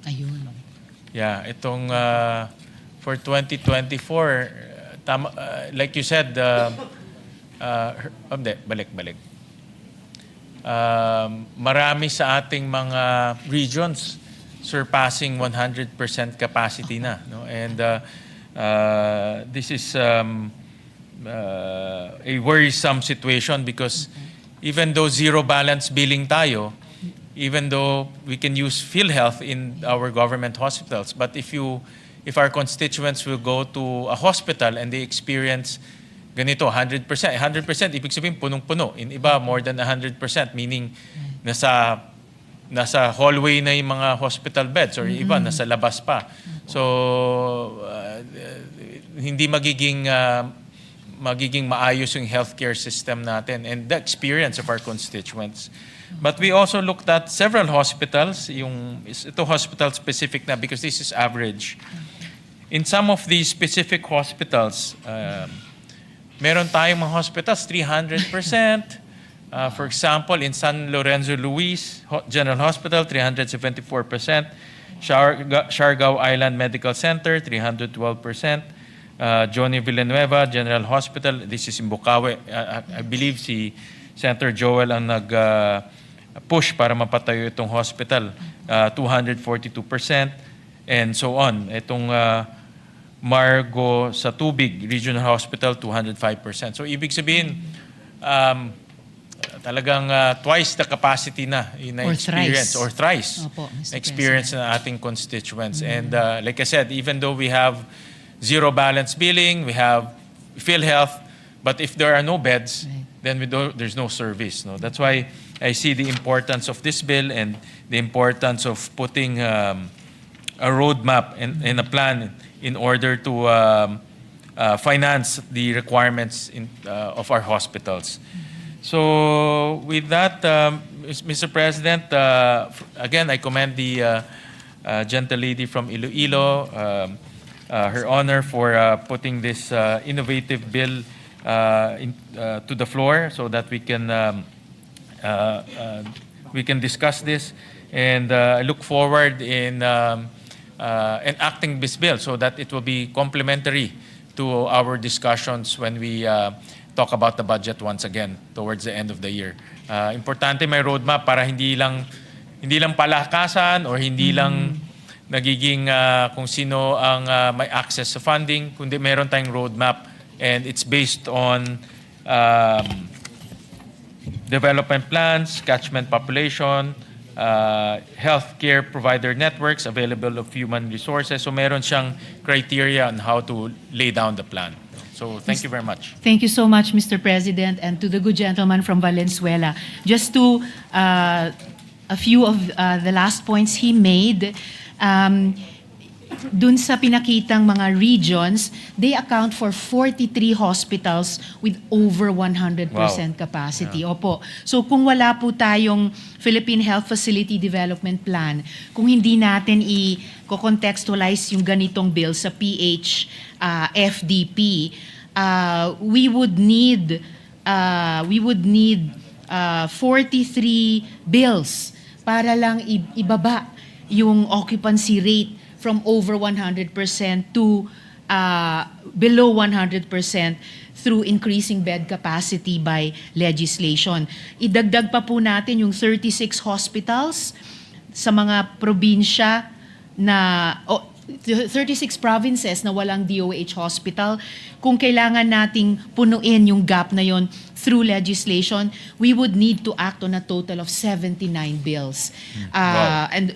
Ayun. Yeah, itong for 2024, tama, like you said, balik. Marami sa ating mga regions surpassing 100% capacity na, no? And this is a worrisome situation because even though zero balance billing tayo, even though we can use PhilHealth in our government hospitals, but if our constituents will go to a hospital and they experience ganito, 100%, ibig sabihin punong-puno. In iba, more than 100%, meaning nasa hallway na yung mga hospital beds or iba, nasa labas pa. So, hindi magiging maayos yung healthcare system natin and the experience of our constituents. But we also looked at several hospitals, ito hospital specific na because this is average. In some of these specific hospitals, meron tayong mga hospitals 300%. For example, in San Lorenzo Luis General Hospital, 374%. Siargao Island Medical Center, 312%. Johnny Villanueva General Hospital, this is in Bukawi. I believe si Senator Joel ang nag-push para mapatayo itong hospital, 242%, and so on. Itong Margo sa Tubig Regional Hospital, 205%. So ibig sabihin, talagang twice the capacity na Or experience thrice. or thrice Opo, Mr. experience ng ating constituents. And like I said, even though we have zero balance billing, we have PhilHealth, but if there are no beds, then there's no service. No? That's why I see the importance of this bill and the importance of putting a roadmap and a plan in order to finance the requirements of our hospitals. So with that, Mr. President, again, I commend the gentle lady from Iloilo, Her Honor, for putting this innovative bill to the floor so that we can discuss this. And I look forward in enacting this bill so that it will be complementary to our discussions when we talk about the budget once again towards the end of the year. Importante may roadmap para hindi lang palakasan or hindi lang nagiging kung sino ang may access sa funding, kundi meron tayong roadmap and it's based on development plans, catchment population, healthcare provider networks, available of human resources. So meron siyang criteria on how to lay down the plan. So thank you very much. Thank you so much, Mr. President, and to the good gentleman from Valenzuela. Just to a few of the last points he made, dun sa pinakitang mga regions, they account for 43 hospitals with over 100% capacity. Opo. So kung wala po tayong Philippine Health Facility Development Plan, kung hindi natin i-contextualize yung ganitong bill sa FDP, we would need 43 bills para lang ibaba yung occupancy rate from over 100% to below 100% through increasing bed capacity by legislation. Idagdag pa po natin yung 36 hospitals sa mga probinsya na 36 provinces na walang DOH hospital. Kung kailangan nating punuin yung gap na yon through legislation, we would need to act on a total of 79 bills. And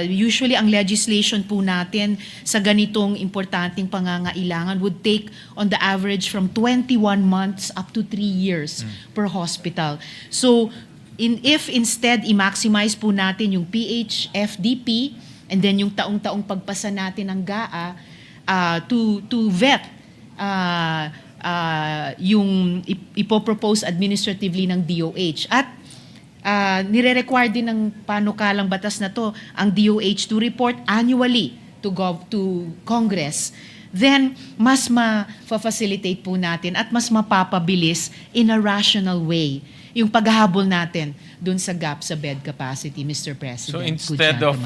usually ang legislation po natin sa ganitong importanteng pangangailangan would take on the average from 21 months up to 3 years per hospital. So if instead i-maximize po natin yung PHFDP and then yung taong-taong pagpasa natin ng GAA to vet yung ipopropose administratively ng DOH. At nire-require din ng panukalang batas na to ang DOH to report annually to Congress. Then, mas ma-facilitate po natin at mas mapapabilis in a rational way yung paghahabol natin dun sa gap sa bed capacity, Mr. President. So instead of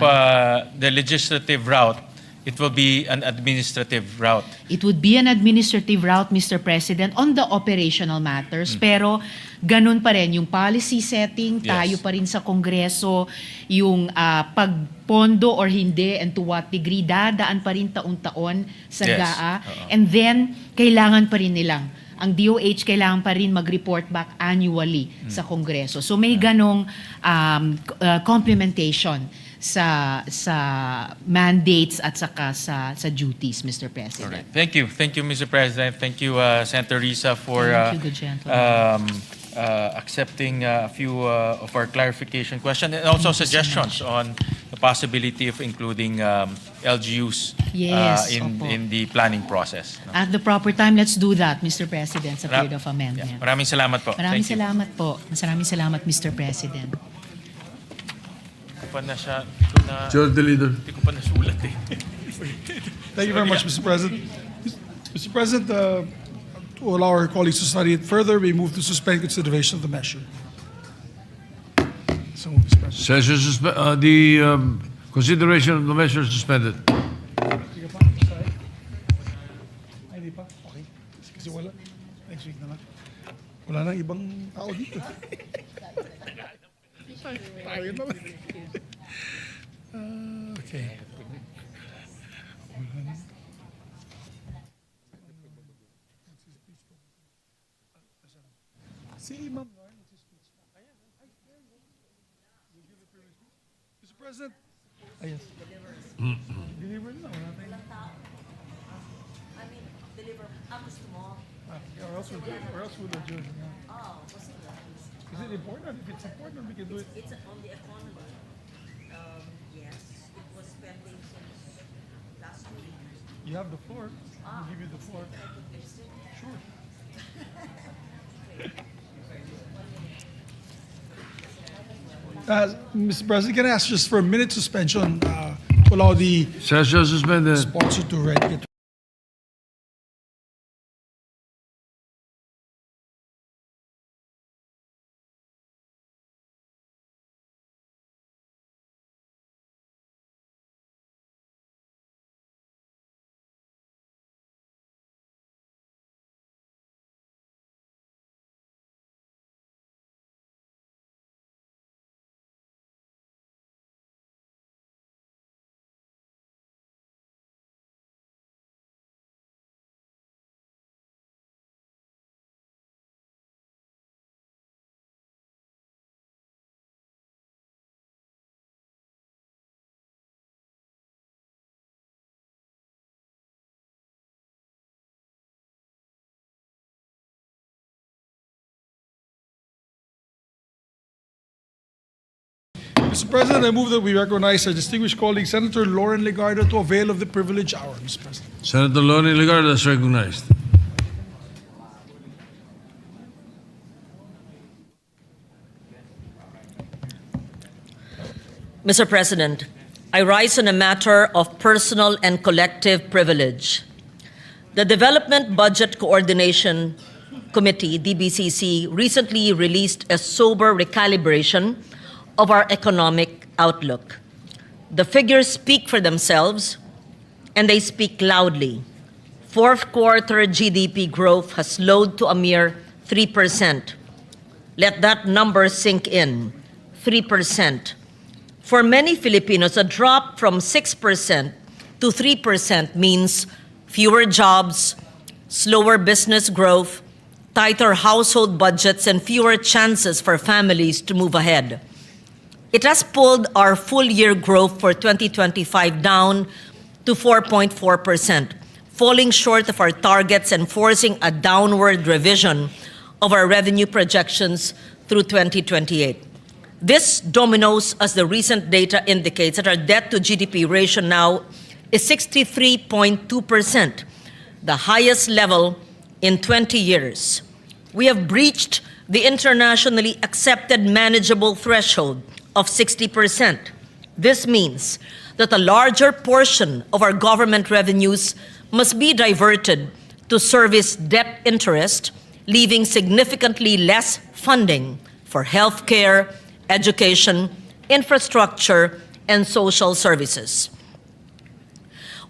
the legislative route, it will be an administrative route. It would be an administrative route, Mr. President, on the operational matters. Pero ganun pa rin yung policy setting, tayo pa rin sa Kongreso, yung pagpondo or hindi and to what degree, dadaan pa rin taon-taon sa GAA. And then, kailangan pa rin nilang ang DOH kailangan pa rin mag-report back annually sa Kongreso. So may ganong complementation sa mandates at saka sa duties, Mr. President. Right. Thank you, Mr. President. Thank you, Senator Risa, for Thank you, good gentleman. accepting a few of our clarification questions and also suggestions on the possibility of including LGUs in the planning process. At the proper time, let's do that, Mr. President, sa period of amendment. Yeah. Maraming salamat po. Maraming Thank you. salamat po. Maraming salamat, Mr. President. Hindi ko pa na siya, Majority Leader. hindi ko pa nasulat eh. Thank you very much, Mr. President. Mr. President, to allow our colleagues to study it further, we move to suspend consideration of the measure. So, Mr. President. Session consideration of the measure suspended. Ay, hindi pa? Okay. Kasi wala. Next week na lang. Wala nang ibang tao dito. Tayo naman. Okay. Si Ma'am Lauren, Mr. President. Yes. Deliver na. Wala tayong... Or else we'll adjourn. Is it important? If it's important, we can do it. It's on the economy. Yes, it was pending since last week. You have the floor. I'll give you the floor. Sure. Mr. President, can I ask just for a minute suspension to allow the Session suspended. sponsor to get Mr. President, I move that we recognize our distinguished colleague, Senator Lauren Legarda, to avail of the privilege hour, Mr. President. Senator Lonnie Legarda is recognized. Mr. President, I rise on a matter of personal and collective privilege. The Development Budget Coordination Committee, DBCC, recently released a sober recalibration of our economic outlook. The figures speak for themselves, and they speak loudly. Fourth quarter GDP growth has slowed to a mere 3%. Let that number sink in, 3%. For many Filipinos, a drop from 6% to 3% means fewer jobs, slower business growth, tighter household budgets, and fewer chances for families to move ahead. It has pulled our full-year growth for 2025 down to 4.4%, falling short of our targets and forcing a downward revision of our revenue projections through 2028. This dominoes as the recent data indicates that our debt-to-GDP ratio now is 63.2%, the highest level in 20 years. We have breached the internationally accepted manageable threshold of 60%. This means that a larger portion of our government revenues must be diverted to service debt interest, leaving significantly less funding for healthcare, education, infrastructure, and social services.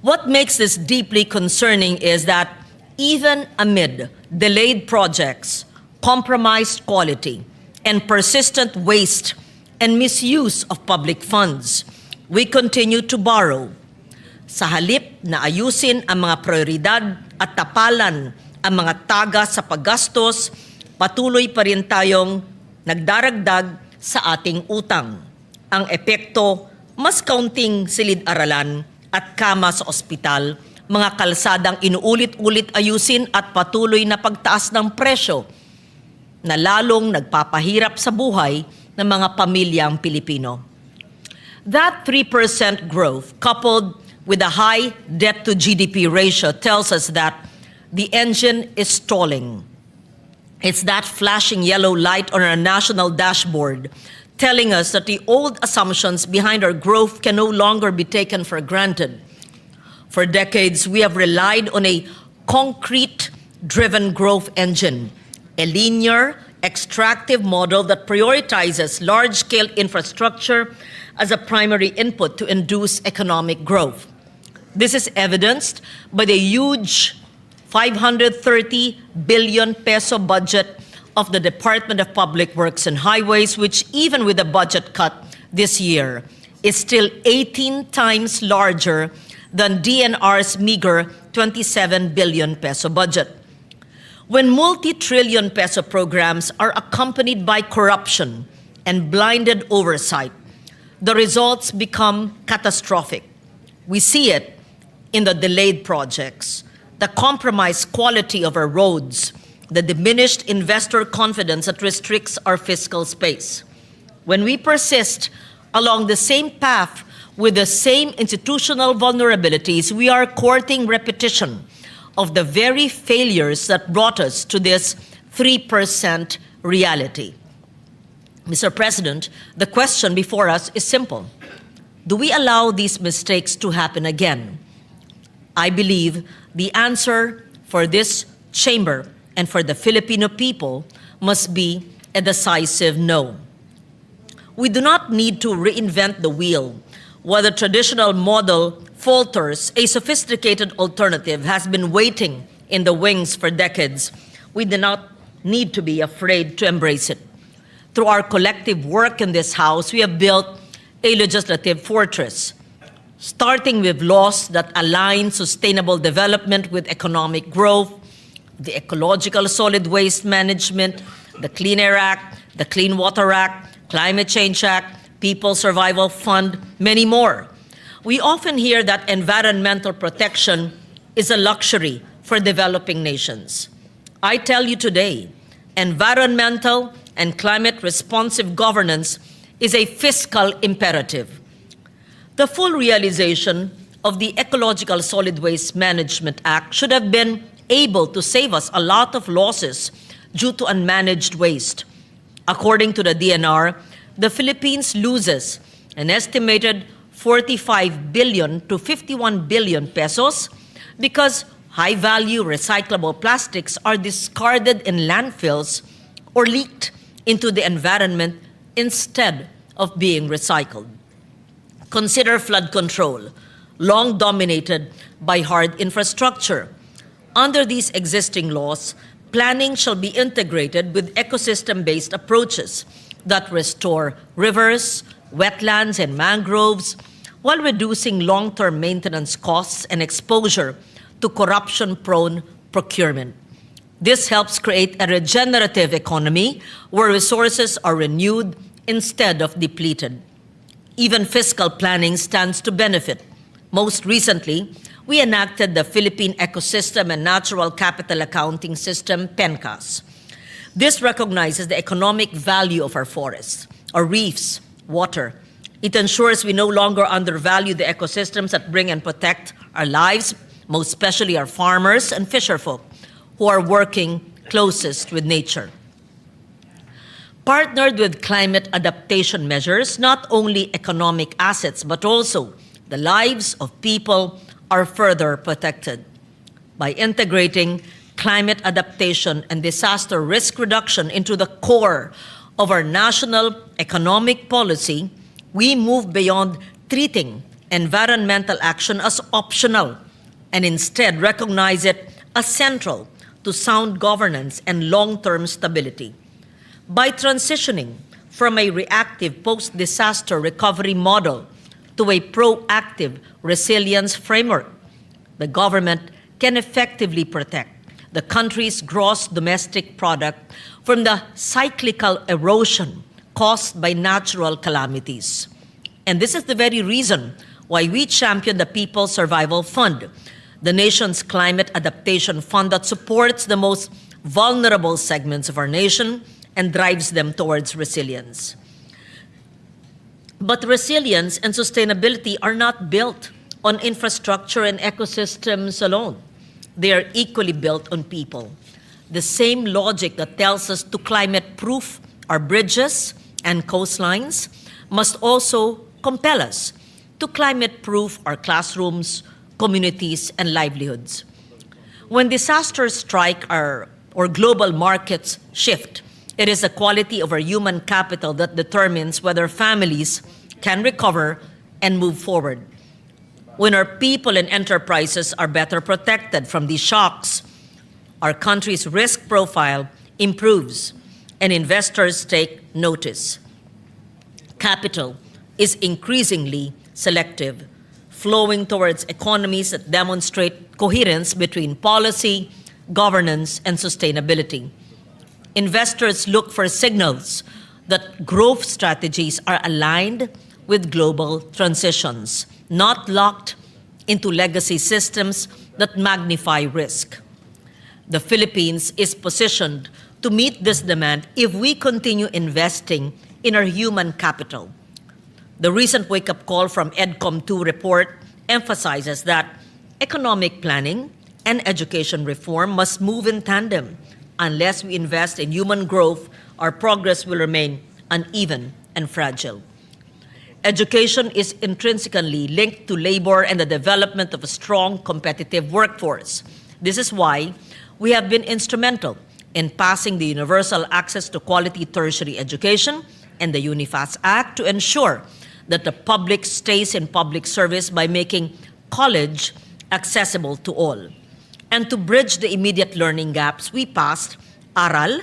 What makes this deeply concerning is that even amid delayed projects, compromised quality, and persistent waste and misuse of public funds, we continue to borrow. Sa halip na ayusin ang mga prioridad at tapalan ang mga taga sa paggastos, patuloy pa rin tayong nagdaragdag sa ating utang. Ang epekto, mas kaunting silid-aralan at kama sa ospital, mga kalsadang inuulit-ulit ayusin at patuloy na pagtaas ng presyo na lalong nagpapahirap sa buhay ng mga pamilyang Pilipino. That 3% growth, coupled with a high debt-to-GDP ratio, tells us that the engine is stalling. It's that flashing yellow light on our national dashboard telling us that the old assumptions behind our growth can no longer be taken for granted. For decades, we have relied on a concrete-driven growth engine, a linear, extractive model that prioritizes large-scale infrastructure as a primary input to induce economic growth. This is evidenced by the huge 530 billion peso budget of the Department of Public Works and Highways, which even with a budget cut this year, is still 18 times larger than DNR's meager 27 billion peso budget. When multi-trillion peso programs are accompanied by corruption and blinded oversight, the results become catastrophic. We see it in the delayed projects, the compromised quality of our roads, the diminished investor confidence that restricts our fiscal space. When we persist along the same path with the same institutional vulnerabilities, we are courting repetition of the very failures that brought us to this 3% reality. Mr. President, the question before us is simple. Do we allow these mistakes to happen again? I believe the answer for this chamber and for the Filipino people must be a decisive no. We do not need to reinvent the wheel. While the traditional model falters, a sophisticated alternative has been waiting in the wings for decades. We do not need to be afraid to embrace it. Through our collective work in this House, we have built a legislative fortress, starting with laws that align sustainable development with economic growth, the Ecological Solid Waste Management, the Clean Air Act, the Clean Water Act, Climate Change Act, People's Survival Fund, many more. We often hear that environmental protection is a luxury for developing nations. I tell you today, environmental and climate responsive governance is a fiscal imperative. The full realization of the Ecological Solid Waste Management Act should have been able to save us a lot of losses due to unmanaged waste. According to the DNR, the Philippines loses an estimated 45 billion to 51 billion pesos because high-value recyclable plastics are discarded in landfills or leaked into the environment instead of being recycled. Consider flood control, long dominated by hard infrastructure. Under these existing laws, planning shall be integrated with ecosystem-based approaches that restore rivers, wetlands, and mangroves while reducing long-term maintenance costs and exposure to corruption-prone procurement. This helps create a regenerative economy where resources are renewed instead of depleted. Even fiscal planning stands to benefit. Most recently, we enacted the Philippine Ecosystem and Natural Capital Accounting System, PENCAS. This recognizes the economic value of our forests, our reefs, water. It ensures we no longer undervalue the ecosystems that bring and protect our lives, most especially our farmers and fisherfolk, who are working closest with nature. Partnered with climate adaptation measures, not only economic assets, but also the lives of people are further protected. By integrating climate adaptation and disaster risk reduction into the core of our national economic policy, we move beyond treating environmental action as optional and instead recognize it as central to sound governance and long-term stability. By transitioning from a reactive post-disaster recovery model to a proactive resilience framework, the government can effectively protect the country's gross domestic product from the cyclical erosion caused by natural calamities. And this is the very reason why we champion the People's Survival Fund, the nation's climate adaptation fund that supports the most vulnerable segments of our nation and drives them towards resilience. But resilience and sustainability are not built on infrastructure and ecosystems alone. They are equally built on people. The same logic that tells us to climate-proof our bridges and coastlines must also compel us to climate-proof our classrooms, communities, and livelihoods. When disasters strike or global markets shift, it is the quality of our human capital that determines whether families can recover and move forward. When our people and enterprises are better protected from these shocks, our country's risk profile improves and investors take notice. Capital is increasingly selective, flowing towards economies that demonstrate coherence between policy, governance, and sustainability. Investors look for signals that growth strategies are aligned with global transitions, not locked into legacy systems that magnify risk. The Philippines is positioned to meet this demand if we continue investing in our human capital. The recent wake-up call from EDCOM 2 report emphasizes that economic planning and education reform must move in tandem. Unless we invest in human growth, our progress will remain uneven and fragile. Education is intrinsically linked to labor and the development of a strong, competitive workforce. This is why we have been instrumental in passing the Universal Access to Quality Tertiary Education and the UNIFAS Act to ensure that the public stays in public service by making college accessible to all. And to bridge the immediate learning gaps, we passed ARAL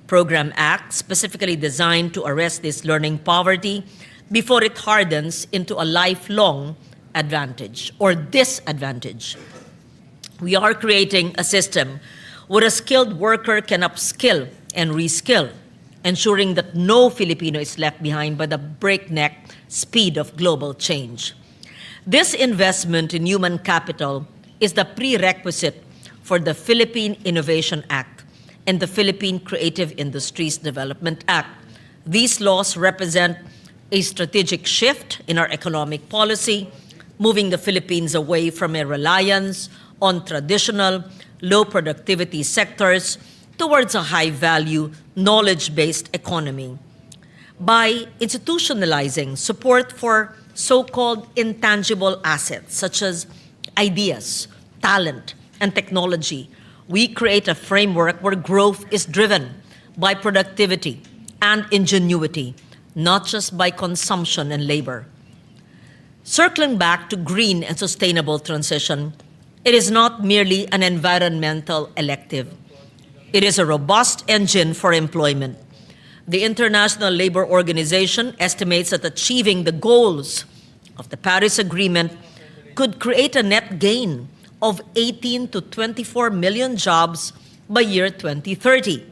Program Act, specifically designed to arrest this learning poverty before it hardens into a lifelong advantage or disadvantage. We are creating a system where a skilled worker can upskill and reskill, ensuring that no Filipino is left behind by the breakneck speed of global change. This investment in human capital is the prerequisite for the Philippine Innovation Act and the Philippine Creative Industries Development Act. These laws represent a strategic shift in our economic policy, moving the Philippines away from a reliance on traditional, low-productivity sectors towards a high-value, knowledge-based economy. By institutionalizing support for so-called intangible assets, such as ideas, talent, and technology, we create a framework where growth is driven by productivity and ingenuity, not just by consumption and labor. Circling back to green and sustainable transition, it is not merely an environmental elective. It is a robust engine for employment. The International Labor Organization estimates that achieving the goals of the Paris Agreement could create a net gain of 18 to 24 million jobs by year 2030.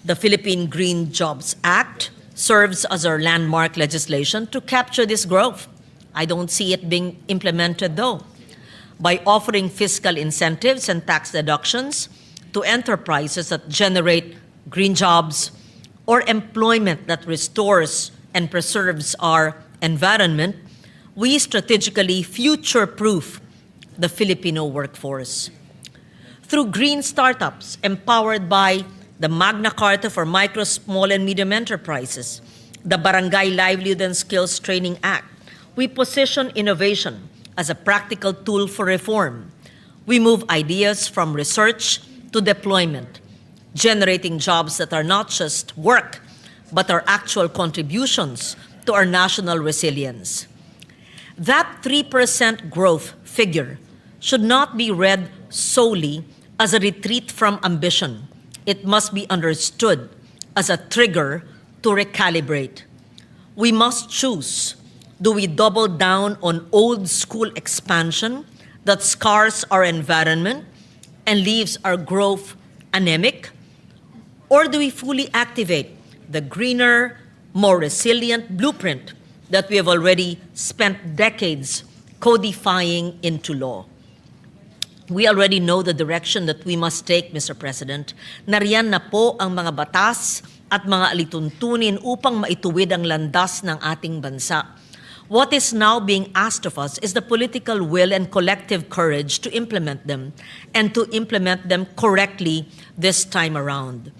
The Philippine Green Jobs Act serves as our landmark legislation to capture this growth. I don't see it being implemented though. By offering fiscal incentives and tax deductions to enterprises that generate green jobs or employment that restores and preserves our environment, we strategically future-proof the Filipino workforce. Through green startups empowered by the Magna Carta for Micro, Small, and Medium Enterprises, the Barangay Livelihood and Skills Training Act, we position innovation as a practical tool for reform. We move ideas from research to deployment, generating jobs that are not just work, but are actual contributions to our national resilience. That 3% growth figure should not be read solely as a retreat from ambition. It must be understood as a trigger to recalibrate. We must choose. Do we double down on old school expansion that scars our environment and leaves our growth anemic? Or do we fully activate the greener, more resilient blueprint that we have already spent decades codifying into law? We already know the direction that we must take, Mr. President. Nariyan na po ang mga batas at mga alituntunin upang maituwid ang landas ng ating bansa. What is now being asked of us is the political will and collective courage to implement them, and to implement them correctly this time around.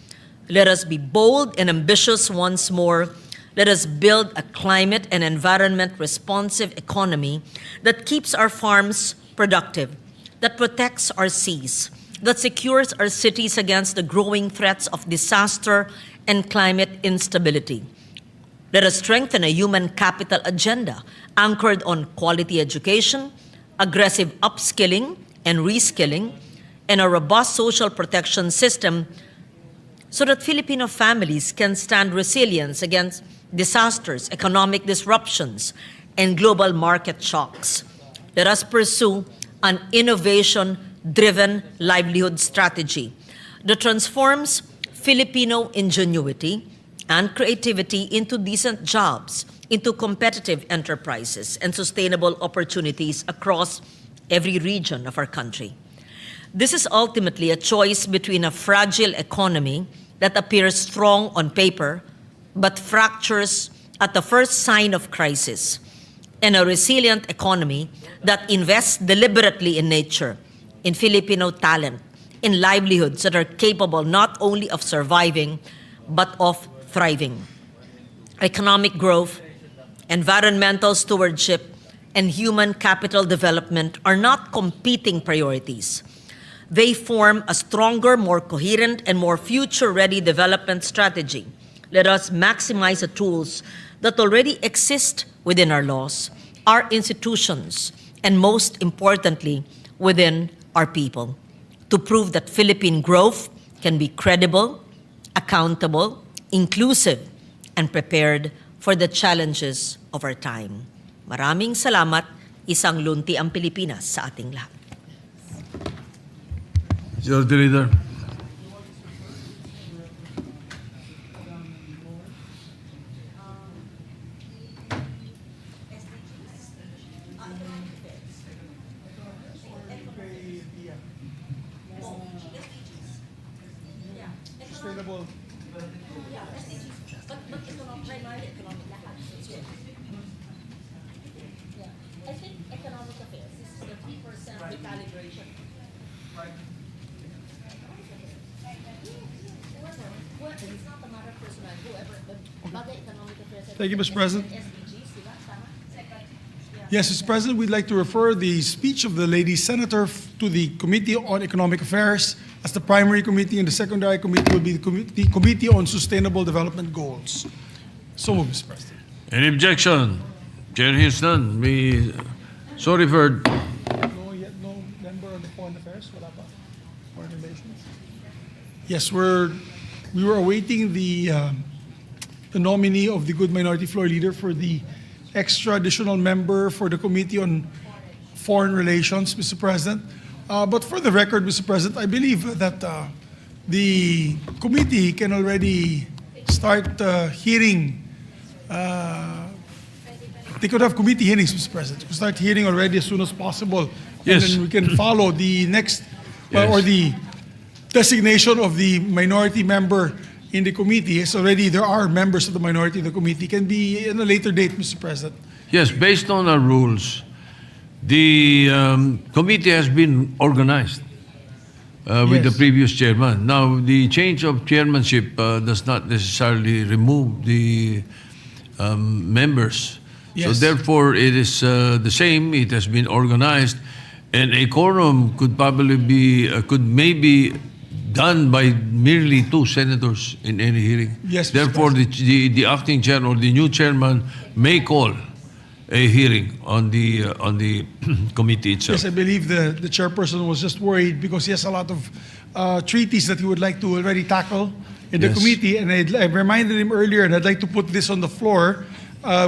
Let us be bold and ambitious once more. Let us build a climate and environment responsive economy that keeps our farms productive, that protects our seas, that secures our cities against the growing threats of disaster and climate instability. Let us strengthen a human capital agenda anchored on quality education, aggressive upskilling and reskilling, and a robust social protection system so that Filipino families can stand resilience against disasters, economic disruptions, and global market shocks. Let us pursue an innovation-driven livelihood strategy that transforms Filipino ingenuity and creativity into decent jobs into competitive enterprises and sustainable opportunities across every region of our country. This is ultimately a choice between a fragile economy that appears strong on paper but fractures at the first sign of crisis, and a resilient economy that invests deliberately in nature, in Filipino talent, in livelihoods that are capable not only of surviving but of thriving. Economic growth, environmental stewardship, and human capital development are not competing priorities. They form a stronger, more coherent, and more future-ready development strategy. Let us maximize the tools that already exist within our laws, our institutions, and most importantly, within our people, to prove that Philippine growth can be credible, accountable, inclusive, and prepared for the challenges of our time. Maraming salamat. Isang lunti ang Pilipinas sa ating lahat. Majority Leader. Sustainable. I think economic affairs, this is the 3% recalibration. It's not a matter of personal, whoever, but bagay economic affairs. Thank you, Mr. President. Yes, Mr. President, we'd like to refer the speech of the lady senator to the Committee on Economic Affairs as the primary committee, and the secondary committee will be the Committee on Sustainable Development Goals. So moved, Mr. President. Any objection? Chair hears none. We so referred. No, yet no member on the Foreign Affairs? Wala pa? Foreign Relations? Yes, we were awaiting the nominee of the Good Minority Floor Leader for the extra additional member for the Committee on Foreign Relations, Mr. President. But for the record, Mr. President, I believe that the committee can already start hearing. They could have committee hearings, Mr. President. We could start hearing already as soon as possible. Yes. And then we can follow the next, Yes. or the designation of the minority member in the committee. Yes, already there are members of the minority in the committee. Can be in a later date, Mr. President. Yes, based on our rules, the committee has been organized with the Yes. previous chairman. Now, the change of chairmanship does not necessarily remove the members. So Yes. therefore, it is the same. It has been organized, and a quorum could probably be could maybe done by merely 2 senators in any hearing. Yes, Mr. Therefore, the acting chair or the new chairman may call a hearing on the committee itself. Yes, I believe the chairperson was just worried because he has a lot of treaties that he would like to already tackle in the Yes. committee. And I reminded him earlier, and I'd like to put this on the floor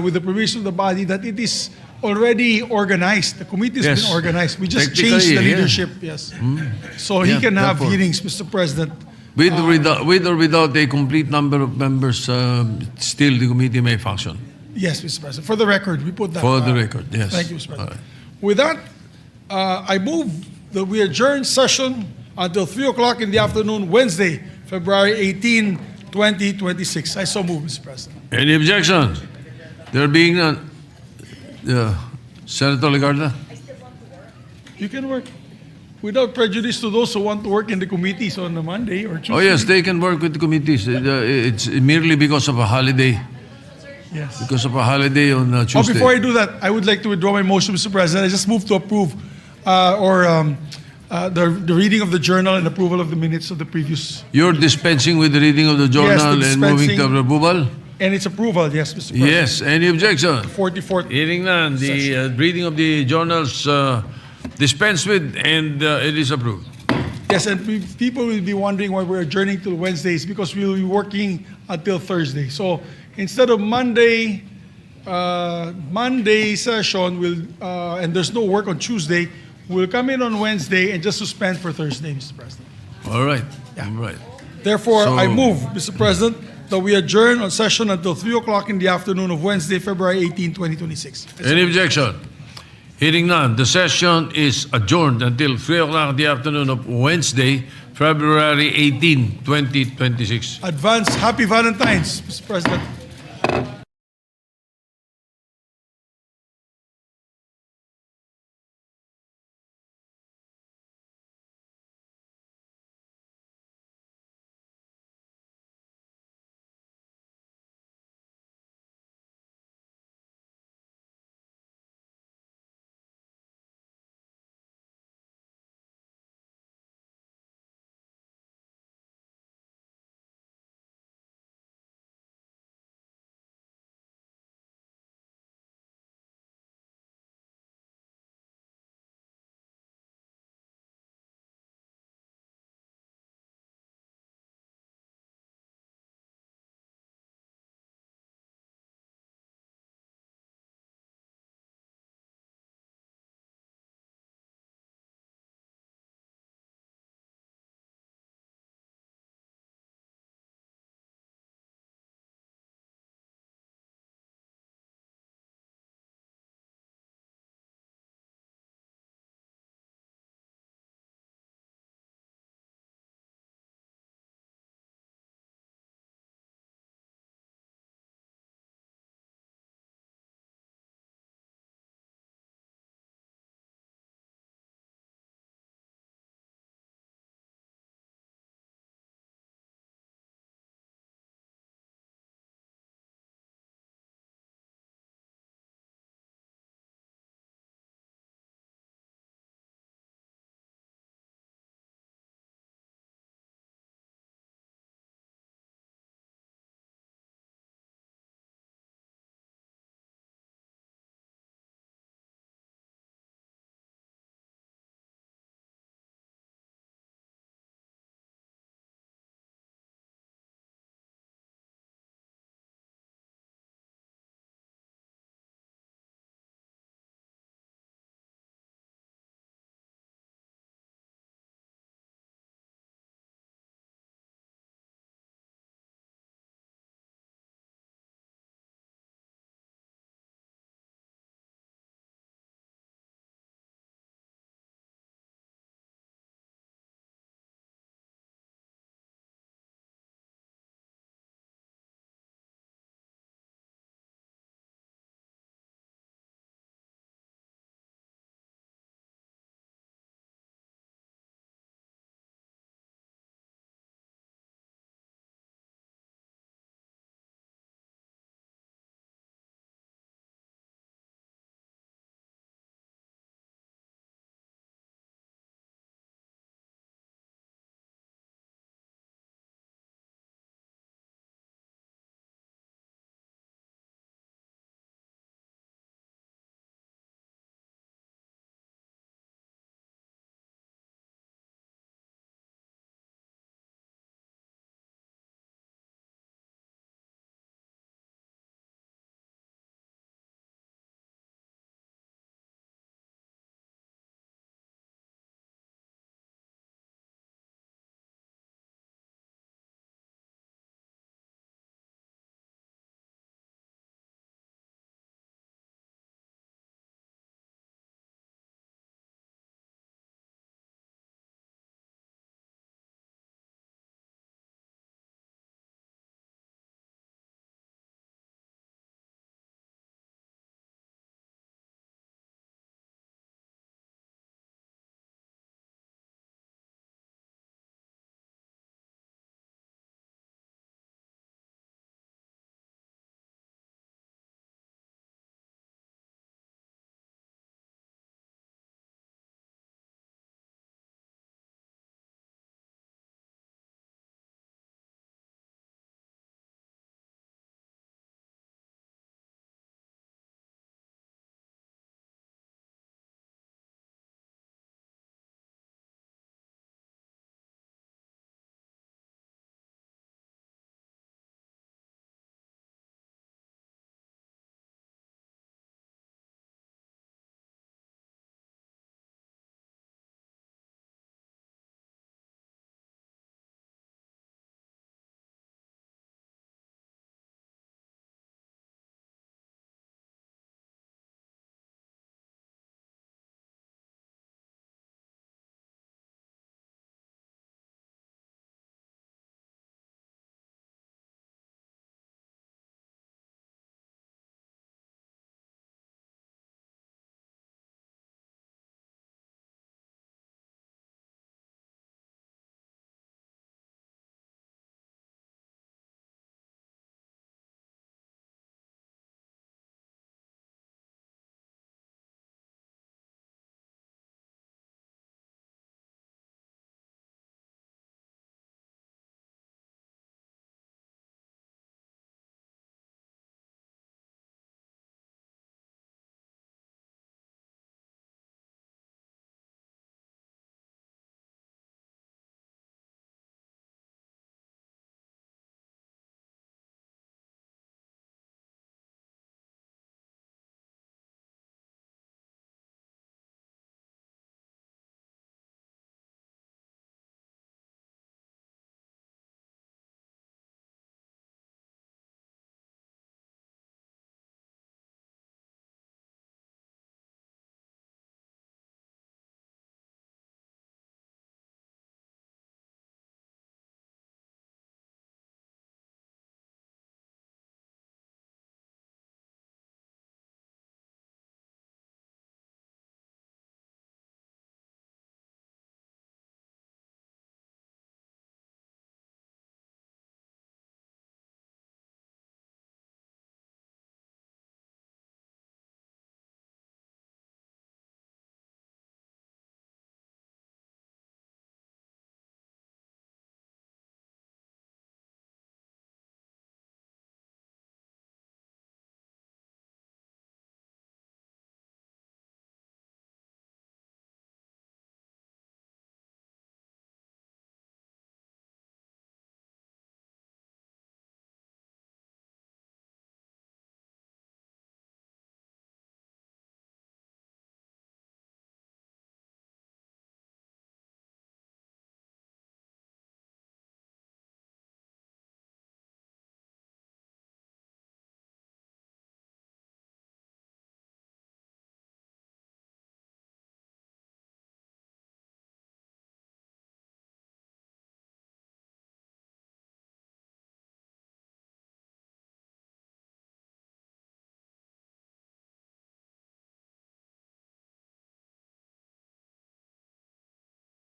with the permission of the body, that it is already organized. The committee has Yes. been organized. We just Technically, changed the yeah. leadership, yes. So he Yeah, can have therefore. hearings, Mr. President. With or without a complete number of members, still the committee may function. Yes, Mr. President. For the record, we put that. For the record, yes. Thank you, Mr. President. All right. With that, I move that we adjourn session until 3 o'clock in the afternoon, Wednesday, February 18, 2026. I so move, Mr. President. Any objection? There being none. Senator Legarda? You can work without prejudice to those who want to work in the committees on a Monday or Tuesday. Oh yes, they can work with the committees. It's merely because of a holiday. Yes. Because of a holiday on Oh, Tuesday. before I do that, I would like to withdraw my motion, Mr. President. I just move to approve the reading of the journal and approval of the minutes of the previous. You're dispensing with the reading of the journal and moving to dispensing. approval? And its approval, yes, Mr. President. Yes. Any objection? 44th. Hearing none. The reading of the journals dispensed with, and it is approved. Yes, and people will be wondering why we're adjourning till Wednesdays, because we will be working until Thursday. So instead of Monday session, and there's no work on Tuesday, we'll come in on Wednesday and just suspend for Thursday, Mr. President. All right. All right. Therefore, So- I move, Mr. President, that we adjourn on session until 3 o'clock in the afternoon of Wednesday, February 18, 2026. Any objection? Hearing none, the session is adjourned until 3 o'clock in the afternoon of Wednesday, February 18, 2026. Advance Happy Valentine's, Mr. President.